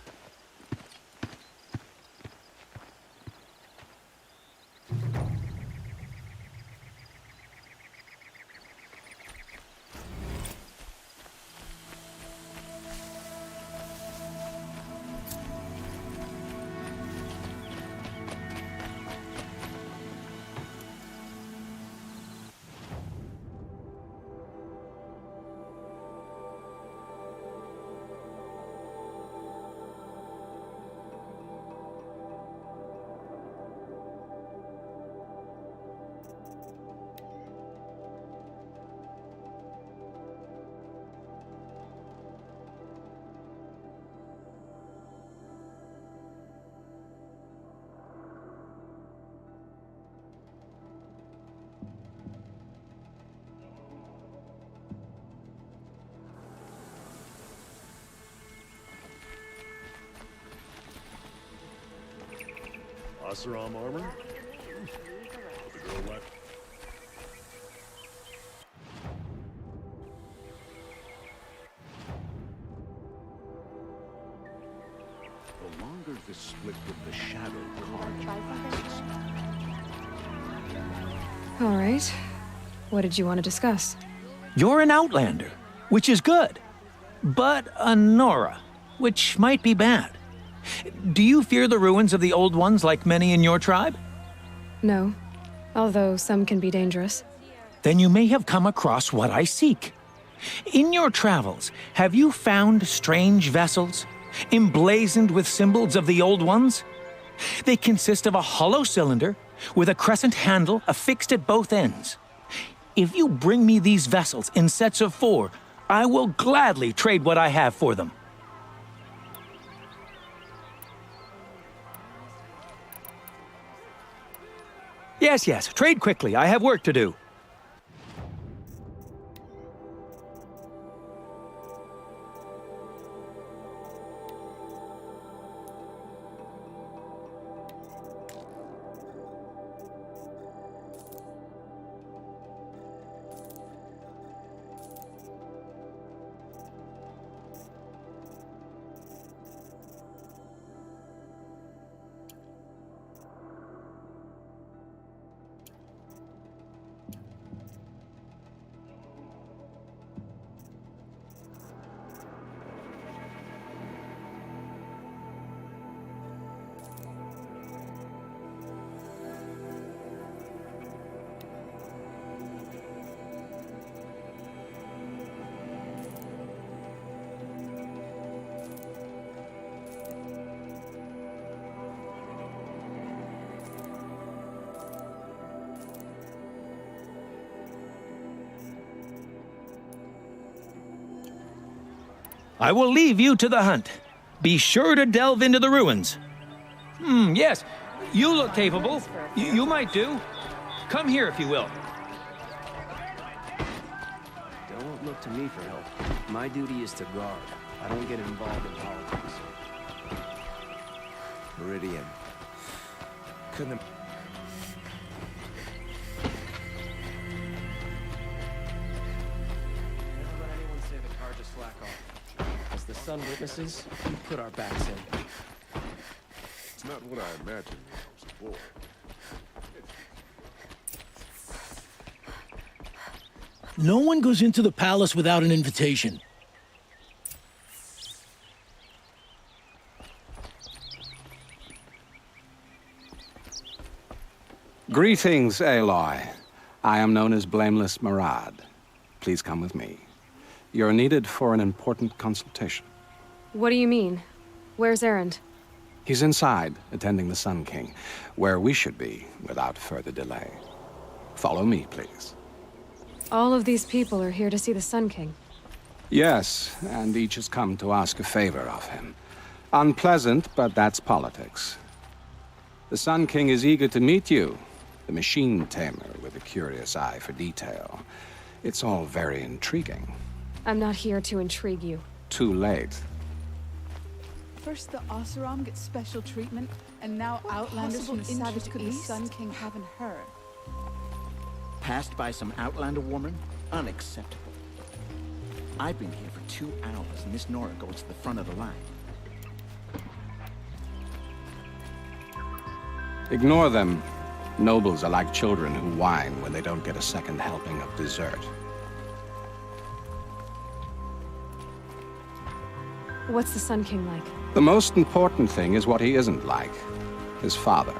Oseram armor? The girl left. The longer the split with the shadow cards. All right. What did you want to discuss? You're an outlander, which is good. But a Nora, which might be bad. Do you fear the ruins of the Old Ones like many in your tribe? No. Although some can be dangerous. Then you may have come across what I seek. In your travels, have you found strange vessels, emblazoned with symbols of the Old Ones? They consist of a hollow cylinder with a crescent handle affixed at both ends. If you bring me these vessels in sets of 4, I will gladly trade what I have for them. Yes, trade quickly. I have work to do. I will leave you to the hunt. Be sure to delve into the ruins. Yes, you look capable. You might do. Come here if you will. Don't look to me for help. My duty is to guard. I don't get involved in politics. Meridian. Couldn't have... Never let anyone say the car just slack off. As the sun witnesses, we put our backs in. It's not what I imagined when I was a boy. No one goes into the palace without an invitation. Greetings, Aloy. I am known as Blameless Murad. Please come with me. You're needed for an important consultation. What do you mean? Where's Erend? He's inside, attending the Sun King, where we should be without further delay. Follow me, please. All of these people are here to see the Sun King. Yes, and each has come to ask a favor of him. Unpleasant, but that's politics. The Sun King is eager to meet you, the machine tamer with a curious eye for detail. It's all very intriguing. I'm not here to intrigue you. Too late. First the Oseram gets special treatment, and now Outlanders from the Savage could the Sun King haven't heard. Passed by some Outlander woman? Unacceptable. I've been here for 2 hours, and Miss Nora goes to the front of the line. Ignore them. Nobles are like children who whine when they don't get a second helping of dessert. What's the Sun King like? The most important thing is what he isn't like. His father.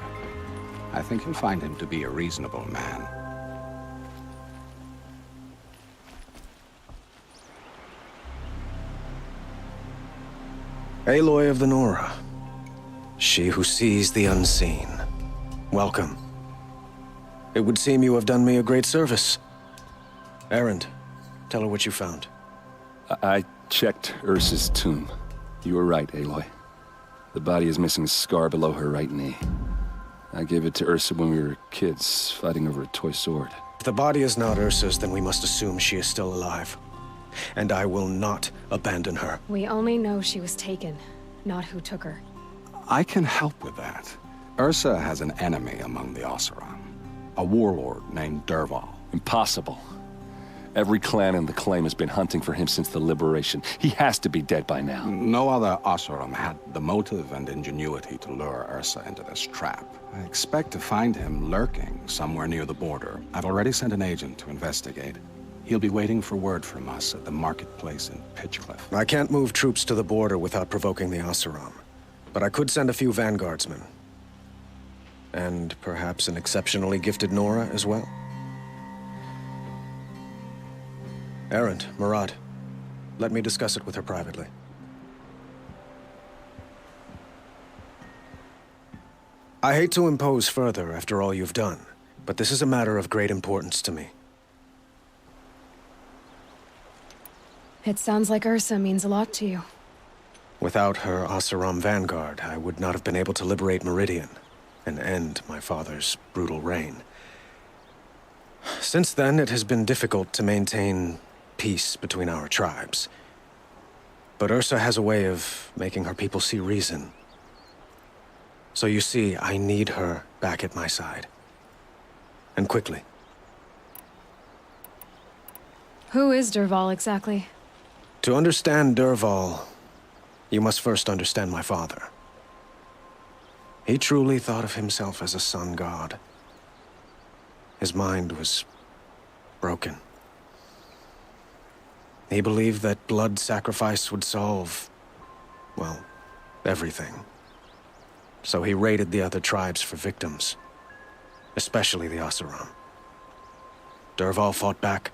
I think you'll find him to be a reasonable man. Aloy of the Nora. She who sees the unseen. Welcome. It would seem you have done me a great service. Erend, tell her what you found. I checked Ursa's tomb. You were right, Aloy. The body is missing a scar below her right knee. I gave it to Ursa when we were kids, fighting over a toy sword. If the body is not Ursa's, then we must assume she is still alive. And I will not abandon her. We only know she was taken, not who took her. I can help with that. Ursa has an enemy among the Oseram. A warlord named Dervahl. Impossible. Every clan in the claim has been hunting for him since the liberation. He has to be dead by now. No other Oseram had the motive and ingenuity to lure Ursa into this trap. I expect to find him lurking somewhere near the border. I've already sent an agent to investigate. He'll be waiting for word from us at the marketplace in Pitchcliff. I can't move troops to the border without provoking the Oseram. But I could send a few vanguardsmen. And perhaps an exceptionally gifted Nora as well. Erend, Murad, let me discuss it with her privately. I hate to impose further after all you've done, but this is a matter of great importance to me. It sounds like Ursa means a lot to you. Without her Oseram vanguard, I would not have been able to liberate Meridian and end my father's brutal reign. Since then, it has been difficult to maintain peace between our tribes. But Ursa has a way of making her people see reason. So you see, I need her back at my side. And quickly. Who is Dervahl exactly? To understand Dervahl, you must first understand my father. He truly thought of himself as a sun god. His mind was broken. He believed that blood sacrifice would solve, well, everything. So he raided the other tribes for victims, especially the Oseram. Dervahl fought back.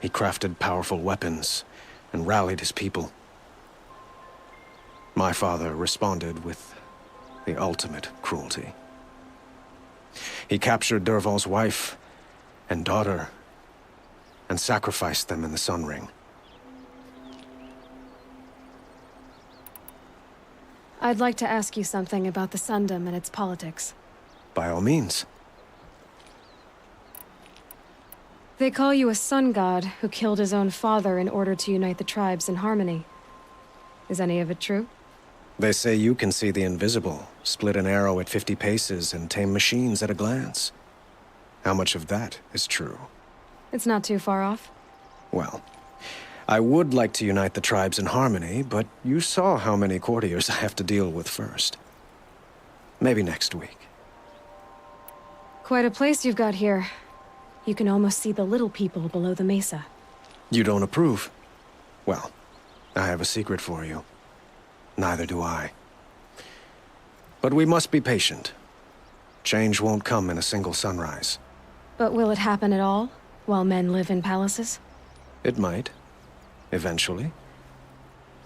He crafted powerful weapons and rallied his people. My father responded with the ultimate cruelty. He captured Dervahl's wife and daughter and sacrificed them in the Sun Ring. I'd like to ask you something about the Sundom and its politics. By all means. They call you a sun god who killed his own father in order to unite the tribes in harmony. Is any of it true? They say you can see the invisible, split an arrow at 50 paces, and tame machines at a glance. How much of that is true? It's not too far off. Well, I would like to unite the tribes in harmony, but you saw how many courtiers I have to deal with first. Maybe next week. Quite a place you've got here. You can almost see the little people below the mesa. You don't approve? Well, I have a secret for you. Neither do I. But we must be patient. Change won't come in a single sunrise. But will it happen at all, while men live in palaces? It might. Eventually.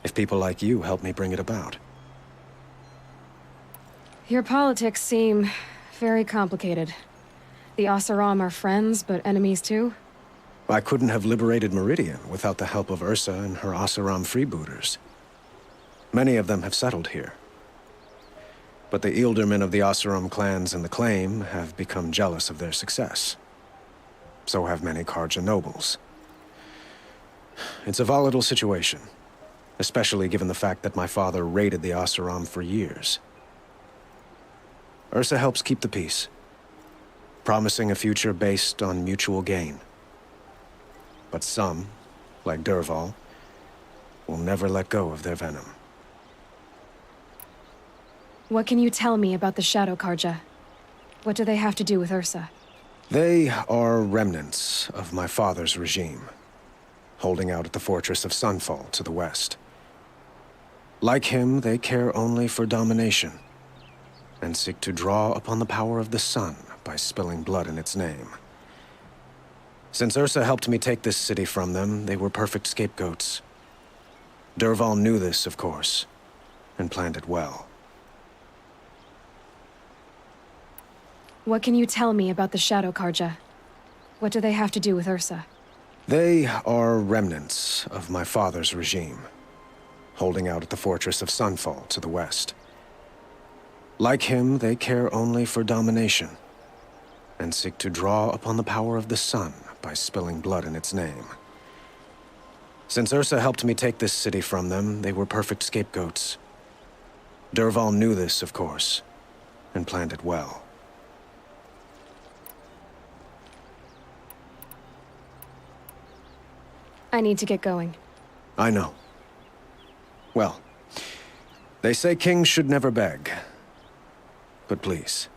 If people like you help me bring it about. Your politics seem very complicated. The Oseram are friends, but enemies too? I couldn't have liberated Meridian without the help of Ursa and her Oseram freebooters. Many of them have settled here. But the Ealdormen of the Oseram clans in the Claim have become jealous of their success. So have many Karja nobles. It's a volatile situation, especially given the fact that my father raided the Oseram for years. Ursa helps keep the peace, promising a future based on mutual gain. But some, like Dervahl, will never let go of their venom. What can you tell me about the Shadow Karja? What do they have to do with Ursa? They are remnants of my father's regime, holding out at the fortress of Sunfall to the west. Like him, they care only for domination, and seek to draw upon the power of the sun by spilling blood in its name. Since Ursa helped me take this city from them, they were perfect scapegoats. Dervahl knew this, of course, and planned it well. What can you tell me about the Shadow Karja? What do they have to do with Ursa? They are remnants of my father's regime, holding out at the fortress of Sunfall to the west. Like him, they care only for domination, and seek to draw upon the power of the sun by spilling blood in its name. Since Ursa helped me take this city from them, they were perfect scapegoats. Dervahl knew this, of course, and planned it well. I need to get going. I know. Well, they say kings should never beg. But please,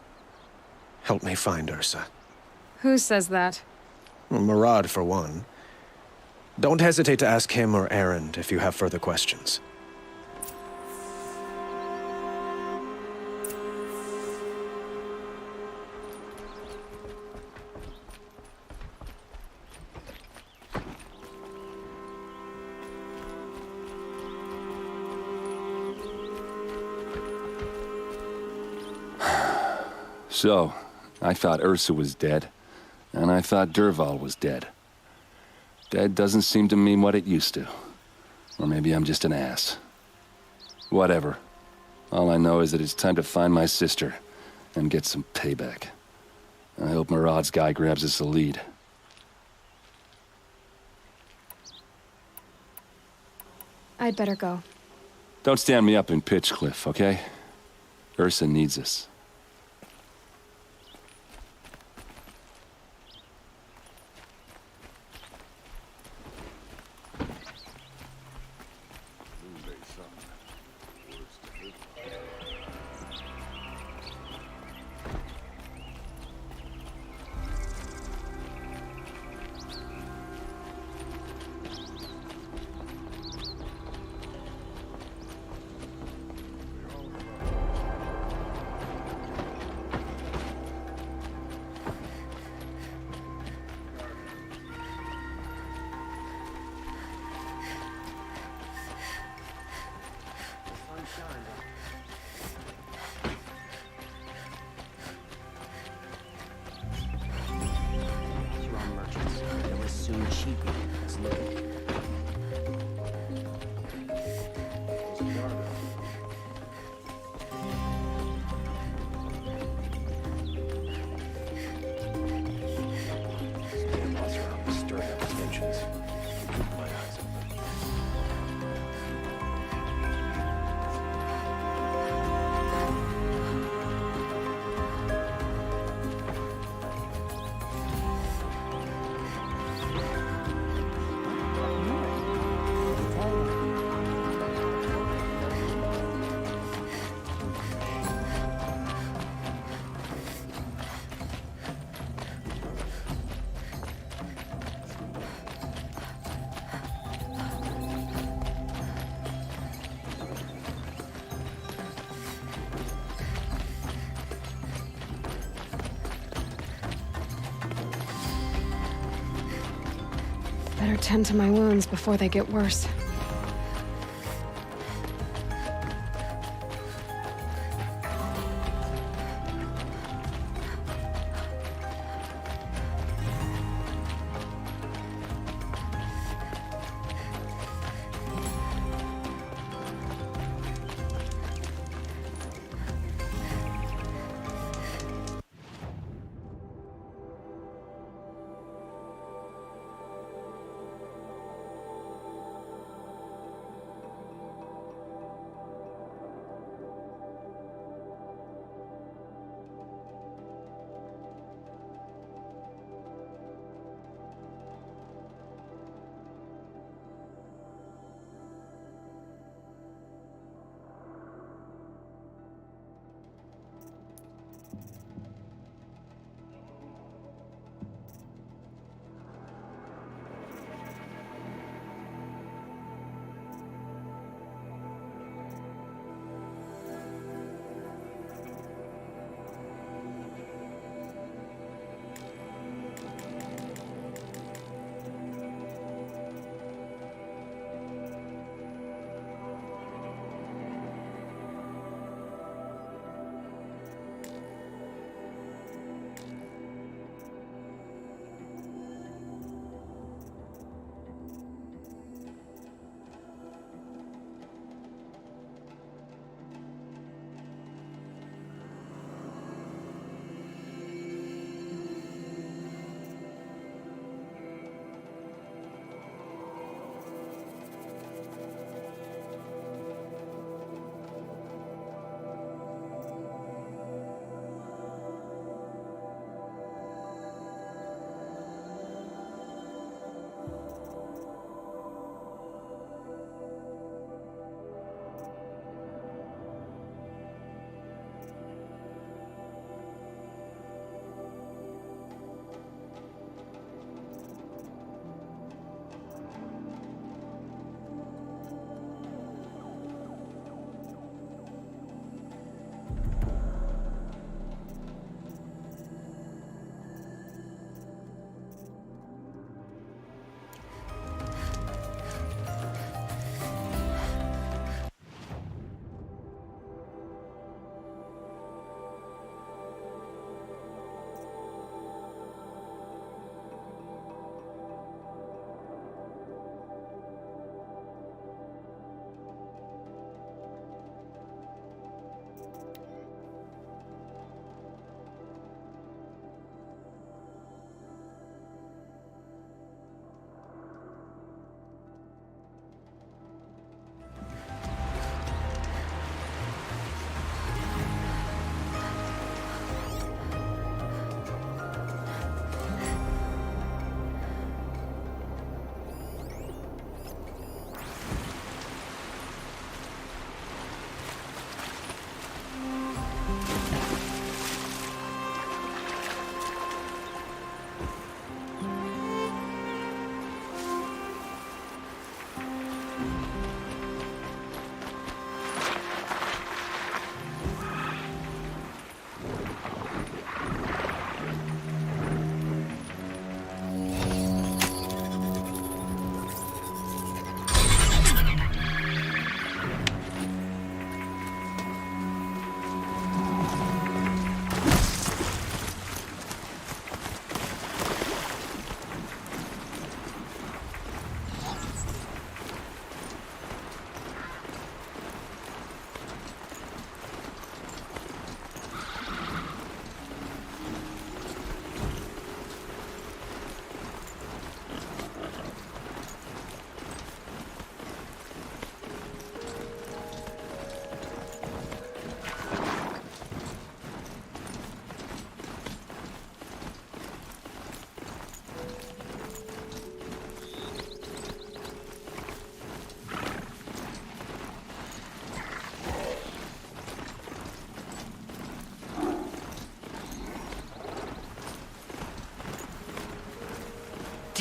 help me find Ursa. Who says that? Murad, for one. Don't hesitate to ask him or Erend if you have further questions. So, I thought Ursa was dead, and I thought Dervahl was dead. Dead doesn't seem to mean what it used to. Or maybe I'm just an ass. Whatever. All I know is that it's time to find my sister and get some payback. I hope Murad's guy grabs us a lead. I'd better go. Don't stand me up in Pitchcliff, okay? Ursa needs us. Better tend to my wounds before they get worse.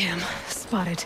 Damn, spotted.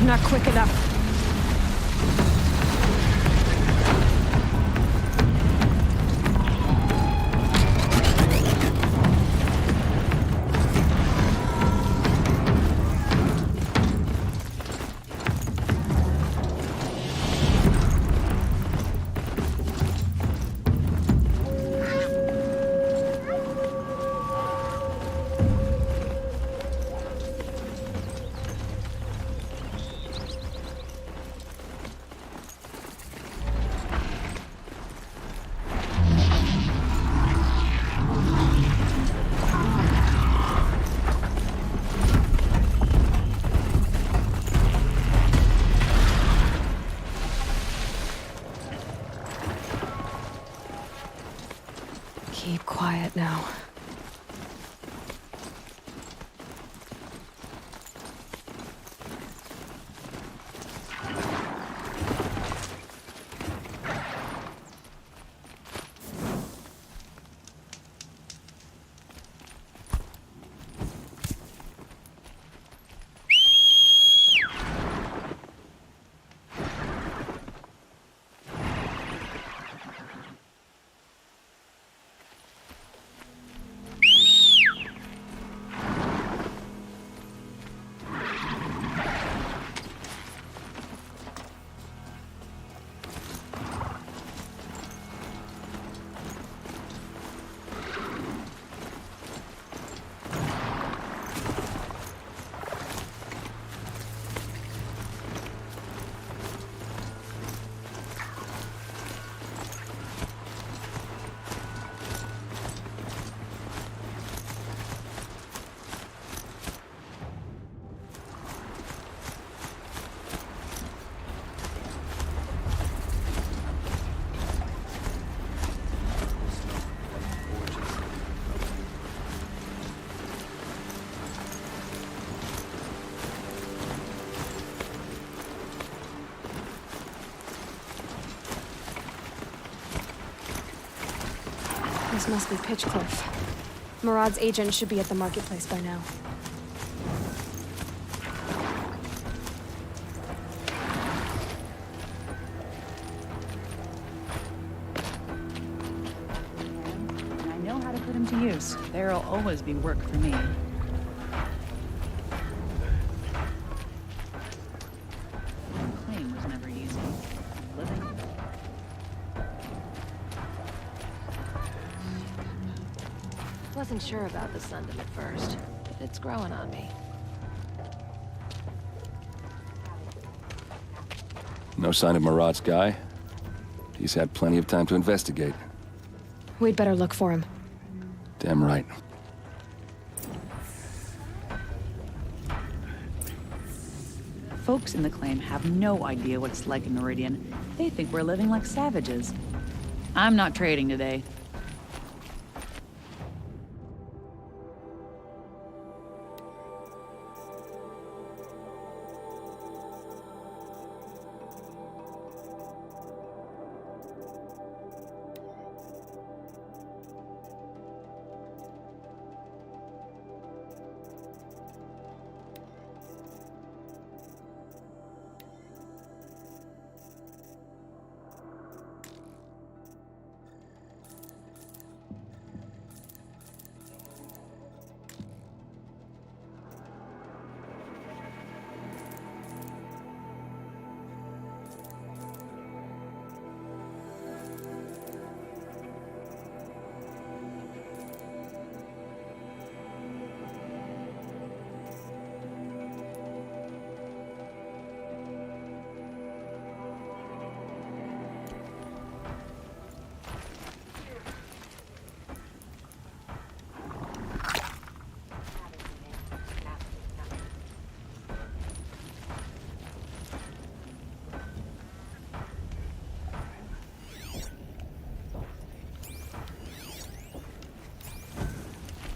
Not quick enough. Keep quiet now. This must be Pitchcliff. Murad's agent should be at the marketplace by now. I know how to put him to use. There'll always be work for me. Claim was never easy. Living. Wasn't sure about the Sundom at first, but it's growing on me. No sign of Murad's guy? He's had plenty of time to investigate. We'd better look for him. Damn right. Folks in the claim have no idea what it's like in Meridian. They think we're living like savages. I'm not trading today.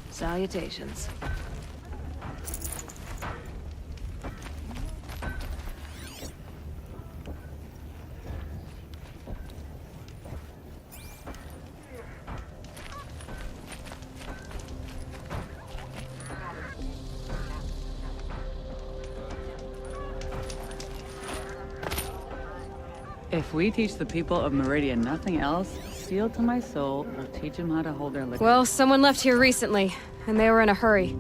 Salutations. If we teach the people of Meridian nothing else, steel to my soul will teach them how to hold their liquor. Well, someone left here recently, and they were in a hurry.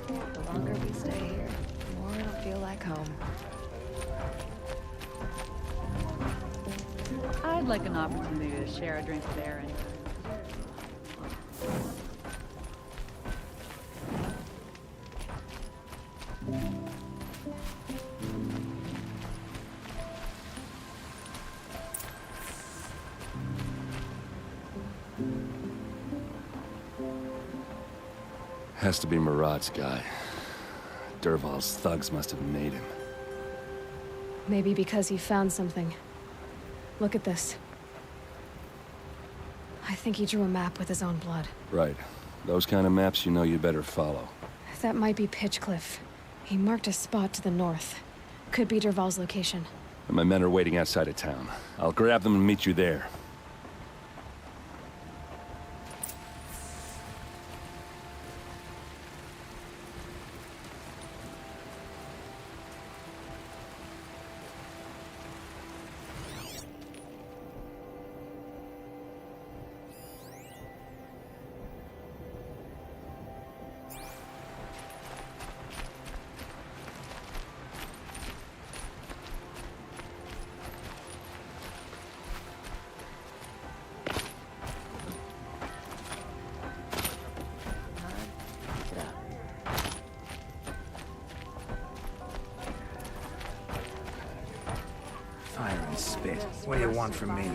The longer we stay here, the more it'll feel like home. I'd like an opportunity to share a drink with Aaron. Has to be Marat's guy. Dervahl's thugs must have made him. Maybe because he found something. Look at this. I think he drew a map with his own blood. Right. Those kind of maps you know you better follow. That might be Pitchcliff. He marked a spot to the north. Could be Dervahl's location. And my men are waiting outside of town. I'll grab them and meet you there. Fire and spit. What do you want from me?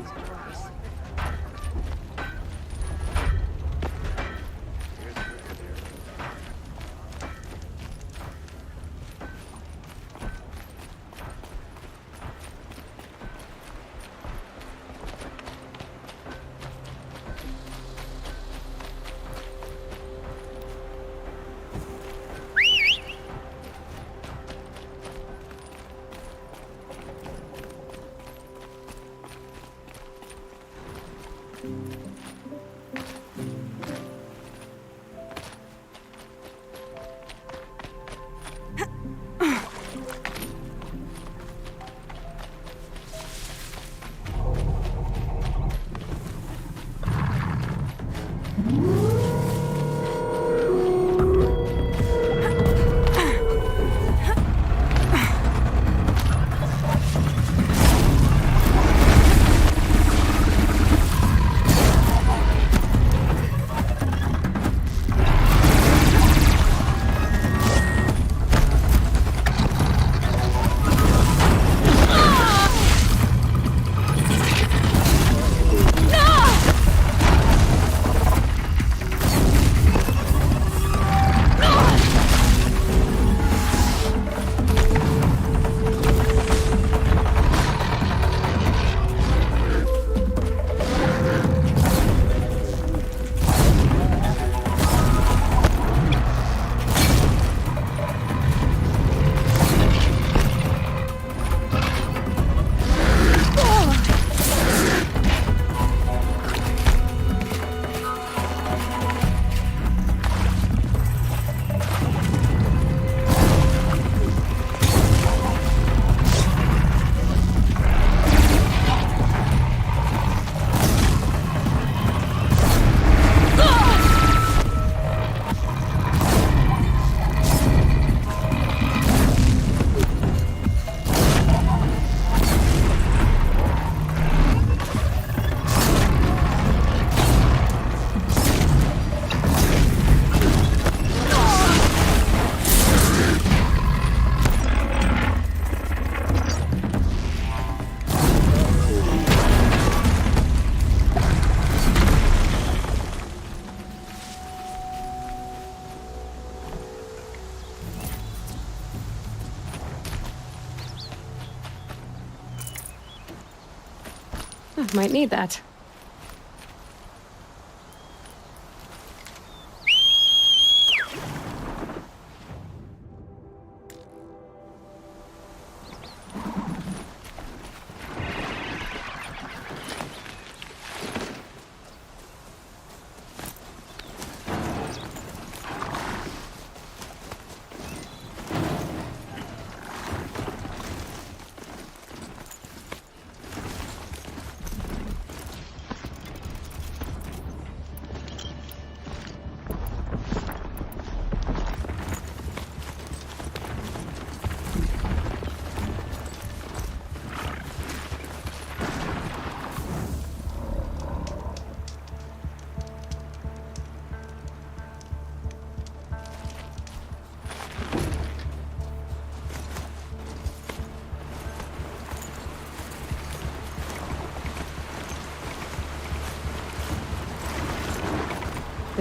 Might need that.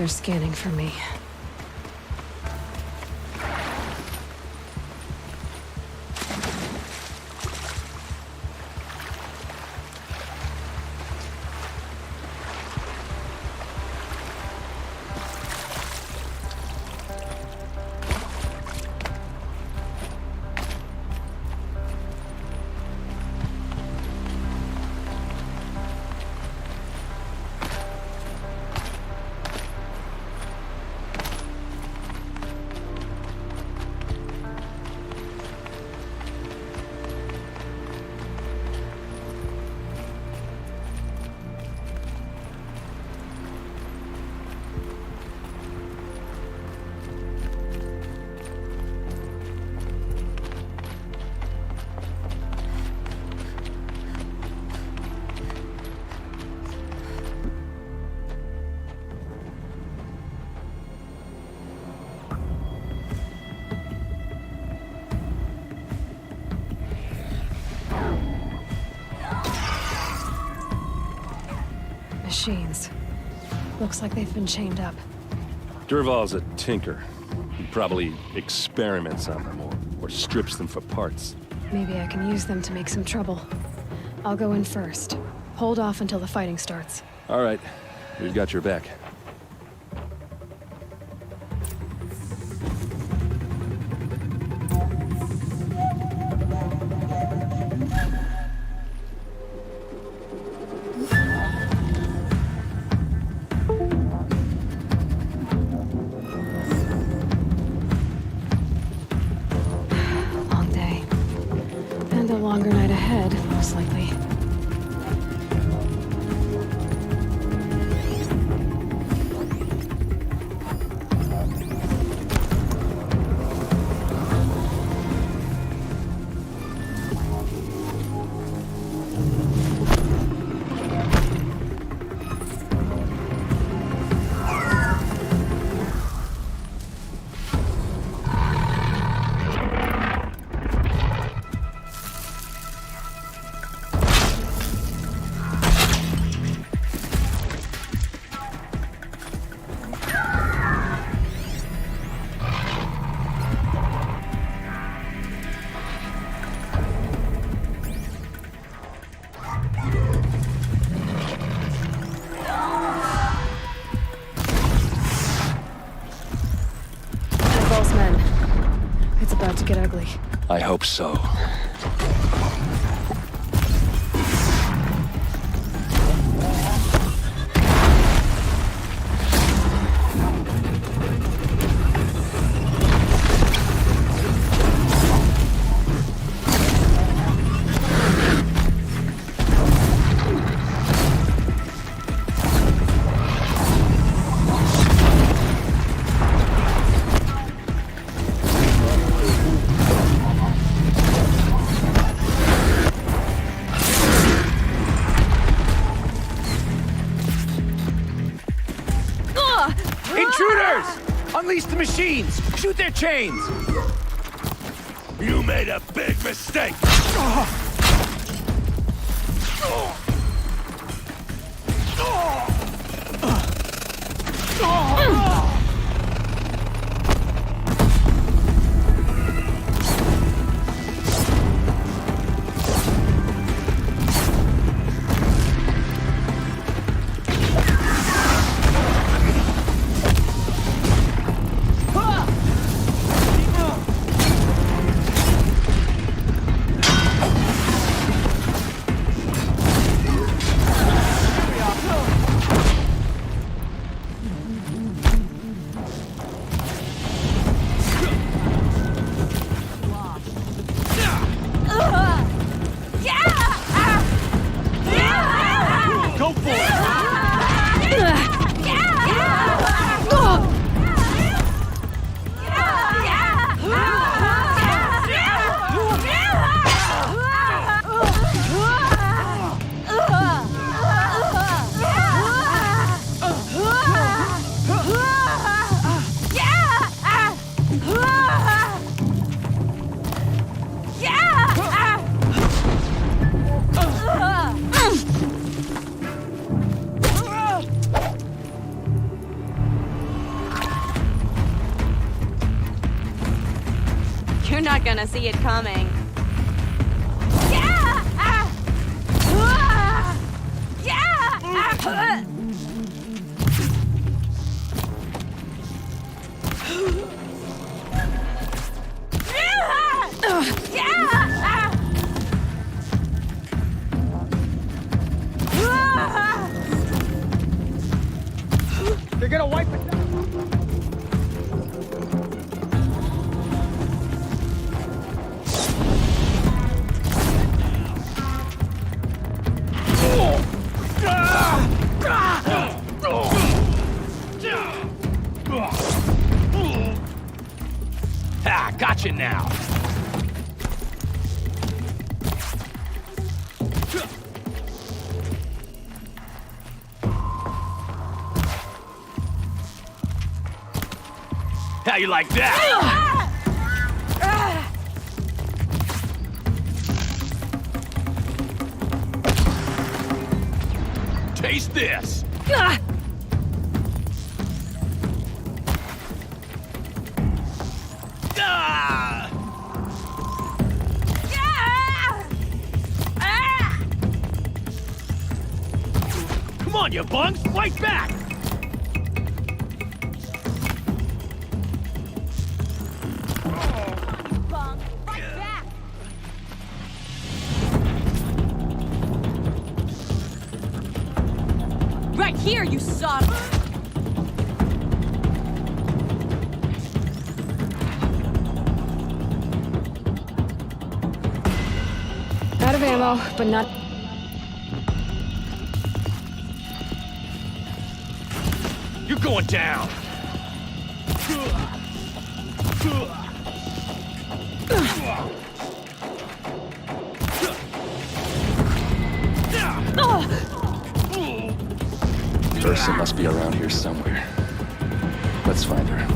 They're scanning for me. Machines. Looks like they've been chained up. Durval's a tinker. He probably experiments on them or strips them for parts. Maybe I can use them to make some trouble. I'll go in first. Hold off until the fighting starts. All right. We've got your back. Longer night ahead, most likely. It's about to get ugly. I hope so. Intruders! Unleash the machines! Shoot their chains! You made a big mistake! not gonna see it coming. Yeah! Ah! Ah! Yeah! Ah! They're gonna wipe it down. Ha! Gotcha now. How you like that? Taste this. Come on, you bunks! Fight back! Right here, you son! Out of ammo, but not... You're going down! Ursa must be around here somewhere. Let's find her.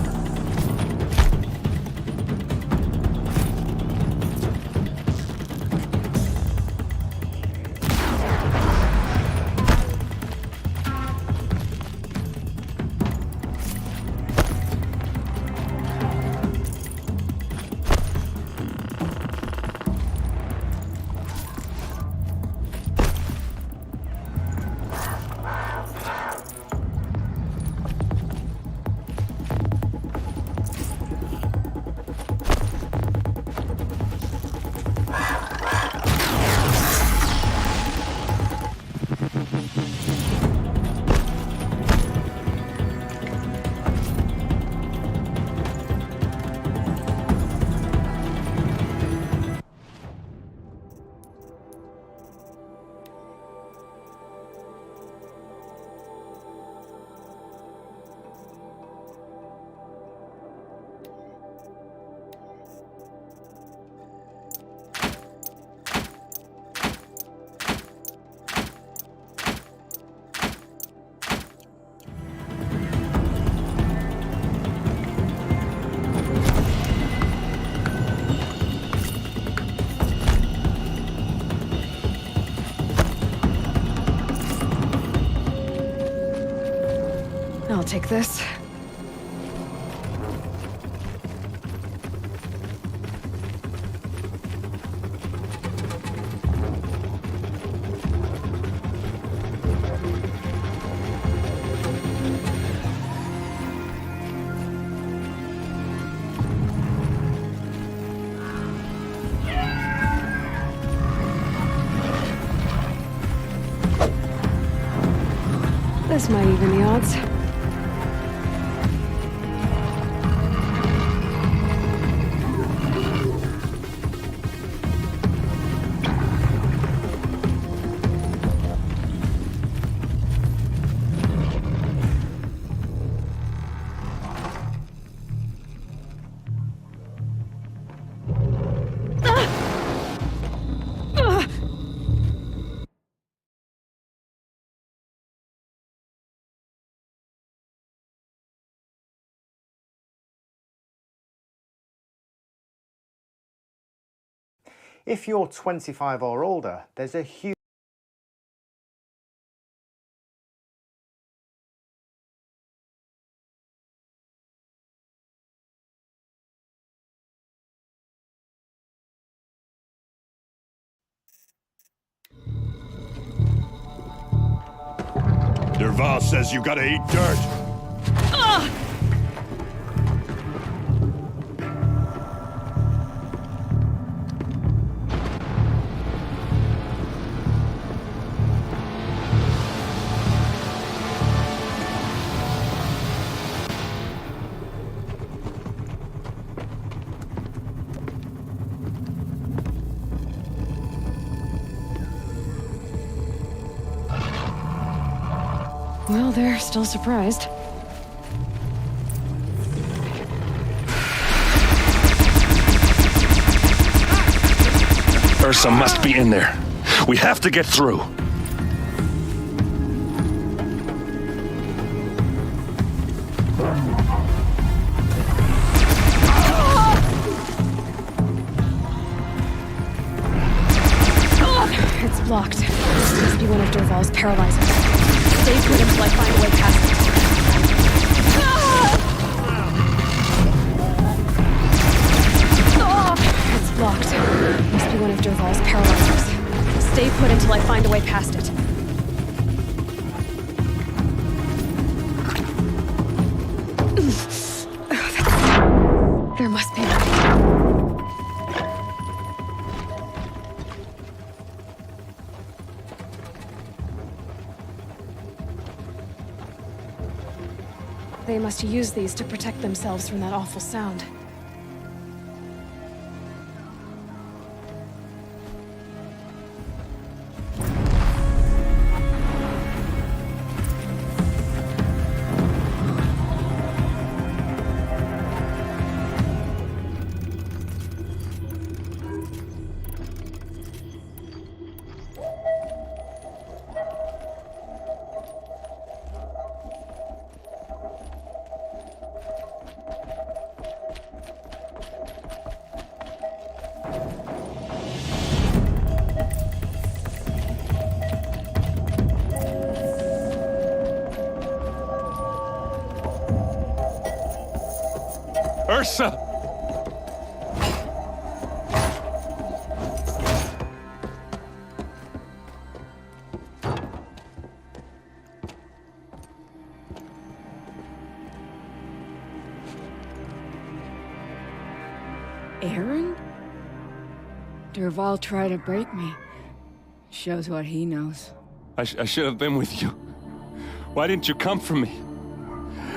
I'll take this. This might even the odds. If you're 25 or older, there's a huge Dervahl says you gotta eat dirt. Well, they're still surprised. Ursa must be in there. We have to get through. It's blocked. This must be one of Dervahl's paralyzers. Stay put until I find a way past it. It's blocked. Must be one of Dervahl's paralyzers. Stay put until I find a way past it. There must be a way. They must use these to protect themselves from that awful sound. Ursa! Aaron? Dervahl tried to break me. Shows what he knows. I should have been with you. Why didn't you come for me?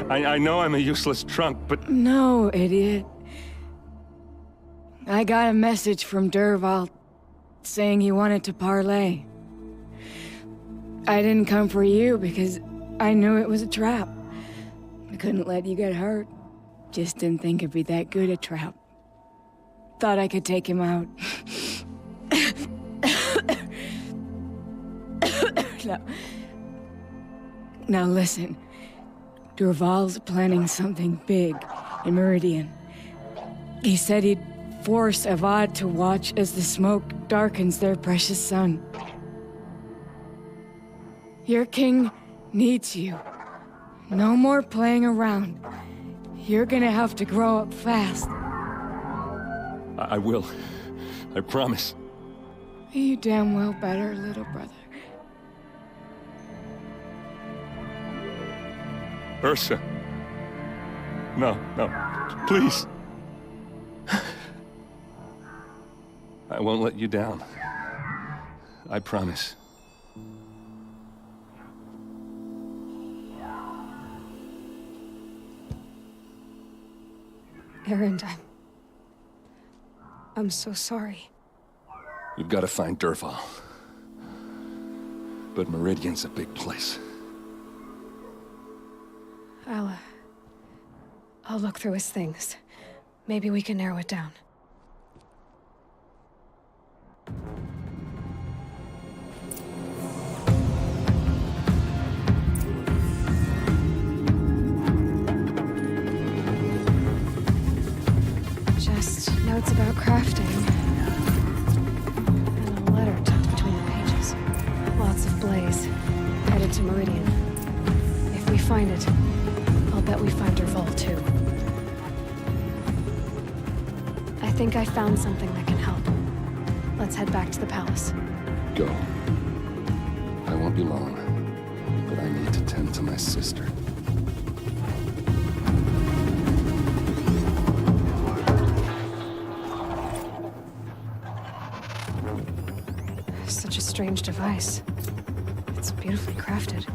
I know I'm a useless trunk, but... No, idiot. I got a message from Dervahl saying he wanted to parlay. I didn't come for you because I knew it was a trap. I couldn't let you get hurt. Just didn't think it'd be that good a trap. Thought I could take him out. Now listen. Dervahl's planning something big in Meridian. He said he'd force Avad to watch as the smoke darkens their precious sun. Your king needs you. No more playing around. You're gonna have to grow up fast. I will. I promise. You damn well better, little brother. Ursa. No, please. I won't let you down. I promise. Aaron, I'm so sorry. We've got to find Dervahl. But Meridian's a big place. I'll look through his things. Maybe we can narrow it down. Just notes about crafting. And a letter tucked between the pages. Lots of blaze. Headed to Meridian. If we find it, I'll bet we find Dervahl too. I think I found something that can help. Let's head back to the palace. Go. I won't be long. But I need to tend to my sister. Such a strange device. It's beautifully crafted.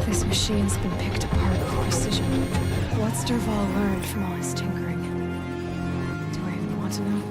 This machine's been picked apart with precision. What's Dervahl learned from all his tinkering? Do I even want to know?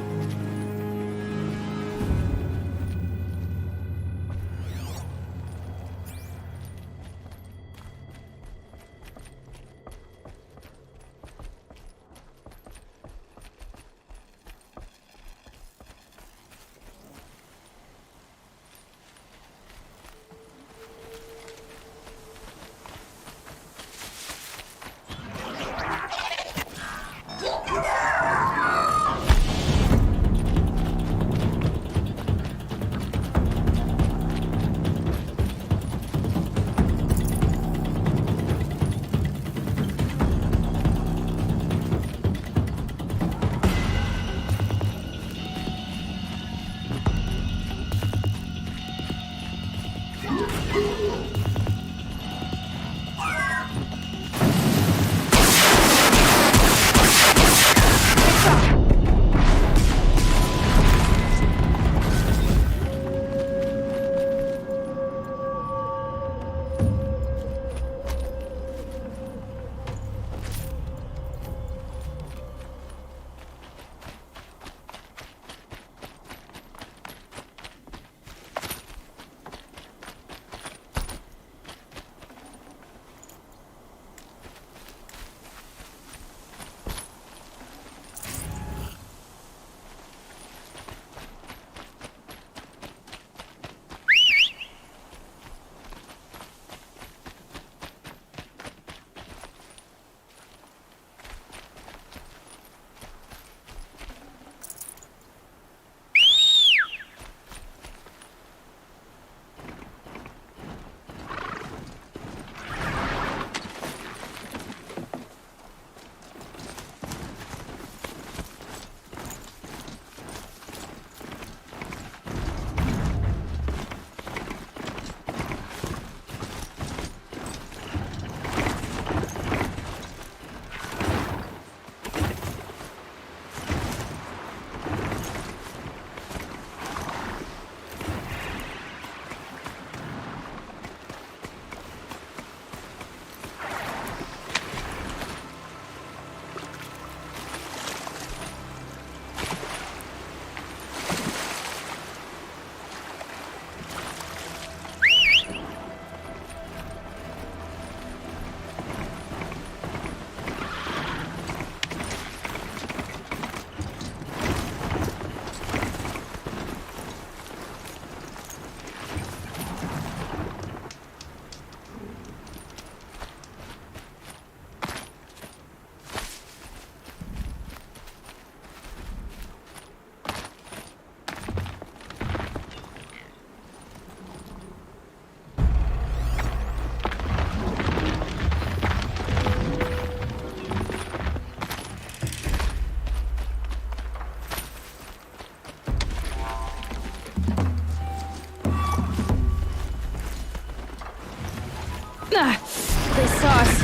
They saw us.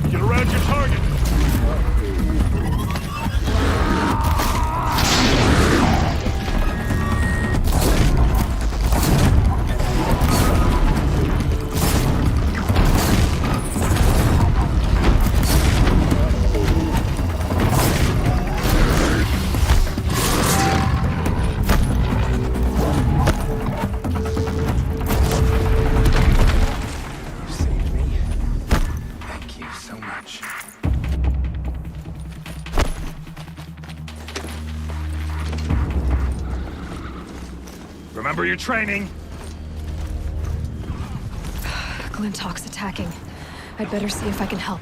Get around your target. Remember your training. Glintock's attacking. I'd better see if I can help.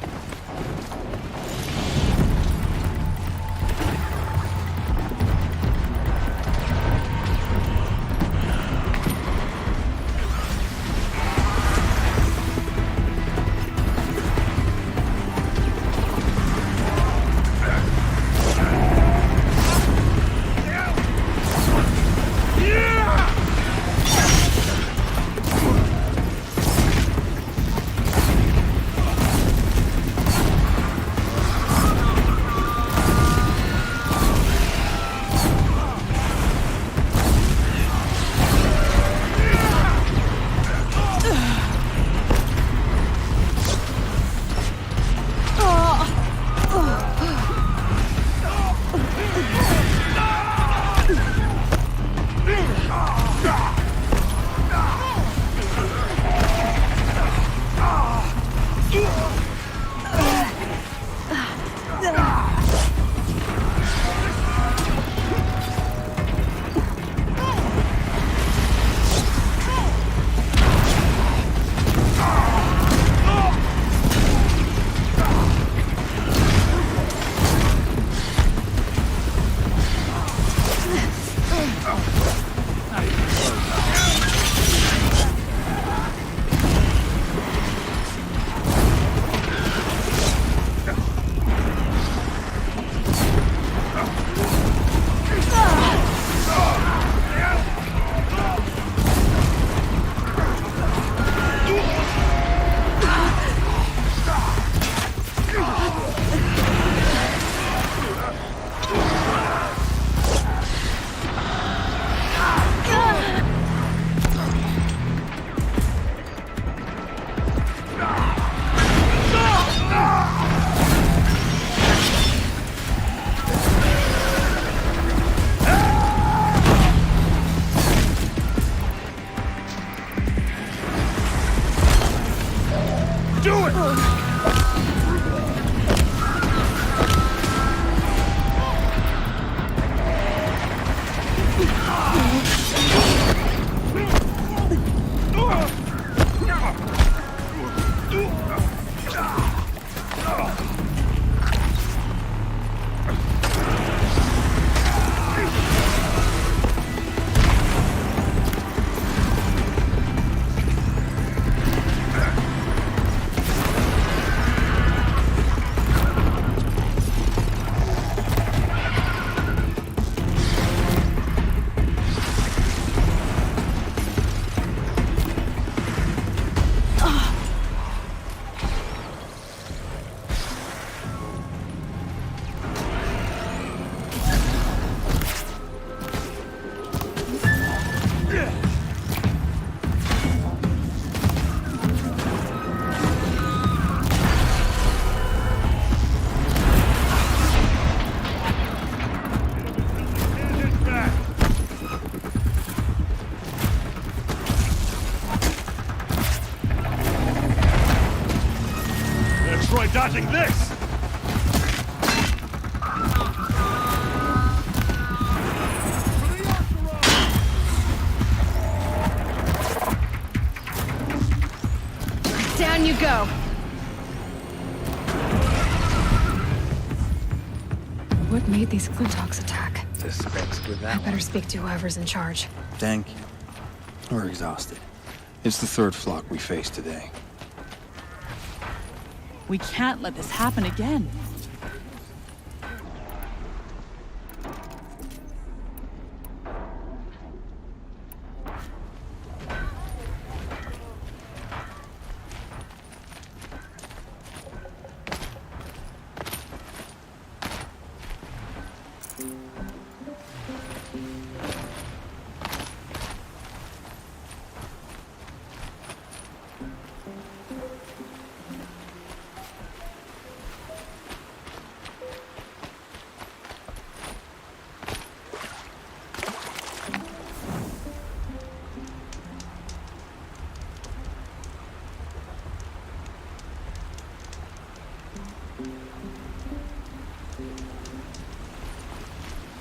dodging this! Down you go! What made these Clintox attack? The specs with that I better speak to whoever's in charge. Thank you. We're exhausted. It's the third flock we faced today. We can't let this happen again.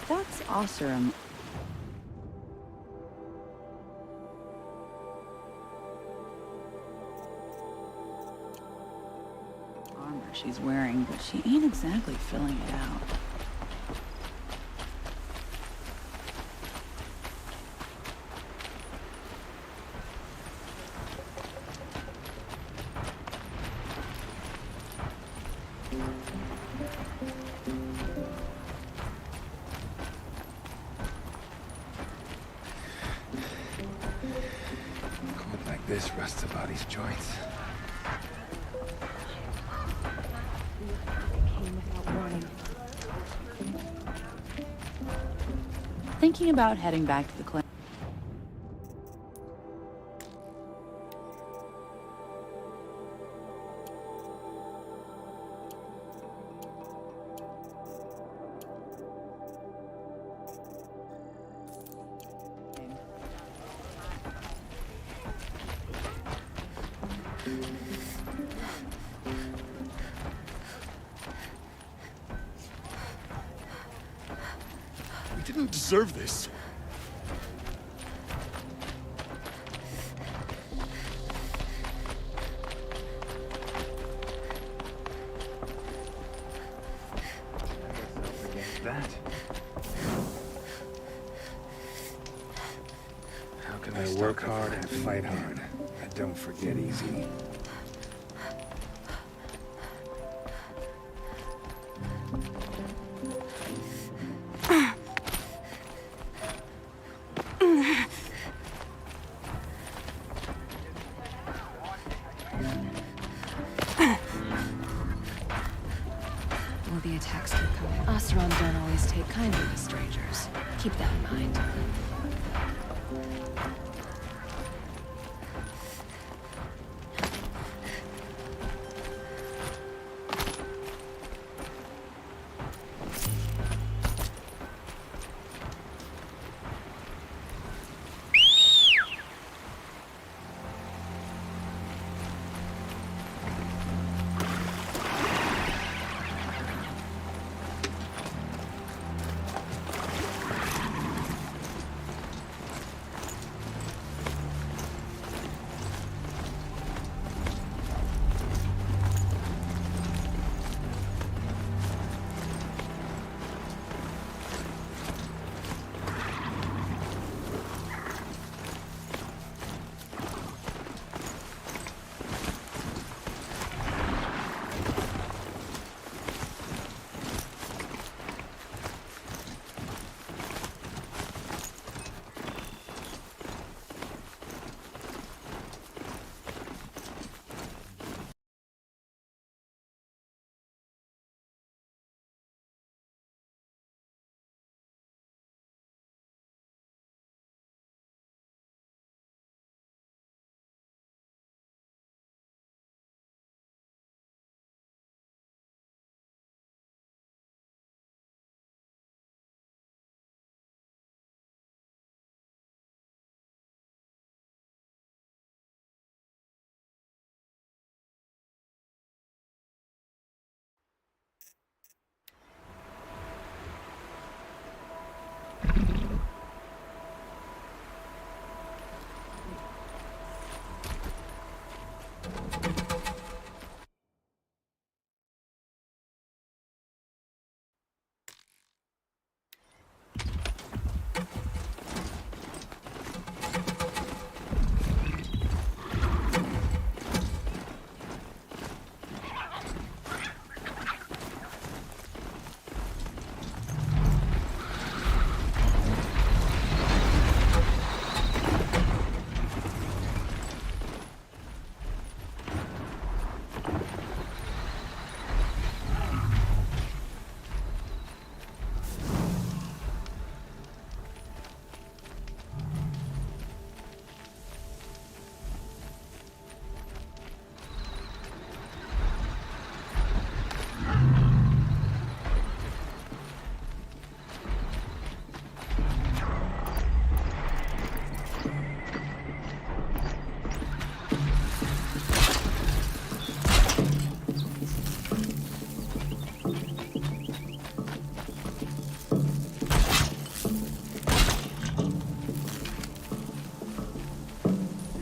That's awesome. Armor she's wearing, but she ain't exactly filling it out. Cold like this rusts about these joints. Thinking about heading back to the clinic. We didn't deserve this. That. How can I work hard and fight hard? I don't forget easy. Well, the attacks keep coming. Oseram don't always take kindly to strangers. Keep that in mind.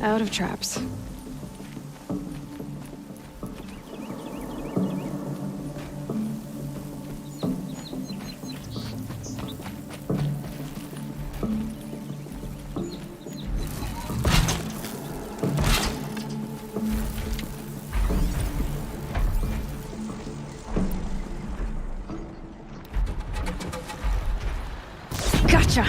Out of traps. Gotcha!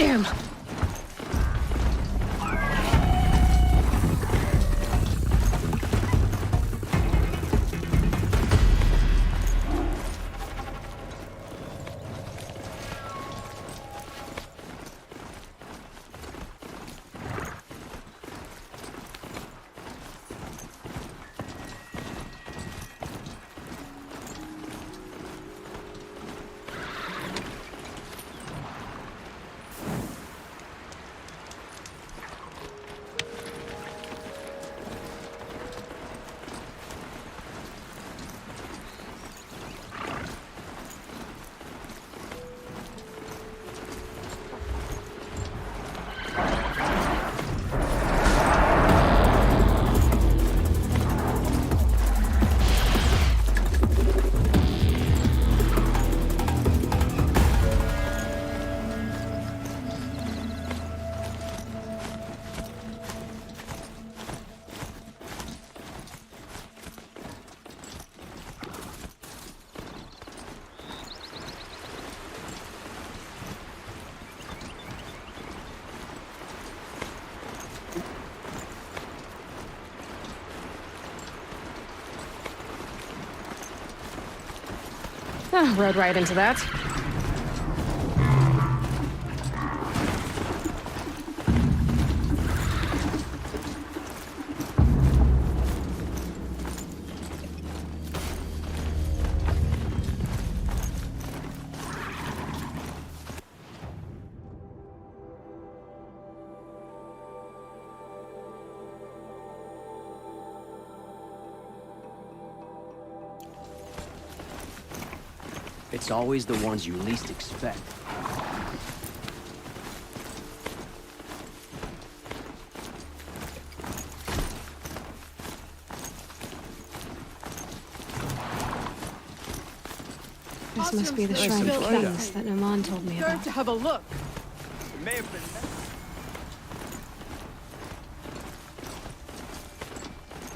Damn! Rode right into that. It's always the ones you least expect. This must be the Shrine of Kings that Naman told me about. to have a look. It may have been.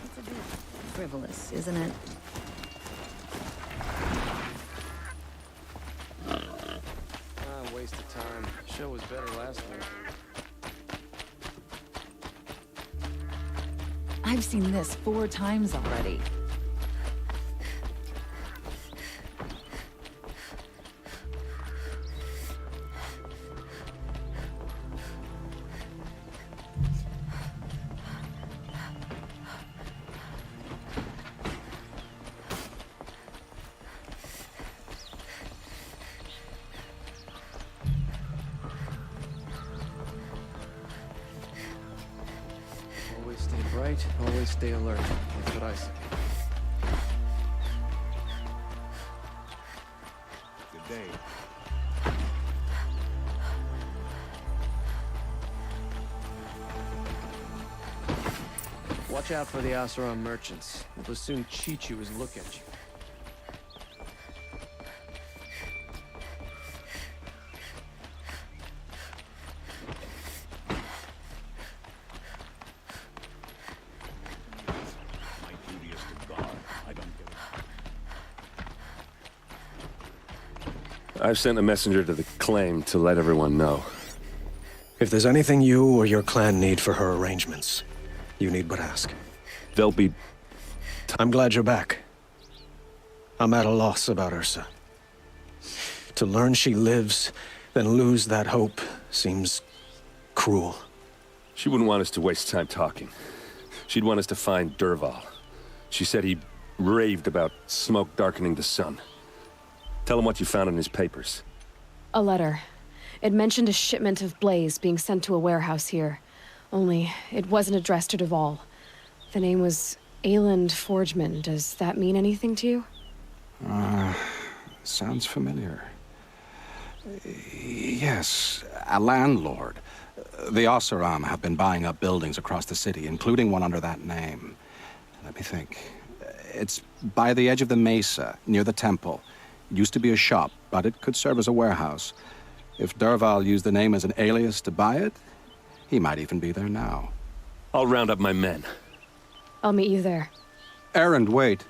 It's a bit frivolous, isn't it? Waste of time. Show was better last week. I've seen this 4 times already. Always stay bright, always stay alert. That's what I say. Good day. Watch out for the Asaram merchants. They'll soon cheat you as look at you. I've sent a messenger to the claim to let everyone know. If there's anything you or your clan need for her arrangements, you need but ask. They'll be... I'm glad you're back. I'm at a loss about Ursa. To learn she lives, then lose that hope, seems cruel. She wouldn't want us to waste time talking. She'd want us to find Dervahl. She said he raved about smoke darkening the sun. Tell him what you found in his papers. A letter. It mentioned a shipment of blaze being sent to a warehouse here. Only, it wasn't addressed to Dervahl. The name was Ayland Forgeman. Does that mean anything to you? Sounds familiar. Yes, a landlord. The Oseram have been buying up buildings across the city, including one under that name. Let me think. It's by the edge of the mesa, near the temple. It used to be a shop, but it could serve as a warehouse. If Dervahl used the name as an alias to buy it, he might even be there now. I'll round up my men. I'll meet you there. Erend, wait.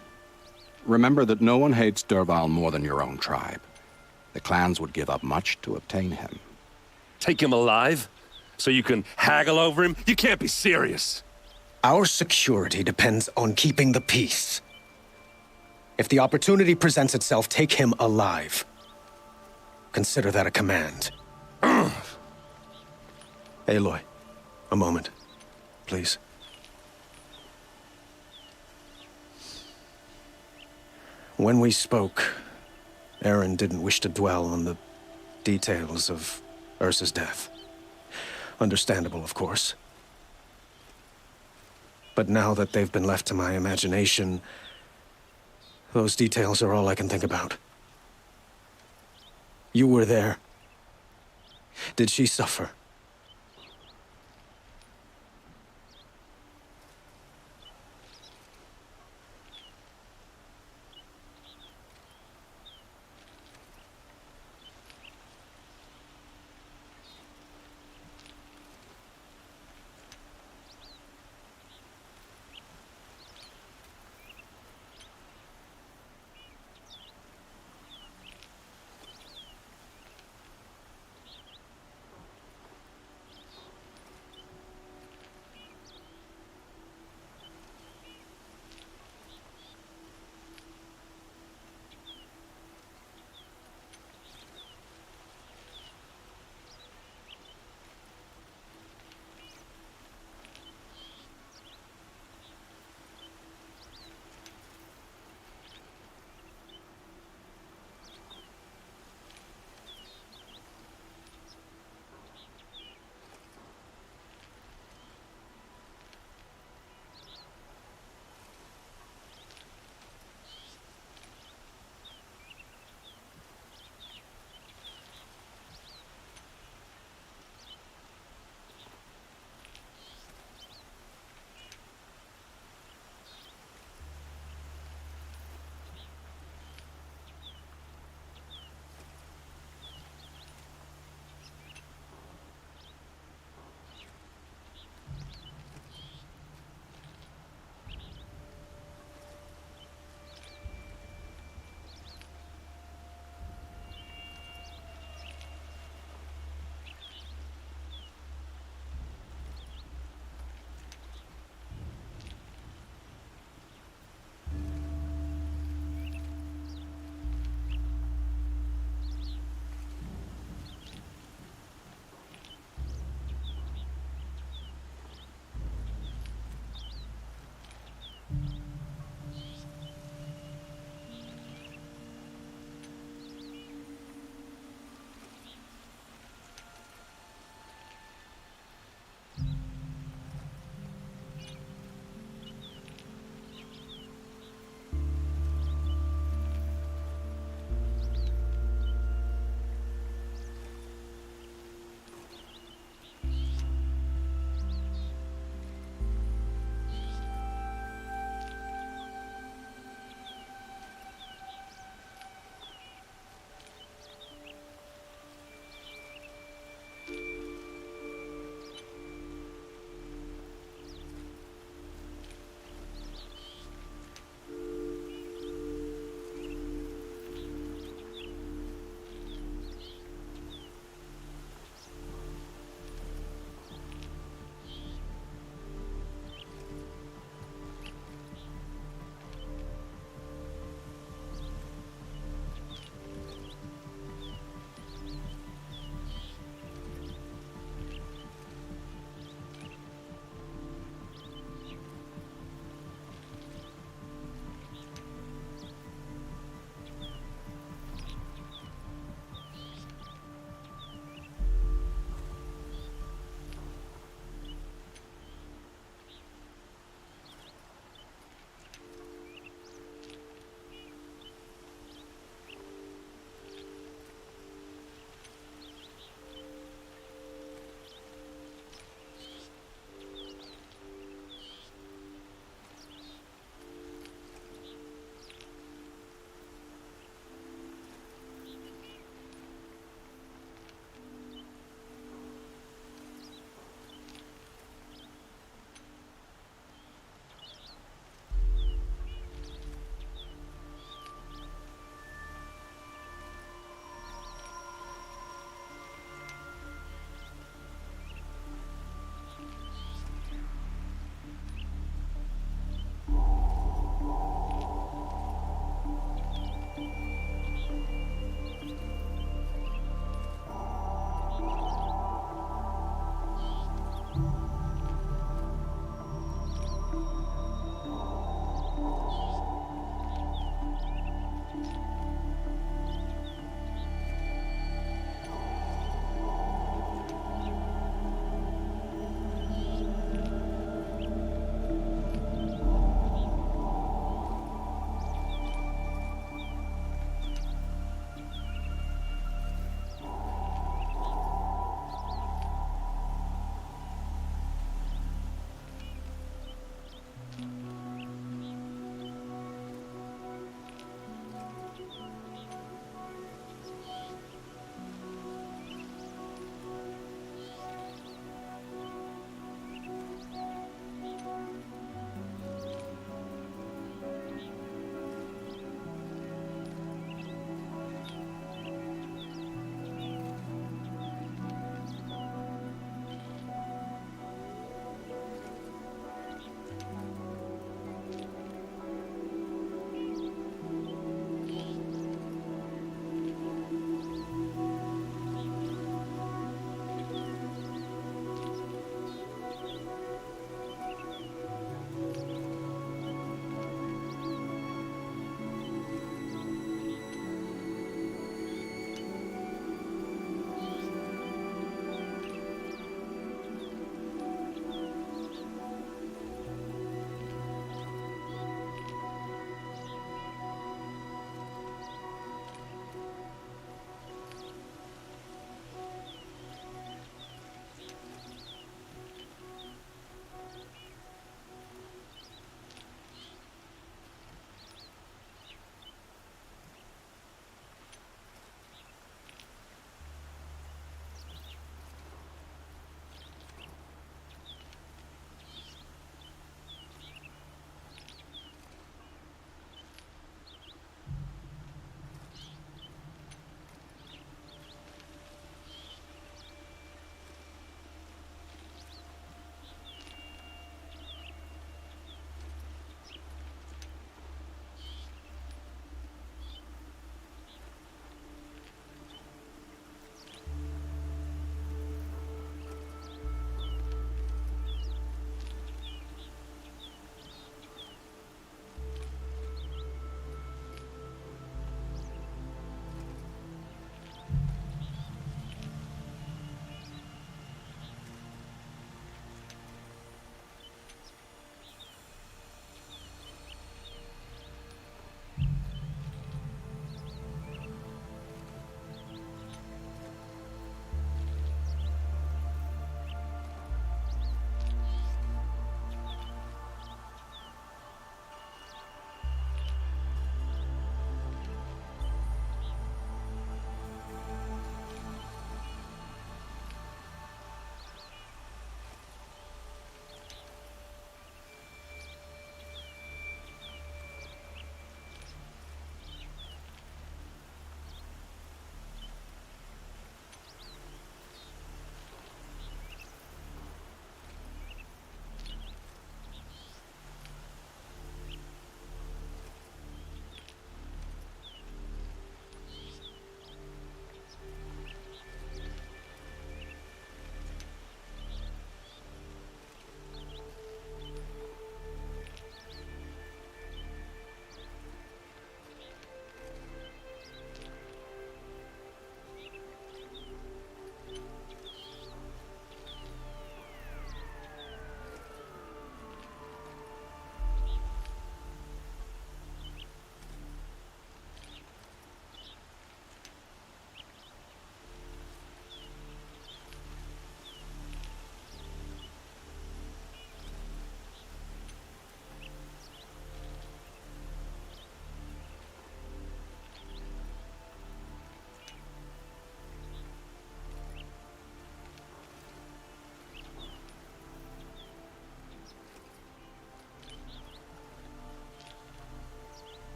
Remember that no one hates Dervahl more than your own tribe. The clans would give up much to obtain him. Take him alive? So you can haggle over him? You can't be serious. Our security depends on keeping the peace. If the opportunity presents itself, take him alive. Consider that a command. Aloy, a moment, please. When we spoke, Erend didn't wish to dwell on the details of Ursa's death. Understandable, of course. But now that they've been left to my imagination, those details are all I can think about. You were there. Did she suffer?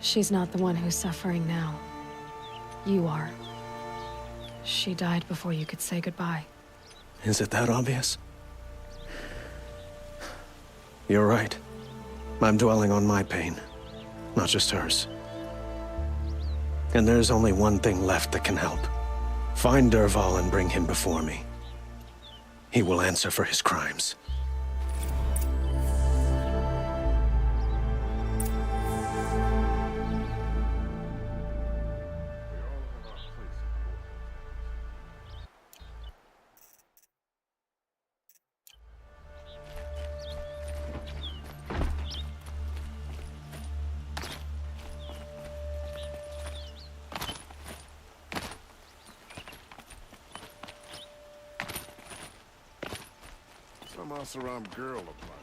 She's not the one who's suffering now. You are. She died before you could say goodbye. Is it that obvious? You're right. I'm dwelling on my pain, not just hers. And there's only one thing left that can help. Find Dervahl and bring him before me. He will answer for his crimes. Some Oseram girl applied.